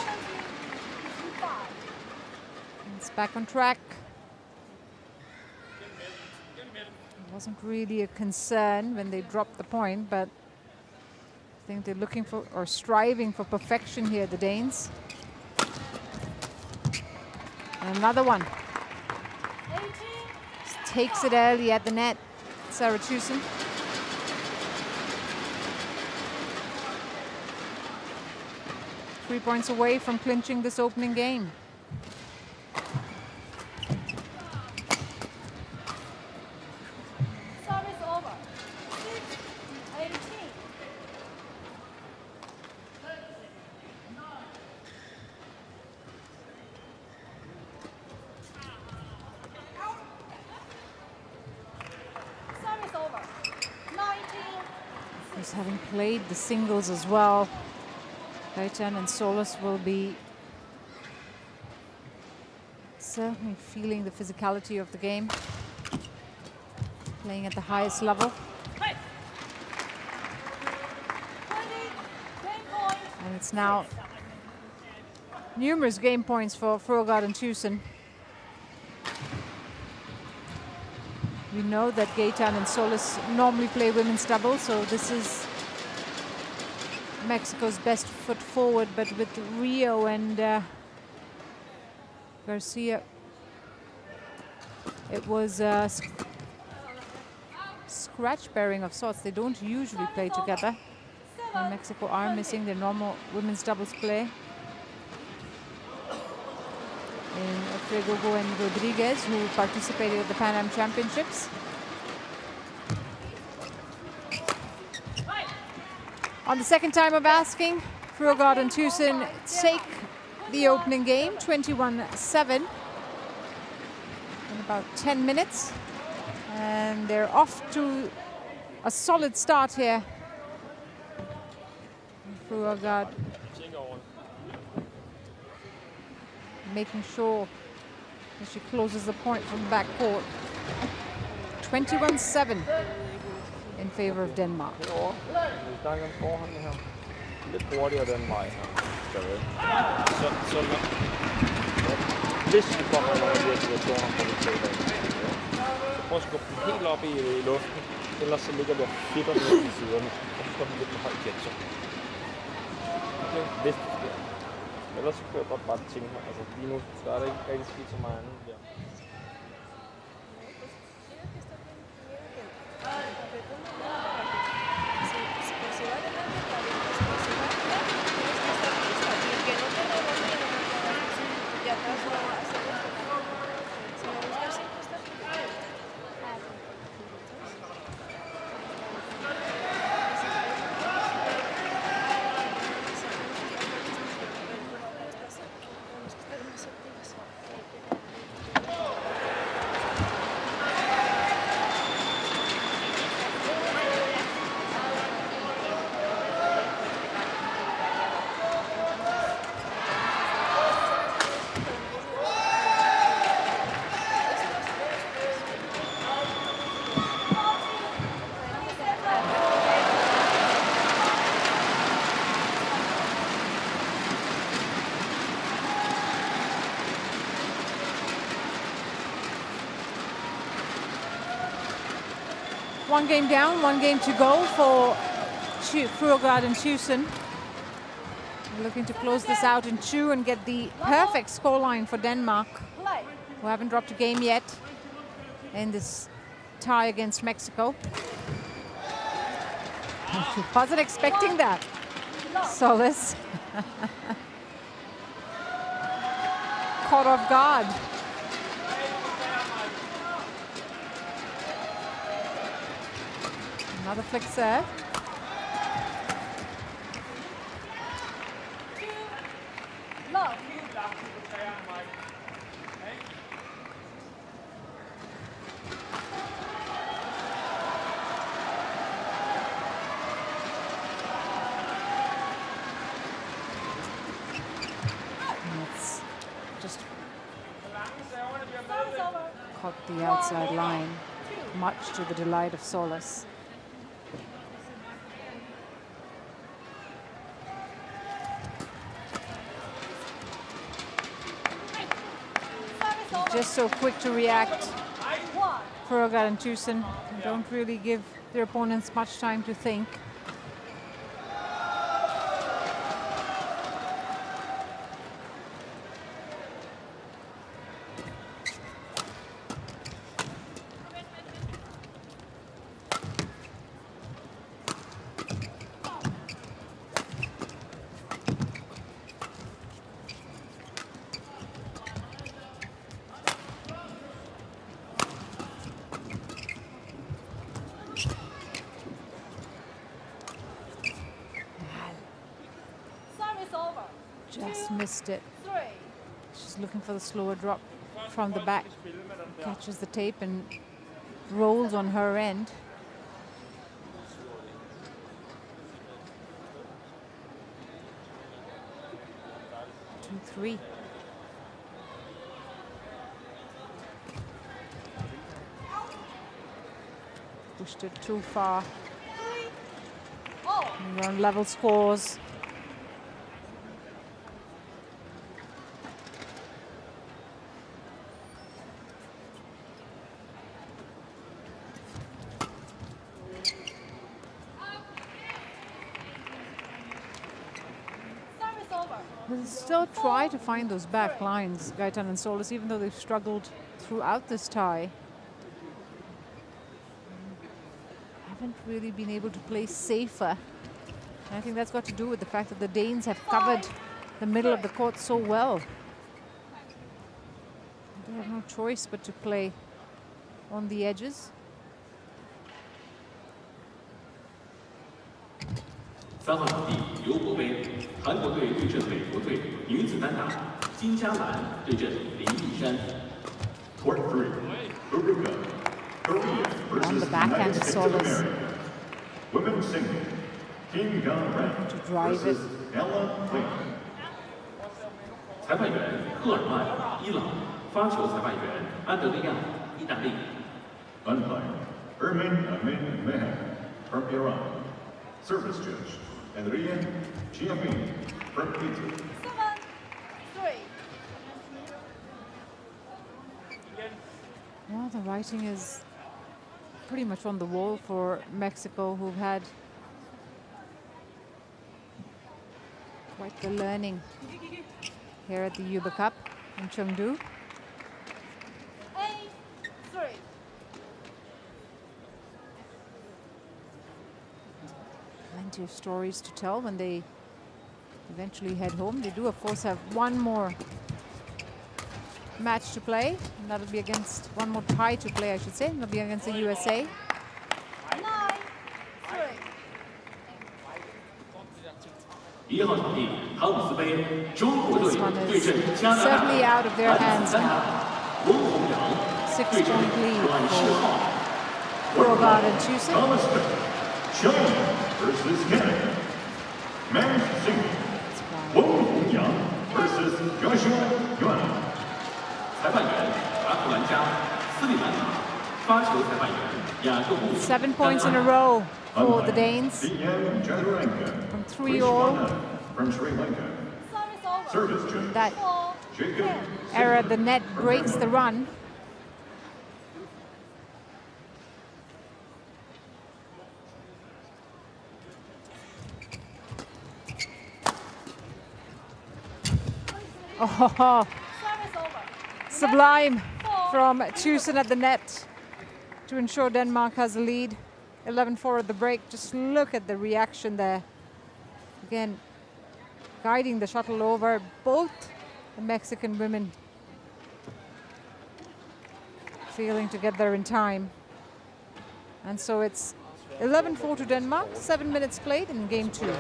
It's back on track. It wasn't really a concern when they dropped the point, but I think they're looking for or striving for perfection here, the Danes. And another one. Just takes it early at the net, Jakobsen. 3 points away from clinching this opening game. Service over. 6-18. Service over. 19. Just having played the singles as well, Gaetan and Schulz will be certainly feeling the physicality of the game, playing at the highest level. And it's now numerous game points for Froggaard and Tusen. We know that Gaetan and Schulz normally play women's doubles, so this is Mexico's best foot forward, but with Rio and Garcia, it was a scratch pairing of sorts. They don't usually play together. And Mexico are missing their normal women's doubles play. And Fregogo and Rodriguez, who participated at the Pan Am Championships. On the second time of asking, Froggaard and Tusen take the opening game, 21-7, in about 10 minutes. And they're off to a solid start here. Froggaard making sure that she closes the point from the back court. 21-7 in favor of Denmark. Lidt hurtigere den vej her. Så hvis vi kommer over de her situationer, hvor vi taler så prøv at skubbe den helt op i luften, ellers så ligger vi og fipper ned i siderne, og så får vi lidt med højt ketchup. Okay, hvis det sker. Ellers så kunne jeg godt bare tænke mig, altså lige nu, der er der ikke rigtig skidt så meget andet der. One game down, one game to go for Froggaard and Tusen. Looking to close this out in 2 and get the perfect scoreline for Denmark, who haven't dropped a game yet in this tie against Mexico. Wasn't expecting that. Schulz. Caught off guard. Another flick serve. Love. It's just caught the outside line, much to the delight of Schulz. just so quick to react. 1. Kroger and Tucson don't really give their opponents much time to think. Service over. Just missed it. 3. She's looking for the slower drop from the back. Catches the tape and rolls on her end. Two, 3. Pushed it too far. 3. Oh. And we're on level scores. Service over. They'll still try to find those back lines, Gaitan and Solus, even though they've struggled throughout this tie. Haven't really been able to play safer. And I think that's got to do with the fact that the Danes have covered the middle of the court so well. They have no choice but to play on the edges. 3号场地刘国杯，韩国队对阵美国队，女子单打，金嘉兰对阵林丽珊。Court 3, Uruguay, Korea On the versus backhand United of States of Solus. America. Women's single, Kim Gun-ran To drive versus it. Ella Ling. 裁判员赫尔曼，伊朗；发球裁判员安德利亚，意大利。 Umpire, Ermin Amin Mehem from Iran. Service judge, Enrique Chiamin from Italy. 7. 3. Well, the writing is pretty much on the wall for Mexico, who've had quite the learning here at the Yuba Cup in Chengdu. 8. 3. Plenty of stories to tell when they eventually head home. They do, of course, have one more match to play, and that'll be against one more tie to play, I should say. That'll be against the USA. 9. 3. 1号场地汤姆斯杯，中国队 This one 对 is 阵加拿大。 certainly out of their 男 hands 子单 now. 打，翁宏阳 6 对阵 point lead 阮世 for 浩。 Borgard and Tucson. Thomas Pitt, China versus Canada. Men's single, Wang Hongyang versus Joshua Yuan. 裁判员阿克兰加，斯里兰卡；发球裁判员雅各布。 7 points in a row for the Danes. DM Jadaranka From 3-all. from Sri Lanka. Service over. Service judge, That 4. Jacob error, the net breaks the run. Oh, Service over. sublime from Tucson at the net to ensure Denmark has a lead. 11-4 at the break. Just look at the reaction there. Again, guiding the shuttle over. Both the Mexican women failing to get there in time. And so it's 11-4 to Denmark. 7 minutes played in game 2. Du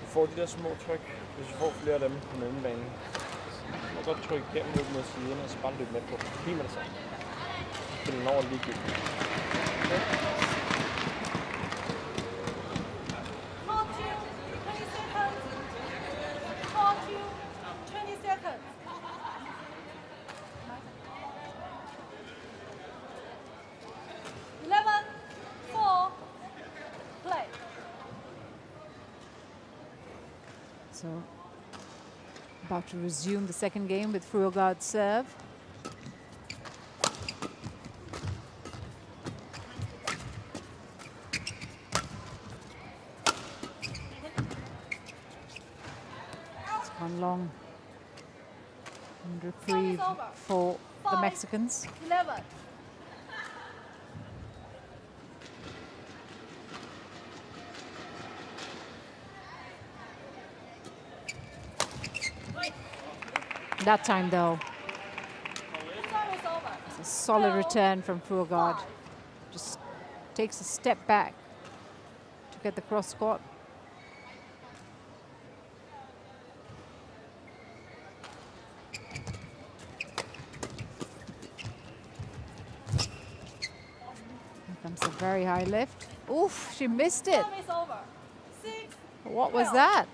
får de der små tryk, hvis du får flere af dem på mellembanen. Du må godt trykke igennem mod siden og så bare løbe med på. Lige med det samme. Spille den over ligegyldigt. Call to 20 seconds. Call to 20 seconds. Eleven, 4, play. So About to resume the second game with Fruergaard's serve. It's gone long. And reprieve for the Mexicans. 11. That time, though, Service over. it's a solid return from Fruergaard. Just takes a step back to get the cross court. Here comes a very high lift. Oof, she missed it. Service over. 6. What was that?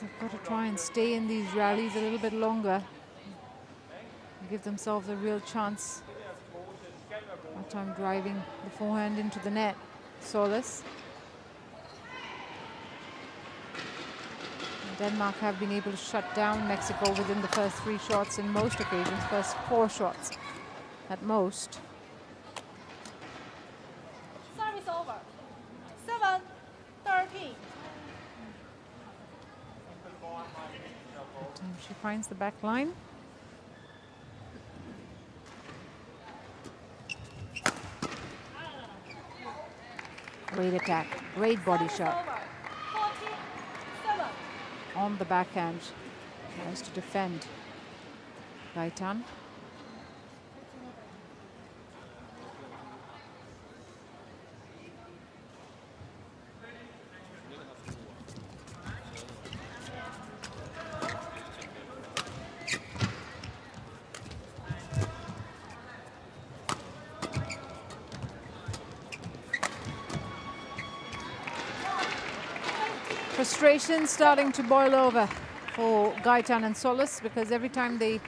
They've got to try and stay in these rallies a little bit longer. Give themselves a real chance. That time driving the forehand into the net. Schulz. Denmark have been able to shut down Mexico within the first 3 shots in most occasions, first 4 shots at most. Service over. 7, 13. That time she finds the back line. Great attack, great body shot. Over. 14, 7. On the backhand, tries to defend Gaitan. Frustration starting to boil over for Gaitan and Schulz, because every time they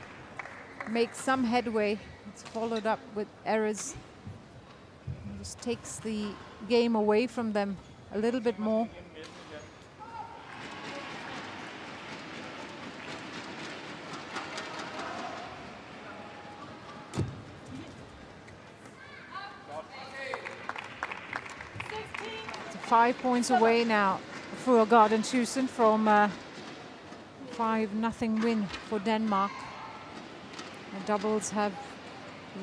make some headway, it's followed up with errors. It just takes the game away from them a little bit more. It's 5 points away now. Fruergaard and Jakobsen from 5-0 win for Denmark. The doubles have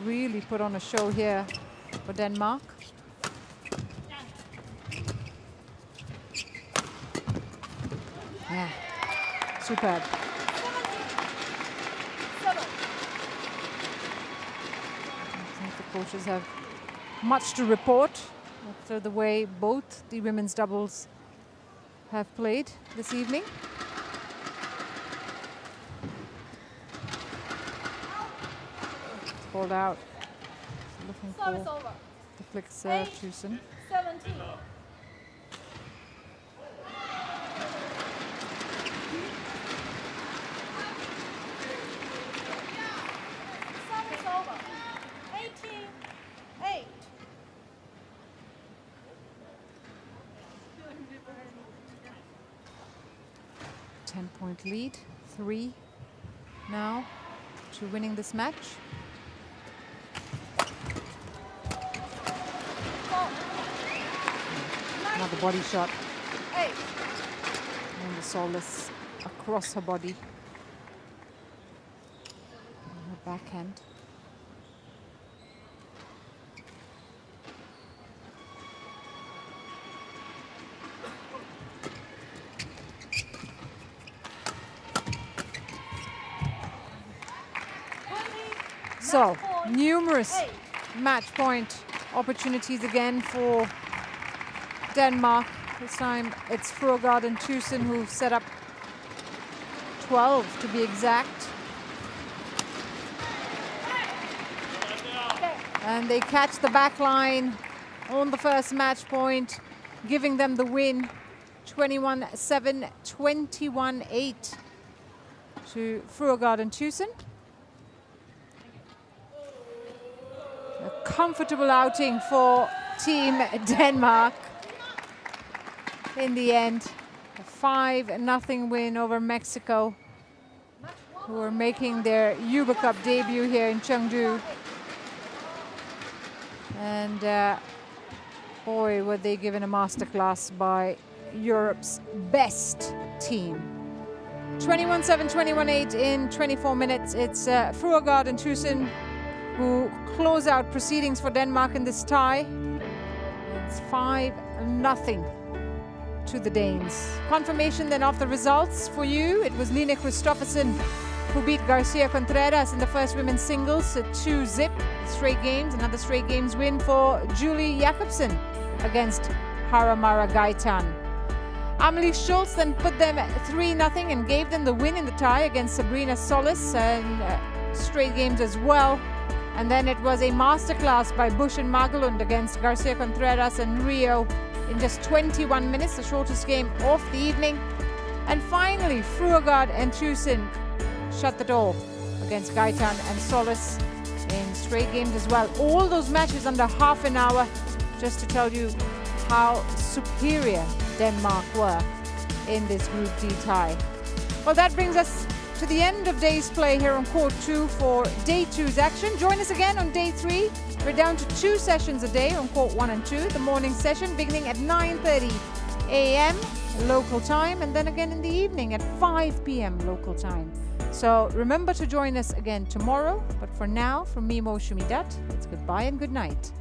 really put on a show here for Denmark. Yeah, superb. 7. I think the coaches have much to report after the way both the women's doubles have played this evening. It's called out. Looking Service for over. the flick serve, Jakobsen. 17. Service over. 18, 8. 10-point lead, 3 now to winning this match. 4. Another body shot, 8. and the Schulz across her body. And her backhand. So, numerous match point opportunities again for Denmark. This time it's Fruergaard and Jakobsen who've set up 12 to be exact. And they catch the back line on the first match point, giving them the win, 21-7, 21-8 to Fruergaard and Tusen. A comfortable outing for Team Denmark in the end. A 5-0 win over Mexico, who are making their Uber Cup debut here in Chengdu. And boy, were they given a masterclass by Europe's best team. 21-7, 21-8 in 24 minutes. It's Fruergaard and Tusen who close out proceedings for Denmark in this tie. It's 5-0 to the Danes. Confirmation then of the results for you. It was Line Christopherson who beat Garcia Contreras in the first women's singles at 2-0 straight games. Another straight games win for Julie Jakobsen against Haramara Gaitan. Amelie Schulz then put them at 3-0 and gave them the win in the tie against Sabrina Solis and straight games as well. And then it was a masterclass by Bush and Magelund against Garcia Contreras and Rio in just 21 minutes, the shortest game of the evening. And finally, Fruergaard and Tusen shut the door against Gaitan and Solis in straight games as well. All those matches under half an hour, just to tell you how superior Denmark were in this Group D tie. Well, that brings us to the end of day's play here on Court 2 for Day 2's action. Join us again on Day 3. We're down to 2 sessions a day on Court 1 and 2. The morning session beginning at 9:30 a.m. local time, and then again in the evening at 5 p.m. local time. So remember to join us again tomorrow. But for now, from me, Mo Shumidat, it's goodbye and good night.